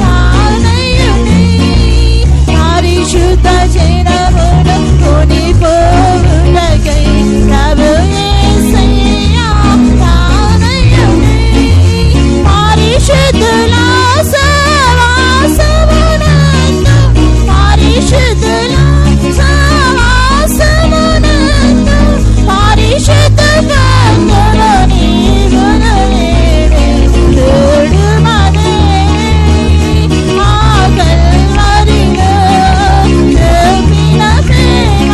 తానయుని. పరిశుద్ధ జనమును కొనిపోవుటకై ప్రభు యేసయ్యా తానయుని. పరిశుద్ధుల సహవాసమునందు, పరిశుద్ధుల సహవాసమునందు, పరిశుద్ధ భక్తులు నీవును లేవే. చూడుమది ఆ కల్వరిలో చూపిన ప్రేమ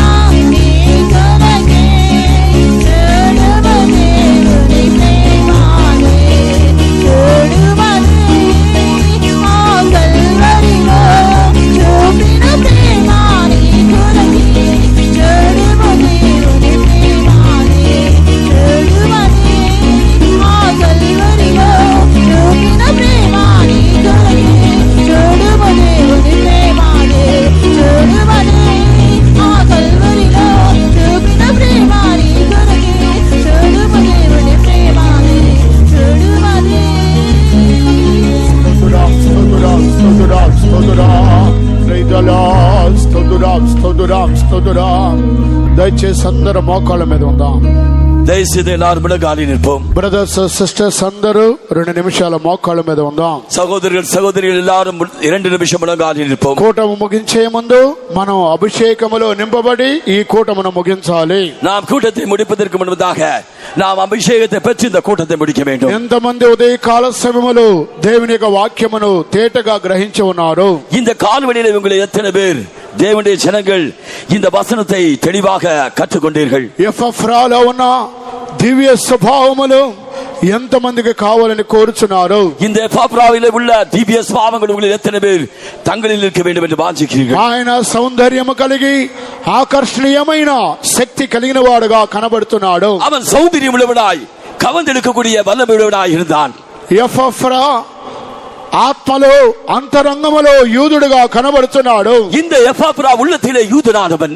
నీ కొరకే. చూడుము దేవుని ప్రేమాది. చూడుమది ఆ కల్వరిలో చూపిన ప్రేమ నీ కొరకే. చూడుము దేవుని ప్రేమాది. చూడుమది ఆ కల్వరిలో చూపిన ప్రేమ నీ కొరకే. చూడుము దేవుని ప్రేమాది. చూడుమది ఆ కల్వరిలో చూపిన ప్రేమ నీ కొరకే. చూడుము దేవుని ప్రేమాది. చూడుమది. దయచేసి అందరూ మోకాళ్ళ మీద ఉందాం. దయచేసి எல்லாரும் முழங்காலி நிற்போம். బ్రదర్స్ సిస్టర్స్ అందరూ 2 నిమిషాల మోకాళ్ళ మీద ఉందాం. சகோதரர்கள் சகோதரிகள் எல்லாரும் 2 நிமிஷம் முழங்காலி நிற்போம். కూటము ముగించే ముందు మనం అభిషేకములో నింపబడి ఈ కూటమును ముగించాలి. நாம் கூட்டத்தை முடிப்பதற்கு முன்பதாக நாம் அபிஷேகத்தை பெற்று இந்த கூட்டத்தை முடிக்க வேண்டும். ఎంతమంది ఉదయ కాల సమయములో దేవుని యొక్క వాక్యమును తేటగా గ్రహించి ఉన్నారు? இந்த கால்வெளியில உங்களை எத்தனை பேர் தேவனுடைய ஜனங்கள் இந்த வசனத்தை தெளிவாக கற்றுக்கொண்டீர்கள்? ఎఫ్రాలో ఉన్న దివ్య స్వభావములు ఎంతమందికి కావాలని కోరుచున్నారు? இந்த எபோப்ராவிலே உள்ள திவ்ய சுபாவங்கள் உங்களில் எத்தனை பேர் தங்களில் இருக்க வேண்டும் என்று வாஞ்சிக்கிறீர்கள்? ఆయన సౌందర్యము కలిగి ఆకర్షణీయమైన శక్తి కలిగిన వాడుగా కనబడుతున్నాడు. அவன் சௌந்தரியம் உள்ளவனாய் கவர்ந்தெடுக்கக்கூடிய வல்லமை உள்ளவனாய் இருந்தான். ఎఫ్రా ఆత్మలో అంతరంగములో యూదుడుగా కనబడుతున్నాడు. இந்த எபோப்ரா உள்ளத்திலே யூதனானவன்.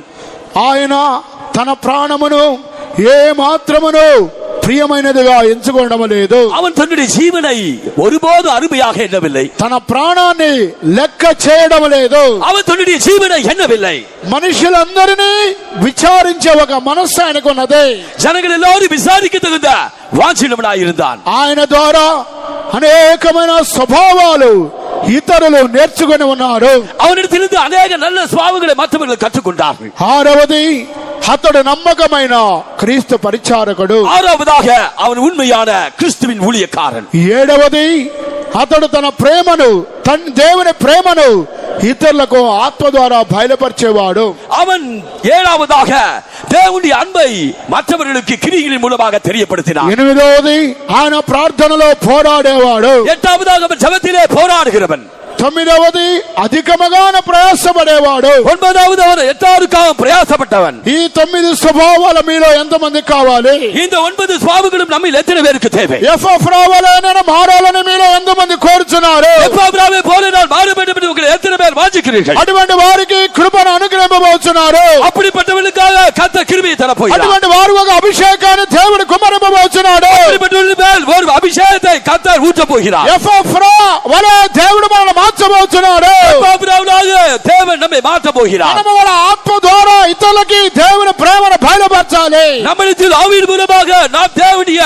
ఆయన తన ప్రాణమును ఏ మాత్రమును ప్రియమైనదిగా ఎంచుకోవడం లేదు. அவன் தன்னுடைய ஜீவனை ஒருபோது அருமையாக எண்ணவில்லை. తన ప్రాణాన్ని లెక్క చేయడం లేదు. அவன் தன்னுடைய ஜீவனை எண்ணவில்லை. మనుషులందరినీ విచారించే ఒక మనస్సు ఆయనకు ఉన్నది. ஜனங்கள் எல்லாரும் விசாரிக்க தகுந்த வாஞ்சினவனாய் இருந்தான். ఆయన ద్వారా అనేకమైన స్వభావాలు ఇతరులు నేర్చుకుని ఉన్నారు. அவனிடத்திலிருந்து அநேக நல்ல சுபாவங்களை மற்றவர்கள் கற்றுக்கொண்டார்கள். 6వది అతడు నమ్మకమైన క్రీస్తు పరిచారకుడు. ஆறாவதாக அவன் உண்மையான கிறிஸ்துவின் ஊழியக்காரன். ఏడవది అతడు తన ప్రేమను దేవుని ప్రేమను ఇతరులకు ఆత్మ ద్వారా బయలుపరిచేవాడు. அவன் ஏழாவதாக தேவனுடைய அன்பை மற்றவர்களுக்கு கிரிகளின் மூலமாக தெரியப்படுத்தினான். ఎనిమిదవది ఆయన ప్రార్థనలో పోరాడేవాడు. எட்டாவதாக அவன் ஜெபத்திலே போராடுகிறவன். తొమ్మిదవది అధికముగా ప్రయాసపడేవాడు. ஒன்பதாவது அவன் எல்லாருக்காக பிரயாசப்பட்டவன். ఈ 9 స్వభావాల మీలో ఎంతమంది కావాలి? இந்த 9 స్వభావங்களும் நம்மில் எத்தனை பேருக்கு தேவை? ఎఫ్రావలైన మారాలని మీలో ఎంతమంది కోరుచున్నారు? ఎఫ్రాయిమే పోలే நான் மாற வேண்டும் என்று உங்களை எத்தனை பேர் வாஞ்சிக்கிறீர்கள்? అటువంటి వారికి కృపను అనుగ్రహింపబోచున్నారు. அப்படிப்பட்டவர்களுக்காக கர்த்தர் கிருபையை தரப்போகிறார். అటువంటి వారు ఒక అభిషేకాన్ని దేవుడు కుమ్మరింపబోచున్నాడు. அப்படிப்பட்டவர்கள் மேல் ஒரு అభిషేకத்தை கர்த்தர் ஊற்ற போகிறார். ఎఫ్రా వల దేవుడు మనల్ని మార్చబోచున్నాడు. ఎఫ్రాయిములాగా தேவன் நம்மை மாற்ற போகிறார். మనము మన ఆత్మ ద్వారా ఇతరులకి దేవుని ప్రేమను బయలుపరచాలి. நம்மிடத்தில் ஆவியின் மூலமாக நாம் தேவனுடைய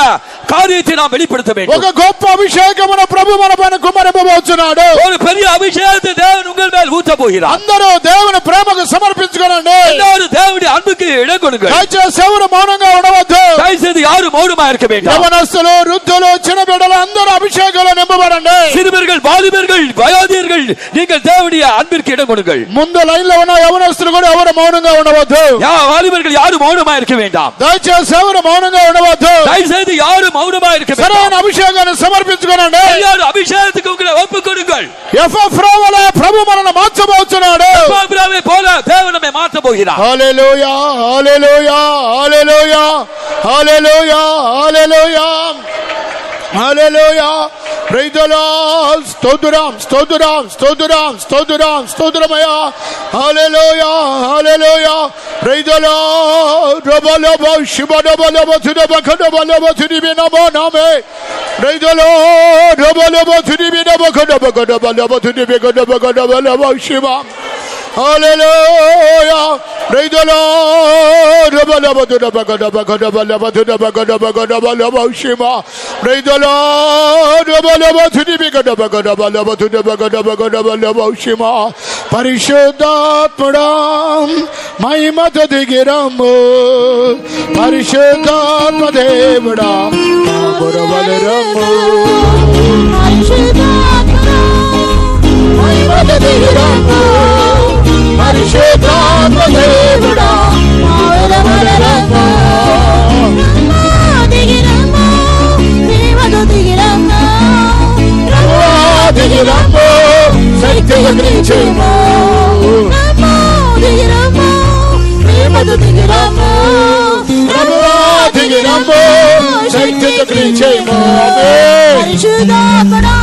காரியத்தை நாம் வெளிப்படுத்த வேண்டும். ఒక గొప్ప అభిషేకమును ప్రభు మన పైన కుమ్మరింపబోచున్నాడు. ஒரு பெரிய அபிஷேகத்தை தேவன் உங்கள் மேல் ஊற்ற போகிறார். అందరూ దేవుని ప్రేమకు సమర్పించుకోండి. எல்லாரும் தேவனுடைய அன்புக்கு இடம் கொடுங்கள். దయచేసి ఎవరు మౌనంగా ఉండవద్దు. దయచేసి யாரும் మౌనமா இருக்க வேண்டாம். యవనస్తులు, వృద్ధులు, చిన్న బిడ్డలు అందరూ అభిషేకంలో నింపబడండి. சிறுவர்கள், வாலிபர்கள், வயோதிகர்கள் நீங்கள் தேவனுடைய அன்பிற்கு இடம் கொடுங்கள். ముందు లైన్ లో ఉన్న యవనస్తులు కూడా ఎవరు మౌనంగా ఉండవద్దు. வாலிபர்கள் யாரும் மௌனமா இருக்க வேண்டாம். దయచేసి ఎవరు మౌనంగా ఉండవద్దు. దయచేసి யாரும் மௌனமா இருக்க வேண்டாம். సరైన అభిషేకాన్ని సమర్పించుకోండి. எல்லாரும் அபிஷேகத்துக்கு உங்களை ஒப்புக் கொடுங்கள். ఎఫ్రావల ప్రభు మనల్ని మార్చబోచున్నాడు. ఎఫ్రాయిమే పోల தேவன் நம்மை மாற்ற போகிறார். Hallelujah, hallelujah, hallelujah, hallelujah, hallelujah, hallelujah. Praise the lord. స్తోత్రం, స్తోత్రం, స్తోత్రం, స్తోత్రం, స్తోత్రమయ్యా. Hallelujah, hallelujah. Praise the lord. రబలబ శిబడబలబ తుదబకడబలబ తుదిబినమో నామే. Praise the lord. రబలబ తుదిబినబకడబకడబలబ తుదిబికడబకడబలబ శిబ. హల్లెలూయా. Praise the lord. రబలబ తుదబకడబకడబలబ తుదబకడబకడబలబ శిబ. Praise the lord. పరిశుద్ధాత్ముడా మహిమతో దిగిరమ్ము. పరిశుద్ధాత్మ దేవుడా బురవలరమ్ము. పరిశుద్ధాత్ముడా మహిమతో దిగిరమ్ము. పరిశుద్ధాత్మ దేవుడా బురవలరమ్ము. దిగిరమ్ము, శక్తిగా క్రీచేము. దిగిరమ్ము, ప్రేమతో దిగిరమ్ము. దిగిరమ్ము, శక్తిగా క్రీచేము. పరిశుద్ధాత్ముడా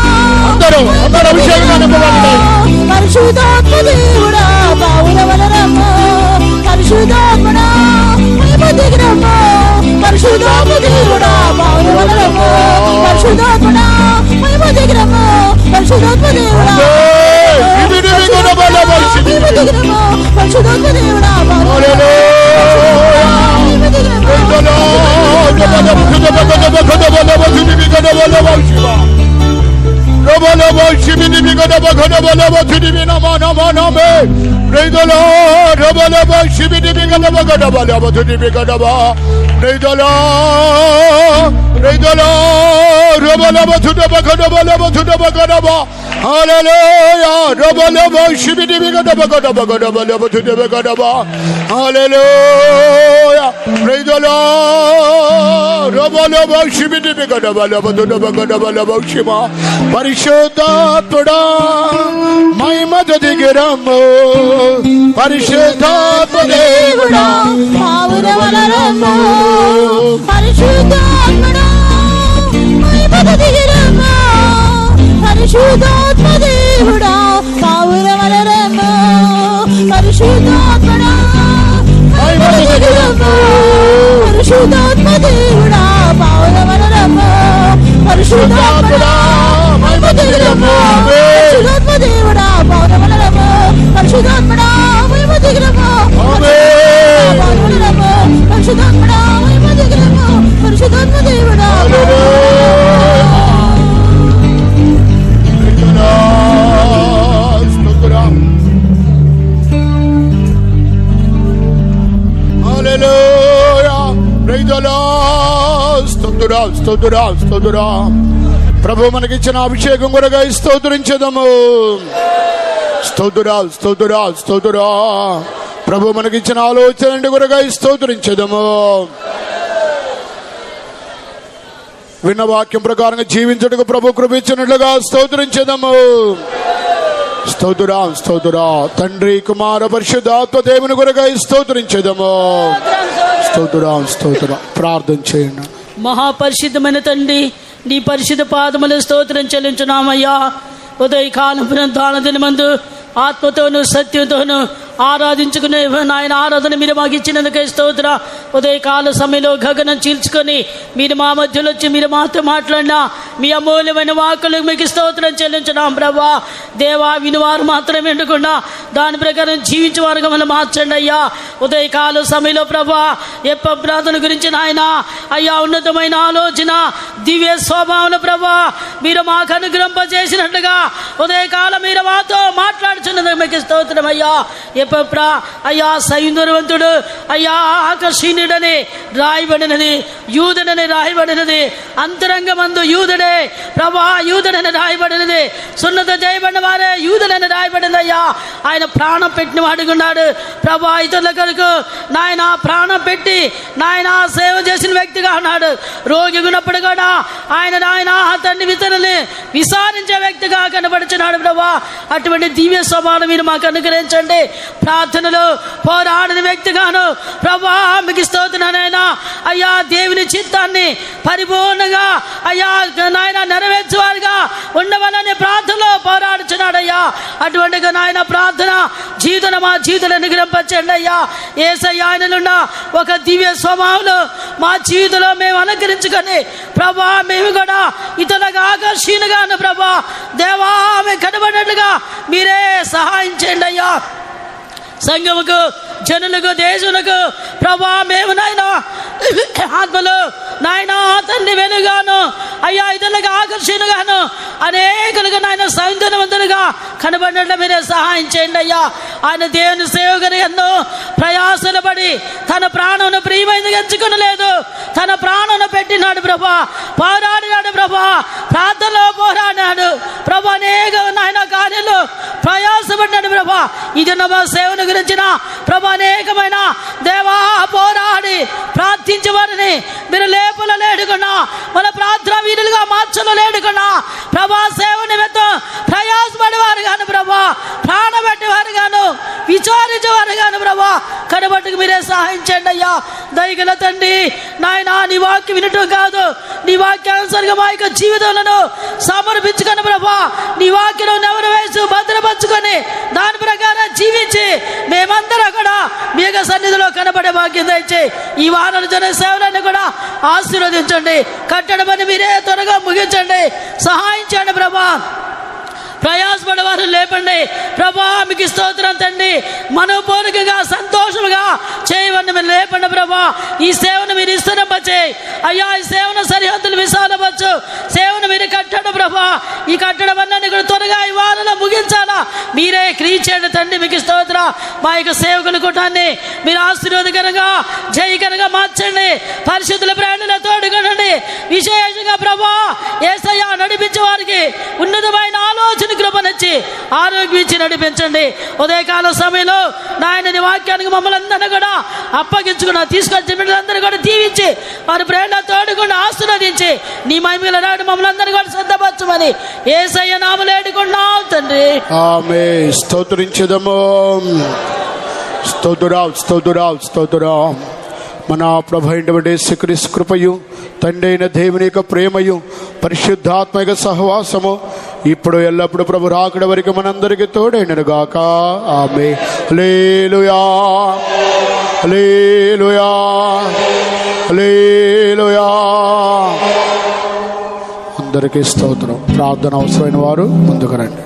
అందరూ అభిషేకంగా నింపబడండి. పరిశుద్ధాత్మ దేవుడా పావులవలరమ్ము. పరిశుద్ధాత్ముడా ప్రేమ దిగిరమ్ము. పరిశుద్ధాత్మ దేవుడా పావులవలరమ్ము. పరిశుద్ధాత్ముడా ప్రేమ దిగిరమ్ము. పరిశుద్ధాత్మ దేవుడా పరిశుద్ధాత్మ దేవుడా Hallelujah. Rabalaba shibidi bigadaba tudebegadaba. Hallelujah. Praise the Lord. Rabalaba shibidi bigadaba tudebegadaba shima. పరిశుద్ధాత్ముడా మహిమతో దిగిరమ్ము. పరిశుద్ధాత్మ దేవుడా పావులవలరమ్ము. పరిశుద్ధాత్ముడా మహిమతో దిగిరమ్ము. పరిశుద్ధాత్మ దేవుడా పావులవలరమ్ము. పరిశుద్ధాత్ముడా మహిమతో దిగిరమ్ము. పరిశుద్ధాత్మ దేవుడా పావులవలరమ్ము. పరిశుద్ధాత్ముడా మహిమతో దిగిరమ్ము. పరిశుద్ధాత్మ దేవుడా పావులవలరమ్ము. పరిశుద్ధాత్ముడా మహిమతో దిగిరమ్ము. పావులవలరమ్ము. పరిశుద్ధాత్ముడా మహిమతో దిగిరమ్ము. పరిశుద్ధాత్మ దేవుడా Hallelujah. స్తోత్రురావు స్తోత్రురావు. ప్రభు మనకిచ్చిన అభిషేకం కొరకై స్తోత్రించదము. స్తోత్రురావు స్తోత్రురావు స్తోత్రురావు. ప్రభు మనకిచ్చిన ఆలోచన కొరకై స్తోత్రించదము. విన్న వాక్యం ప్రకారంగా జీవించుటకు ప్రభు కృపించినట్లుగా స్తోత్రించదము. స్తోత్రురావు స్తోత్రురావు. తండ్రి కుమార పరిశుద్ధాత్మ దేవుని కొరకై స్తోత్రించదము. స్తోత్రురావు స్తోత్రురావు. ప్రార్థన చేయండి. మహాపరిశుద్ధమైన తండ్రి, నీ పరిశుద్ధ పాదములు స్తోత్రం చెల్లించున్నామయ్యా. ఉదయకాలం దాన దినమందు ఆత్మతోను సత్యంతోను ఆరాధించుకునే నాయన ఆరాధన మీరు మాకు ఇచ్చినందుకే స్తోత్ర. ఉదయకాల సమయంలో గగనం చీల్చుకొని మీరు మా మధ్యలో వచ్చి మీరు మాతో మాట్లాడినా మీ అమూల్యమైన వాక్కులకు మీకు స్తోత్రం చెల్లించున్నాం ప్రభా. దేవా, వినివారు మాత్రం ఎండకుండా దాని ప్రకారం జీవించే వారుగా మనం మార్చండి అయ్యా. ఉదయకాల సమయంలో ప్రభా ఎప్ప ప్రార్థన గురించి నాయన అయ్యా ఉన్నతమైన ఆలోచన దివ్య స్వభావం ప్రభా మీరు మాకు అనుగ్రహింపజేసినట్లుగా ఉదయకాలం మీరు మాతో మాట్లాడుచున్నది మీకు స్తోత్రం అయ్యా. ఎప్పప్రా అయ్యా సైందర్యవంతుడు అయ్యా ఆకర్షణీయుడని రాయబడినది, యూదుడని రాయబడినది, అంతరంగమందు యూదుడే ప్రభా యూదుడని రాయబడినది, సున్నత చేయబడిన వారే యూదుడని రాయబడింది అయ్యా. ఆయన ప్రాణం పెట్టిన వాడుకున్నాడు ప్రభా. ఇతరుల కొరకు నాయన ప్రాణం పెట్టి నాయన సేవ చేసిన వ్యక్తిగా ఉన్నాడు. రోగి ఉన్నప్పుడు కూడా ఆయన తండ్రి ఇతరులని విసారించే వ్యక్తిగా కనబడుచున్నాడు ప్రభా. అటువంటి దివ్య స్వభావం మీరు మాకు అనుగ్రహించండి. ప్రార్థనలు పోరాడిన వ్యక్తిగాను ప్రభా మీకు స్తోత్రనైనా అయ్యా దేవుని చిత్తాన్ని పరిపూర్ణంగా అయ్యా నాయన నెరవేర్చువారుగా ఉండవాలని ప్రార్థనలో పోరాడుచున్నాడయ్యా. అటువంటి నాయన ప్రార్థన జీవితం మా జీవితాలు అనుగ్రహింపచేయండి అయ్యా. యేసయ్య ఆయనలున్న ఒక దివ్య స్వభావంలో మా జీవితంలో మేము అనుకరించుకొని ప్రభా మేము కూడా ఇతరులకు ఆకర్షణగాను ప్రభా దేవా మేము కనబడినట్లుగా మీరే సహాయం చేయండి అయ్యా. సంఘముకు, జనులకు, దేశులకు ప్రభా మేము నాయన ఆత్మలు నాయన తండ్రి వెలుగాను అయ్యా ఇతరులకు ఆకర్షణగాను అనేకులుగా నాయన సౌందర్యవంతులుగా కనబడినట్లు మీరే సహాయం చేయండి అయ్యా. ఆయన దేవుని సేవకుని ఎన్నో ప్రయాసలు పడి తన ప్రాణం ప్రియమైనది ఎంచుకొనలేదు, తన ప్రాణం పెట్టినాడు ప్రభా. పోరాడినాడు ప్రభా, ప్రార్థనలో పోరాడినాడు ప్రభా. అనేక నాయన కార్యాలు ప్రయాసపడినాడు ప్రభా. ఇది నా సేవను గురించిన ప్రభా అనేకమైన దేవా పోరాడి ప్రార్థించే వారిని మీరు లేపల లేడుకున్నా మన ప్రార్థన వీరులుగా మార్చలో లేడుకున్నా ప్రభా సేవ నిమిత్తం ప్రయాసపడేవారు గాను ప్రభా, ప్రాణపెట్టేవారు గాను, విచారించేవారు గాను ప్రభా కనబట్టుకు మీరే సహాయం చేయండి అయ్యా. దయగల తండ్రి నాయన నీ వాక్యం వినటం కాదు, నీ వాక్యానుసారంగా మా యొక్క జీవితాలను సమర్పించుకొని ప్రభా నీ వాక్యం నెవరు వేసి భద్రపరచుకొని దాని ప్రకారం జీవించి మేమందరం కూడా మీ యొక్క సన్నిధిలో కనబడే భాగ్యం దయచేయి. ఈ వారాలు జరిగే సేవలన్నీ కూడా ఆశీర్వదించండి. కట్టడం పని మీరే త్వరగా ముగించండి, సహాయం చేయండి ప్రభా. ప్రయాసపడేవారు లేపండి ప్రభా. మీకు స్తోత్రం తండ్రి. మనోపూర్వకంగా సంతోషముగా చేయవని మీరు లేపండి ప్రభా. ఈ సేవను మీరు ఇస్తున్నపచ్చేయి అయ్యా. ఈ సేవను సరిహద్దులు విశాలపచ్చు, సేవను మీరు కట్టడం ప్రభా. ఈ కట్టడం అన్నీ కూడా త్వరగా ఈ వారంలో ముగించాలా మీరే క్రీచేయండి తండ్రి. మీకు స్తోత్రం. మా యొక్క సేవకుల కూటాన్ని మీరు ఆశీర్వాదకరంగా జయకరంగా మార్చండి. పరిశుద్ధుల ప్రాణుల తోడుకొనండి. విశేషంగా ప్రభా యేసయ్య నడిపించే వారికి ఉన్నతమైన ఆలోచన కృపనిచ్చి ఆరోగ్యం ఇచ్చి నడిపించండి. ఉదయకాల సమయంలో నాయన వాక్యానికి మమ్మల్ని అందరినీ కూడా అప్పగించుకున్నా తీసుకొచ్చి బిడ్డలందరూ కూడా దీవించి వారి ప్రేరణ తోడుకుండా ఆశీర్వదించి నీ మహిమల నాడు మమ్మల్ని అందరూ కూడా సిద్ధపరచమని యేసయ్య నామములో వేడుకుంటున్నాం తండ్రి. ఆమేన్. స్తోత్రించుదము. స్తోత్రాలు స్తోత్రాలు స్తోత్రం. మన ప్రభు అయినటువంటి యేసుక్రీస్తు కృపయు తండ్రి అయిన దేవుని యొక్క ప్రేమయు పరిశుద్ధాత్మక సహవాసము ఇప్పుడు ఎల్లప్పుడు ప్రభు రాకడ వరకు మనందరికీ తోడైనను గాక. ఆమేన్. హల్లెలూయా హల్లెలూయా హల్లెలూయా. అందరికీ స్తోత్రం. ప్రార్థన అవసరమైన వారు ముందుకు రండి.